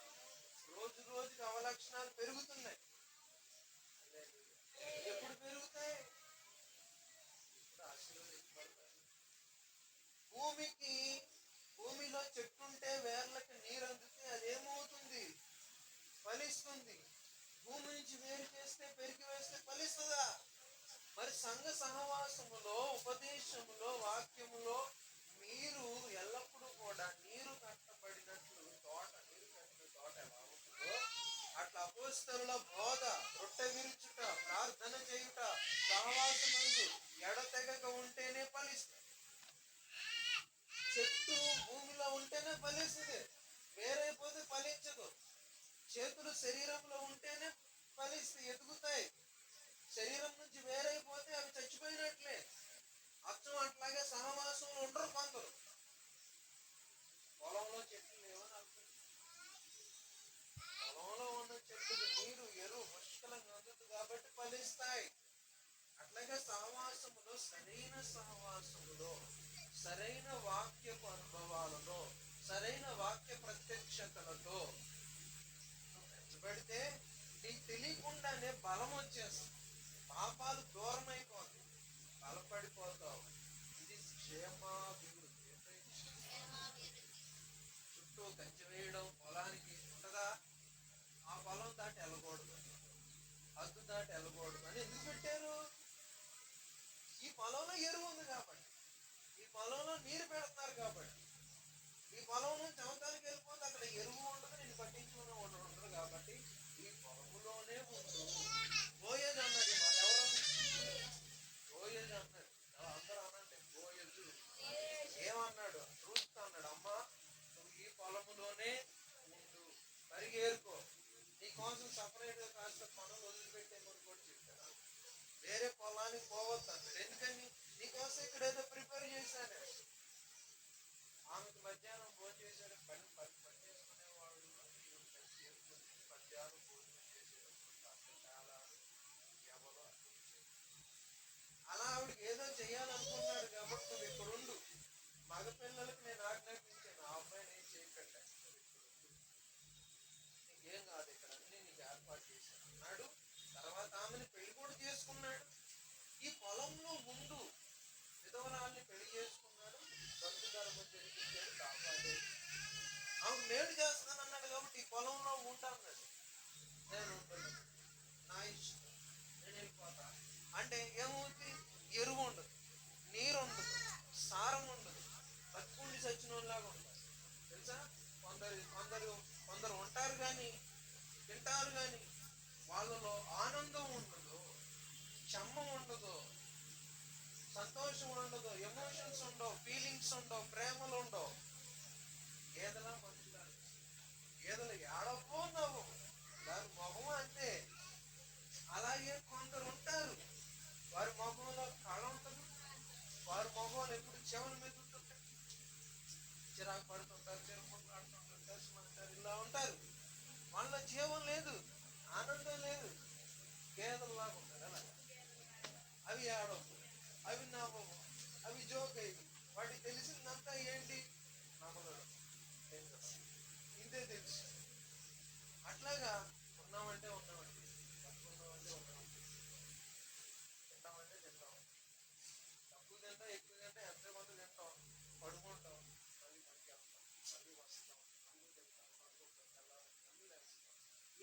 రోజు రోజుకి అవలక్షణాలు పెరుగుతున్నాయి. ఎప్పుడు పెరుగుతాయి? ఇప్పుడు ఆశీర్వదించబడతాయి. భూమిలో చెట్టుంటే వేర్లకు నీరు అందుతే అదేమవుతుంది? ఫలిస్తుంది. భూమి నుంచి వేరు చేస్తే, పెరిగి వేస్తే ఫలిస్తుందా? మరి సంఘ సహవాసములో, ఉపదేశములో, వాక్యములో మీరు ఎల్లప్పుడూ కూడా నీరు కట్టబడినట్లు నీరు కట్టిన తోట ఎలా ఉంటుందో అట్లా అపోస్తలుల బోధ, రొట్టె విరుచుట, ప్రార్థన చేయుట, సహవాసమందు ఎడతెగక ఉంటేనే ఫలిస్తుంది. చెట్టు భూమిలో ఉంటేనే ఫలిస్తుంది, వేరైపోతే ఫలించదు. చేతులు శరీరంలో ఉంటేనే ఫలిస్తాయి, ఎదుగుతాయి. శరీరం నుంచి వేరైపోతే అవి చచ్చిపోయినట్లే. అచ్చం అట్లాగే సహవాసంలో ఉండరు కొందరు. పొలంలో చెట్లు లేవని అనుకుంటారు. పొలంలో ఉన్న చెట్టుకు నీరు, ఎరువు పుష్కలంగా అందుతుంది కాబట్టి ఫలిస్తాయి. అట్లాగే సహవాసములో, సరైన వాక్యపు అనుభవాలలో, సరైన వాక్య ప్రత్యక్షతలతో నువ్వు పెంచబడితే నీకు తెలియకుండానే బలం వచ్చేస్తుంది. పాపాలు దూరం అయిపోతాయి, బలపడిపోతావు. ఇది క్షేమాభివృద్ధి. చుట్టూ కంచె వేయడం పొలానికి ఉంటుందా? ఆ పొలం దాటి వెళ్ళకూడదు, హద్దు దాటి వెళ్ళకూడదు అని ఎందుకు పెట్టారు? ఈ పొలంలో ఎరువు ఉంది కాబట్టి, ఈ పొలంలో నీరు పెడుతున్నారు కాబట్టి, ఈ పొలం నుంచి అవతలకి వెళ్ళిపోతే అక్కడ ఎరువు ఉండదు, నేను పట్టించుకుని ఉండదు కాబట్టి ఈ పొలంలోనే ఉండు. బోయేజ్ అన్నాడు. బోయేజ్ అన్నాడు. అందరూ అనండి బోయేజు. ఏమన్నాడు? రూత్ అన్నాడు, అమ్మా నువ్వు ఈ పొలములోనే ఉండు, పరిగేరుకో, నీకోసం సపరేట్గా కాస్త పనులు వదిలిపెట్టేమని కూడా చెప్పాను. వేరే పొలానికి పోవద్దు అన్నాడు. ఎందుకని? నీకోసం ఇక్కడ ఏదో ప్రిపేర్ చేసి చేయాలనుకున్నాడు కాబట్టి నువ్వు ఇక్కడ ఉండు. మగపిల్లలకు నేను ఆజ్ఞాపించాను, ఆ అమ్మాయిని ఏం చేయకండి, నీకేం కాదు, ఇక్కడ అన్ని నీకు ఏర్పాటు చేశాను అన్నాడు. తర్వాత ఆమెను పెళ్లి కూడా చేసుకున్నాడు. ఈ పొలంలో ఉండు, విధవరాల్ని పెళ్లి చేసుకున్నాడు, బంధు గర్భం జరిగించాడు, కాపాడాడు. ఆమె మేలు చేస్తానన్నాడు కాబట్టి ఈ పొలంలో ఉంటాన్నాడు. నేను ఉంటాను, నా ఇష్టం, నేను వెళ్ళిపోతా అంటే ఏమవుతుంది? ఎరువు ఉండదు, నీరు ఉండదు, సారం ఉండదు, బతుకుండి చచ్చిన వాళ్ళలాగా ఉంటారు. తెలుసా? కొందరు ఉంటారు కానీ, తింటారు కానీ వాళ్ళలో ఆనందం ఉండదు, క్షమ్మం ఉండదు, సంతోషం ఉండదు, ఎమోషన్స్ ఉండవు, ఫీలింగ్స్ ఉండవు, ప్రేమలు ఉండవు. గేదెలా మనుషులు, గేదెలు ఏడపోన్నావు దాని మొహం అంతే. అలాగే కొందరు ఉంటారు, వారి మొహంలో కళ ఉంటుంది, వారి మొహంలో ఎప్పుడు చెవుల మీద ఉంటుంటారు, చిరాకు పడుతుంటారు, చిరపట్లాడుతుంటారు, దర్శమంటారు, ఇలా ఉంటారు. వాళ్ళ జీవం లేదు, ఆనందం లేదు, గేదెల్లాగా ఉంటారు. అలా అవి ఆడవు, అవి నవ్వవు, అవి జోక్ అయ్యి, వాడికి తెలిసిందంతా ఏంటి? నమ్మగలడు, ఇంతే తెలుసు. అట్లాగా ఉన్నామంటే ఉన్నామండి, ఉన్నామంటే ఉన్నామండి, తింటామంటే తింటాం, తక్కువ తింటాం, ఎక్కువ తింటాం, ఎంత కొంత తింటాం, పడుకుంటాం, మళ్ళీ పనికి వెళ్తాం, మళ్ళీ వస్తాం, మళ్ళీ తింటాం, పడుకుంటాం, తెల్లారి మళ్ళీ లేస్తాం.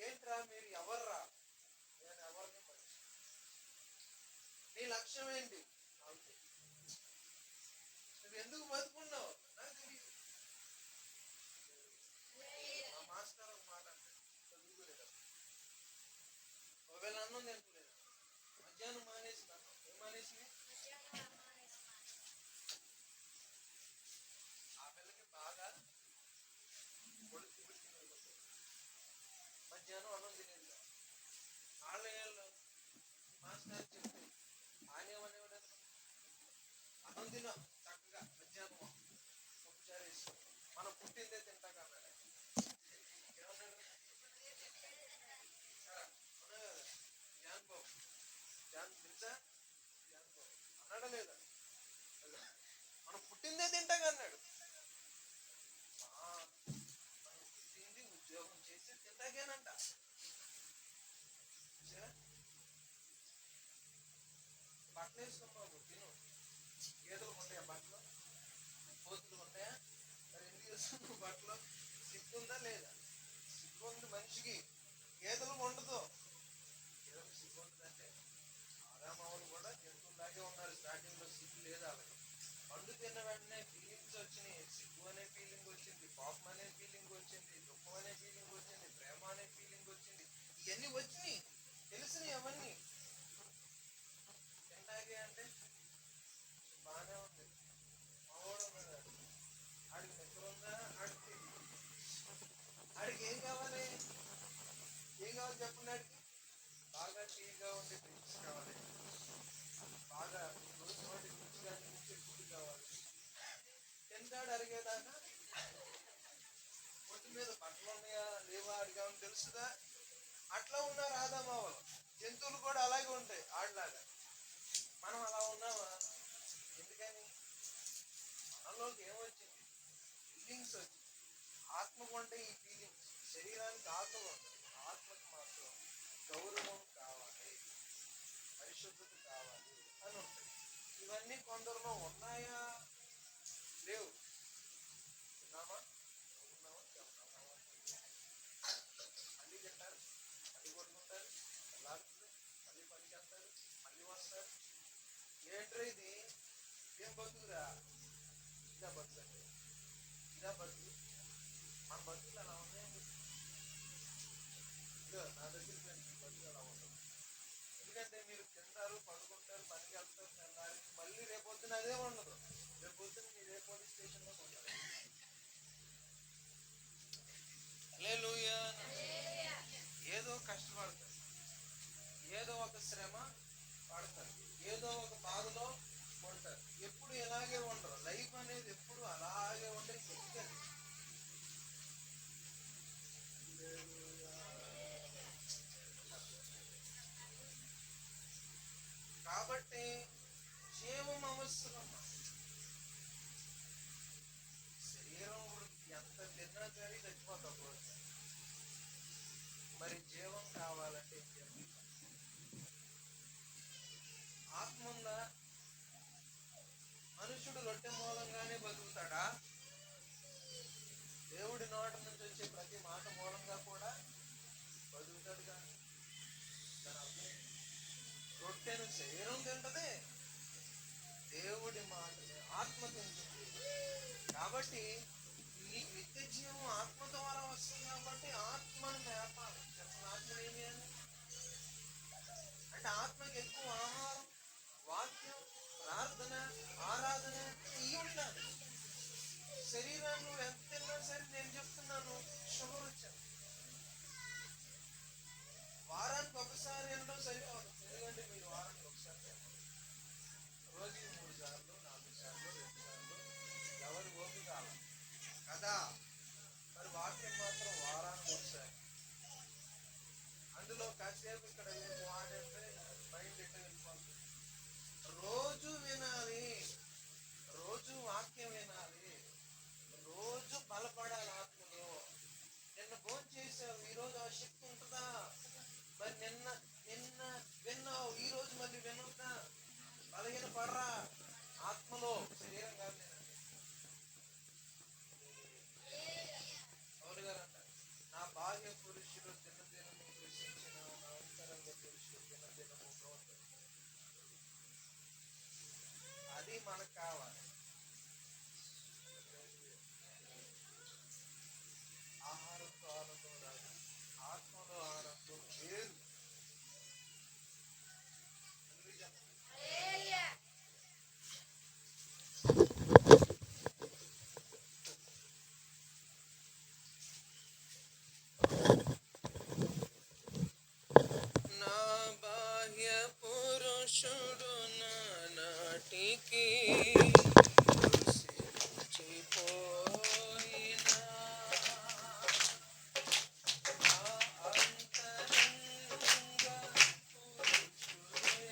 ఏంట్రా మీరు ఎవర్రా? నేను ఎవరిని పని. నీ లక్ష్యం ఏంటి? నాకు తెలియదు. నువ్వు ఎందుకు బతుకున్నావు? నాకు తెలియదు. మా మాస్టర్ ఒక మాట అంటాడు, చదువుకోలేదు, ఒకవేళ అన్నం తింటలేదు, మధ్యాహ్నం మానేసి అన్నం, ఏం మానేసి? ఆ పిల్లకి బాగా ఒళ్ళు చూపించింది, మధ్యాహ్నం అన్నం తినేది. వాళ్ళ మాస్టర్ చెప్పి ఆయన ఏమనేవాడు, అన్నం తిన్నా చక్కగా మధ్యాహ్నం ఒకసారి మనం పుట్టిందే తింటాక అన్నాడు. ఏమన్నాడు? జాన్ బాబు, జాన్ తెలుసా? జాన్ బాబు అన్నాడా లేదా? మనం పుట్టిందే తింటాక అన్నాడు. మనం పుట్టింది ఉద్యోగం చేసి తింటాకేనంట. బట్టలు వేసుకున్నావు, తిను. గేదెలు ఉంటాయా బట్టలు? కోతులు ఉంటాయా? మరి ఎందుకు వేసుకున్నావు బట్టలు? సిగ్గుందా లేదా? సిగ్గు ఉంది మనిషికి, గేదెలు ఉండదు. గేదెలు సిగ్గు ఉంటుందంటే ఆదామావులు కూడా జంతువులాగే ఉన్నారు. స్టార్టింగ్ లో సిగ్గు లేదు వాళ్ళకి. పండు తిన్న వెంటనే ఫీలింగ్స్ వచ్చినాయి. సిగ్గు అనే ఫీలింగ్ వచ్చింది, కోపం అనే ఫీలింగ్ వచ్చింది, దుఃఖం అనే ఫీలింగ్ వచ్చింది, ప్రేమ అనే ఫీలింగ్ వచ్చింది. ఇవన్నీ వచ్చినాయి, తెలిసినాయి అవన్నీ. తింటాగే అంటే బాగానే ఉంది. మావాడు ఉన్నాడు, ఆడికి నిద్ర ఉందా? ఆడికి ఏం కావాలి? ఏం కావాలి చెప్పండి? ఆడికి బాగా తీయగా ఉండే డ్రింక్స్ కావాలి, బాగా రోజు వాటి రుచిగా అనిపించే ఫుడ్ కావాలి. తింటాడు అరిగేదాకా. ఒంటి మీద బట్టలు ఉన్నాయా లేవా అడిగామని తెలుసుదా? అట్లా ఉన్నారు ఆదామావలు. జంతువులు కూడా అలాగే ఉంటాయి ఆడలాగా. మనం అలా ఉన్నామా? ఎందుకని? మనలోకి ఏమొచ్చింది? ఫీలింగ్స్ వచ్చింది. ఆత్మకు అంటే ఈ ఫీలింగ్స్, శరీరానికి ఆత్మ ఉంటుంది, ఆత్మకు మాత్రం గౌరవం కావాలి, పరిశుద్ధత కావాలి అని ఉంటుంది. ఇవన్నీ కొందరిలో ఉన్నాయా? లేవు. ఉన్నామా? ఉన్నామా? చెప్తామా? మళ్ళీ తింటారు, మళ్ళీ కొట్టుకుంటారు, వెళ్ళాడుతుంది, మళ్ళీ పనికి వెళ్తారు, మళ్ళీ వస్తారు. ఏంట్రా ఇది? ఏం బతుకురా? ఇదా బతుకండి, ఇదా బతుకు. మన బతుకులు అలా ఉన్నాయండి. ఇదో నా దగ్గర బతుకు అలా ఉంటుంది. ఎందుకంటే మీరు తింటారు, పడుకుంటారు, పనికి వెళ్తారు, తెల్లారి మళ్ళీ రేపొద్దున అదే ఉండదు. రేపొద్దున మీరు ఏ పోలీస్ స్టేషన్లో ఉంటారు. హల్లెలూయా. ఏదో కష్టపడతారు, ఏదో ఒక శ్రమ పడతారు, ఏదో ఒక బాధలో ఉంటారు. ఎప్పుడు ఇలాగే ఉండరు. లైఫ్ అనేది ఎప్పుడు అలాగే ఉండదు. చెప్తారు. కాబట్టి జీవం అవసరం. మరి జీవం కావాలంటే ఏం చేయాలి? ఆత్మ ఉందా? మనుషుడు రొట్టె మూలంగానే బతుకుతాడా? దేవుడి నోట నుంచి వచ్చే ప్రతి మాట మూలంగా కూడా బతుకుతాడు. కానీ దాని అర్థం ఏంటి? రొట్టెను శరీరం తింటది, దేవుడి మాటని ఆత్మ తింటుంది. కాబట్టి నీకు నిత్య జీవం ఆత్మ ద్వారా వస్తుంది. కాబట్టి ఆత్మను మేపాలి. ఆత్మ ఏమి అంటే ఆత్మకి ఎక్కువ ఆహారం, వాక్యం, ప్రార్థన, ఆరాధన ఇవి ఉండాలి. శరీరాన్ని నువ్వు ఎంత తిన్నా సరే, నేను చెప్తున్నాను, షుగర్ వచ్చాను. వారానికి ఒకసారి ఎంతో సరిపోదు. ఎందుకంటే మీరు వారానికి ఒకసారి, రోజుకి 3 సార్లు 4 సార్లు 2 సార్లు ఎవరు ఓపిక కదా. మరి వాక్యం మాత్రం వారానికి ఒకసారి. అందులో కాసేపు ఇక్కడ వాడంటే మైండ్ ఎట్లా వెళ్ళిపోతుంది. రోజు వినాలి, రోజు వాక్యం వినాలి, రోజు బలపడాలి ఆత్మలో. నిన్న భోజనం చేసావు, ఈరోజు ఆ శక్తి ఉంటుందా? మరి నిన్న నిన్న విన్నావు, ఈరోజు మళ్ళీ వినవుతా? బలహీన పడరా ఆత్మలో. శరీరం కాదు. పౌలు గారు అంటారు, నా బాహ్య పురుషుడు దినదినము కృషించిన, నా అంతరంగ పురుషుడు దినదినము నూతన. అది మనకు కావాలి. ఆహారంతో ఆనందం రాదు, ఆత్మలో ఆనందం వేరు. నా బాహ్య పురుషుడు నాటికి కృషించిపోయినా, నా అంతరంగ పురుషుడే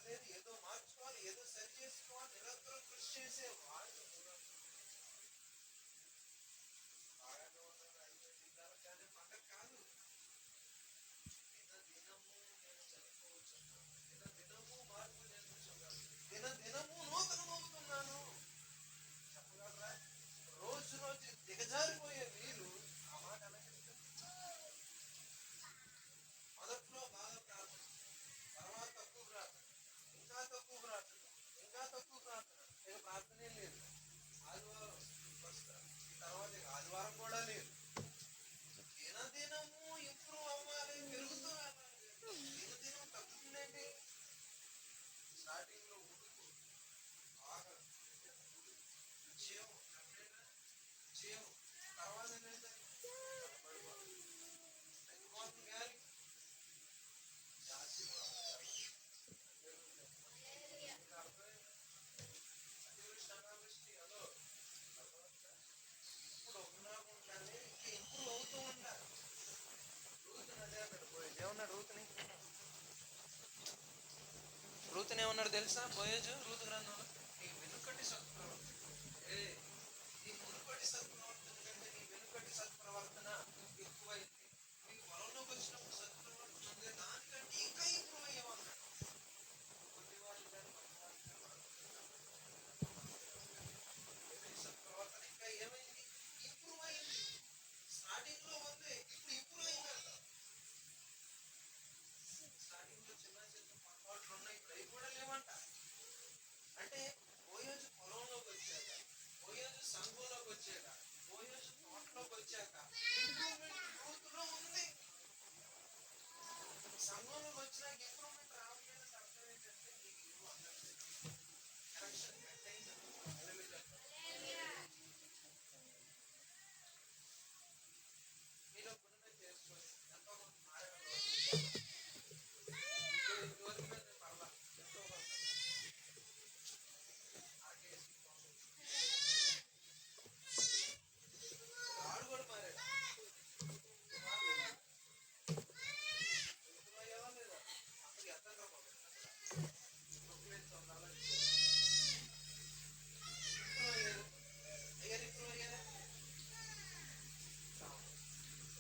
లేదు, ఏదో మార్చుకోవాలి, ఏదో సరి చేసుకోవాలి, నిరంతరం కృషి చేసే వాళ్ళు బాగానే ఉన్నారు. అయిపోయింది కానీ పండగ కాదు. దినము నేను చనిపోవచ్చున్నాను, దినము మార్పు చెందుతున్నాను, దినము నూతనమవుతున్నాను చెప్పగలరా? రోజు రోజు దిగజారిపోయే మీరు ఆ మాట మొదట్లో బాగా ప్రార్థన, తర్వాత తక్కువ ప్రార్థన, ఇంకా తక్కువ ప్రార్థన, ఇంకా తక్కువ ప్రార్థన, ఇక ప్రార్థనే లేదు. ఆదివారం వస్తారు, తర్వాత ఇక ఆదివారం కూడా లేదు. దినదినము ఇంప్రూవ్ అవ్వాలి, పెరుగుతూ వెళ్ళాలి. దినదినం తగ్గుతుందండి. స్టార్టింగ్ లో ఉడుకు బాగా విజయం, విజయం, తర్వాత తగ్గిపోతుంది కానీ అతివృష్టి అదో ఇప్పుడు ఒకనాకుండానే ఇంకా ఇంప్రూవ్ అవుతూ ఉంటారు. రూతుని అదే అన్నాడు బోయేజ్. ఏమన్నాడు రూతుని? రూతుని ఏమన్నాడు తెలుసా బోయేజు? రూతు గ్రంథంలో నీ వెనుకటి సత్ప్రవర్తన, నీ మునుపటి సత్ప్రవర్తన కంటే నీ వెనుకటి సత్ప్రవర్తన ఎక్కువైంది. నీ పొలంలోకి వచ్చినప్పుడు సత్ప్రవర్తన ఉంది, దానికంటే ఇంకా ఇంప్రూవ్ అయ్యేవన్నాడు. కొద్ది వాళ్ళు కానీ సత్ప్రవర్తన ఇంకా ఏమైంది? ఇంప్రూవ్ అయింది. స్టార్టింగ్ లో ఉంది, ఇప్పుడు ఇంప్రూవ్ అయిందంట. స్టార్టింగ్ లో చిన్న చిన్న పొరపాట్లు ఉన్నాయి, ఇప్పుడు అవి కూడా లేవంట. అంటే బోయేజు పొలంలోకి వచ్చాక, బోయేజు సంఘంలోకి వచ్చాక, బోయేజు తోటలోకి వచ్చాక ఇంప్రూవ్మెంట్ రూతులో ఉంది. సంఘంలోకి వచ్చినాక ఇంప్రూవ్మెంట్ రావట్లేదని అర్థం ఏంటంటే నీకు ఇల్లు అందట్లేదు, కరెక్షన్ కట్ అయింది. మీలో గుణమే చేసుకొని ఎంతో కొంత మారడం రోజు మీద పర్లా ఎంతో కొంత వాడు కూడా మారాడు. అయ్యావా లేదా? అప్పుడు ఎంత అయ్యారు, ఇంప్రూవ్ అయ్యారా?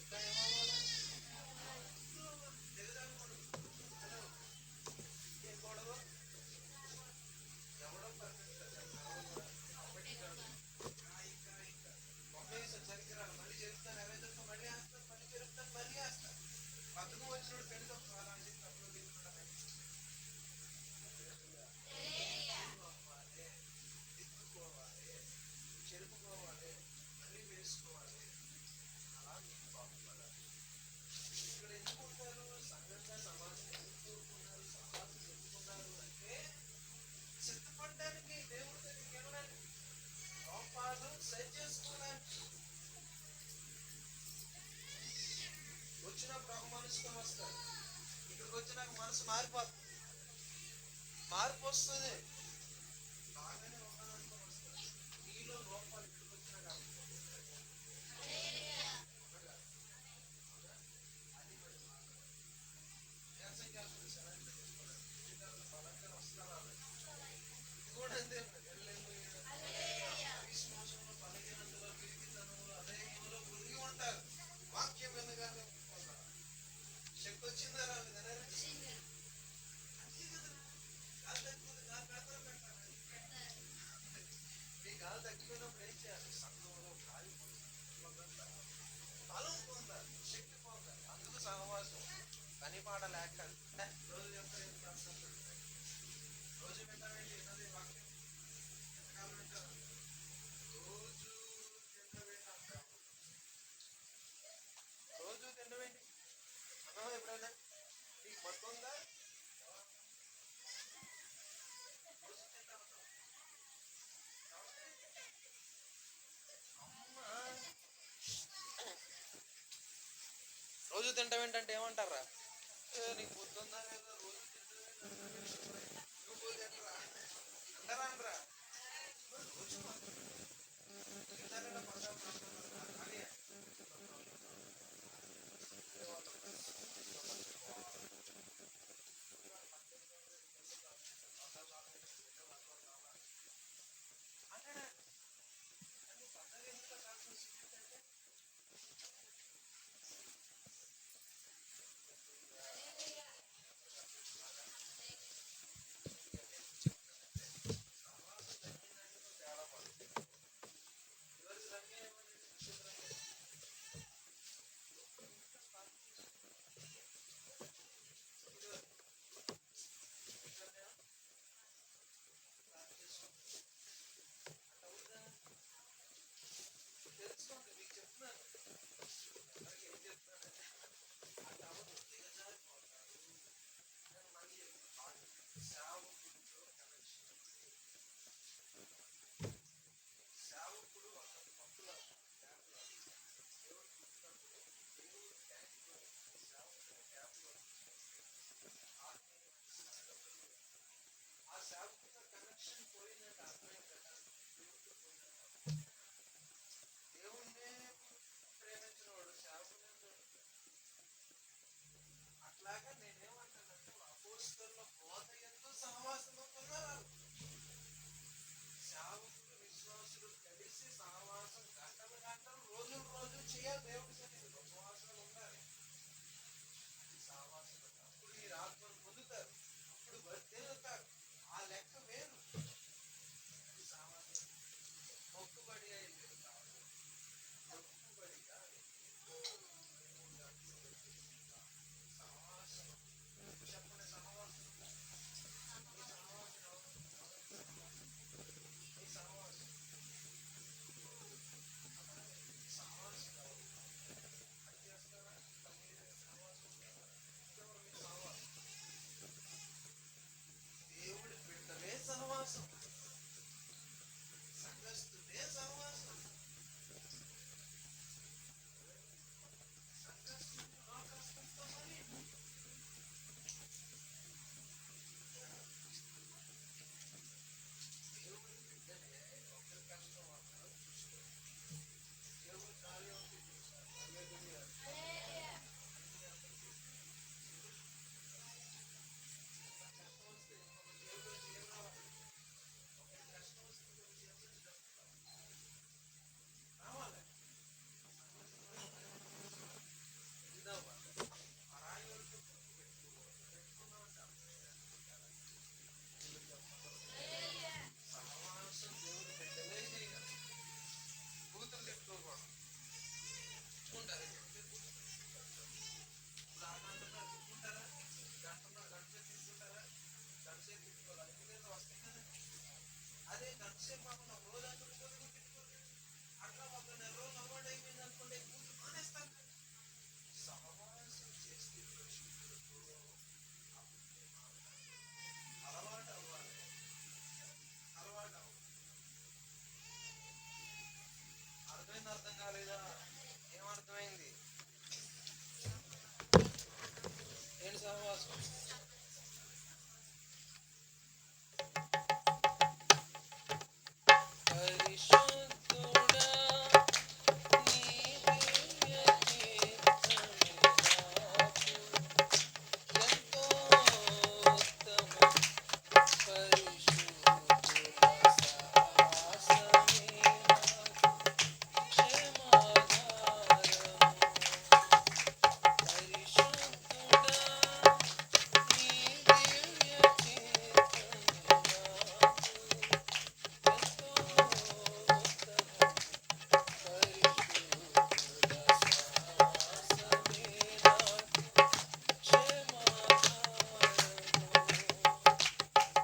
ఇంకా ఏమవ్వాలా? చేయకూడదు. ఎవడో చరిత్రాలు మళ్ళీ జరుగుతాను, నైవేద్యంతో మళ్ళీ వేస్తాను, మళ్ళీ జరుగుతాను, మళ్ళీ వేస్తాను. పక్కన వచ్చినోడు పెళ్లితో అలాంటి తప్పులు తీసుకుంటాను. ఎత్తుకోవాలి, చెరుపుకోవాలి, మళ్ళీ వేసుకోవాలి. అలా మీకు బాగుపడాలి. ఇక్కడ ఎందుకుంటారు? సంఘంగా సమాజం ఎందుకు కోరుకున్నారు, సమాజం ఎందుకున్నారు అంటే సిద్ధపడడానికి, దేవుడి దగ్గరికి వెళ్ళడానికి, లోపాలు సరి చేసుకోవడానికి. వచ్చినప్పుడు ఒక మనసుతో వస్తారు, ఇక్కడికి వచ్చినాక మనసు మారిపోతుంది. మార్పు వస్తుంది, బాగానే ఉన్నానంటూ వస్తారు. నీలో లోపాలు ఇక్కడికి వచ్చినాక బలంగా వస్తున్నారు. ఇది కూడా అంతే, విశ్వాసంలో బలహీనతలో, పిరికితనంలో, అధైర్యంలో మునిగి ఉంటారు. వాక్యం వినగానే శక్తి వచ్చిందా రాలేదా? మీ గాలి తగ్గిపోయినప్పుడు ఏం చేయాలి? సంఘంలో గాలి బలం పొందాలి, శక్తి పొందాలి. అందుకు సహవాసం, పని పాట లేక రోజు చెప్తారు, రోజు వింటామండి ఏదది వాక్యం ఎంతకాలం వింటారు? రోజు తిండవేంటి అంటారు, రోజు తిండవేంటి అన్నావు ఎప్పుడైనా? నీకు మొత్తం ఉందా? రోజు తింటా ఉంటావు. రోజు తింటావేంటంటే ఏమంటారా? నీకు పొద్దుందా లేదా? రోజు నువ్వు తింటరా అంటారా? రోజు అట్లా ఒక నెల రోజులు అలవాటు అయిపోయింది అనుకోండి, మానేస్తాను. సహవాసం చేస్తే అలవాటు అవ్వాలి, అలవాటు అవ్వాలి. అర్థమైంది, అర్థం కాలేదా? ఏమర్థమైంది? ఏంటి సహవాసం? పరిశుద్ధుడా నీ దివ్య కీర్తనలు నాకు ఎంతో ఉత్తమం. పరిశుద్ధుల సహవాసమే నాకు క్షేమాధారము. పరిశుద్ధుడా నీ దివ్య కీర్తనలు నాకు ఎంతో ఉత్తమం. పరిశుద్ధుల సహవాసమే నాకు క్షేమాధారము.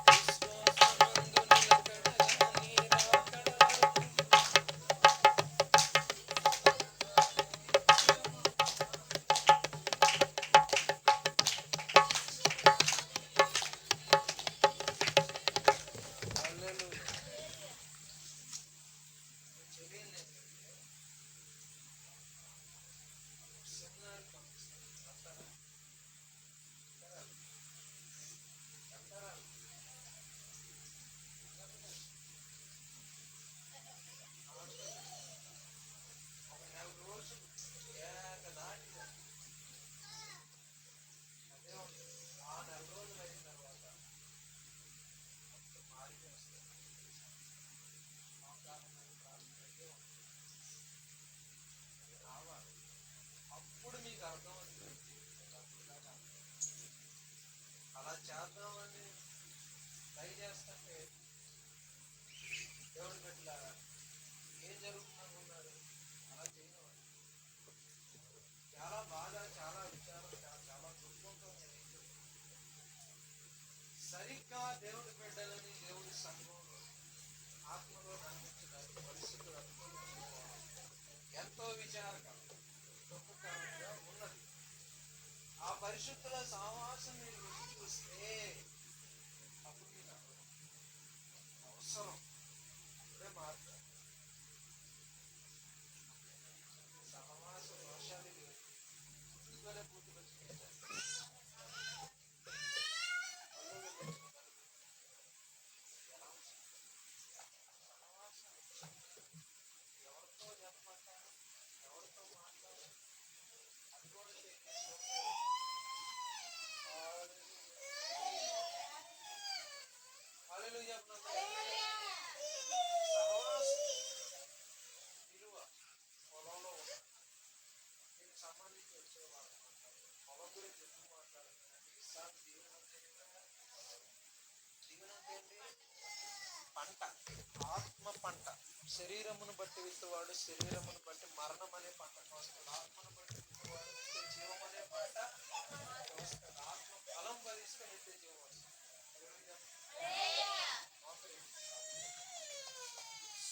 విశ్వాసమందు నిలకడగా నీ రాకడ వరకు హల్లెలూయా. తెలియదు సెమినార్ పంపిస్తాను అంటారా? అంటారా? ఒక నెల రోజులు ఏకదాటిగా అదే ఉంటుంది. ఆ నెల రోజులు అయిన తర్వాత మారిపోతుంది. రావాలి, అప్పుడు మీకు అర్థమవుతుంది. మీకు అప్పుడు దాకా అలా చేద్దామని ట్రై చేస్తుంటే దేవుడి బిడ్డలారా ఏం జరుగుతుందనుకున్నారు? అలా చేయడం చాలా బాధ, చాలా విచారం, చాలా దుఃఖంతో నేను ఏం చెప్తున్నాను. సరిగ్గా దేవుడి బిడ్డలని దేవుడి సంఘంలో ఆత్మలో నడిపించడానికి పరిస్థితులు అనుకూలించుకోవడం ఎంతో విచారకరం, దుఃఖకరంగా ఉన్నది. ఆ పరిశుద్ధుల సహవాసం మీరు రుచి చూస్తే అప్పుడు మీకు అవసరం అప్పుడే మారుతారు. సహవాస దోషాలు లేవు. ఇదివరే పూర్తిగా చూపించారు. ఎవరితో చెప్పమంటారు, ఎవరితో మాట్లాడాలి, అది కూడా హల్లెలూయా. సహవాసం విలువ పొలంలో ఉన్న దీనికి సంబంధించి వచ్చేవాళ్ళు పొలం గురించి ఎక్కువ మాట్లాడుతున్నారండి. ఈసారి జీవనం జీవనం ఏంటి? పంట, ఆత్మ పంట. శరీరమును బట్టి విత్తువాడు శరీరమును బట్టి మరణం అనే పంట కోస్తాడు. ఆత్మను బట్టి విత్తువాడు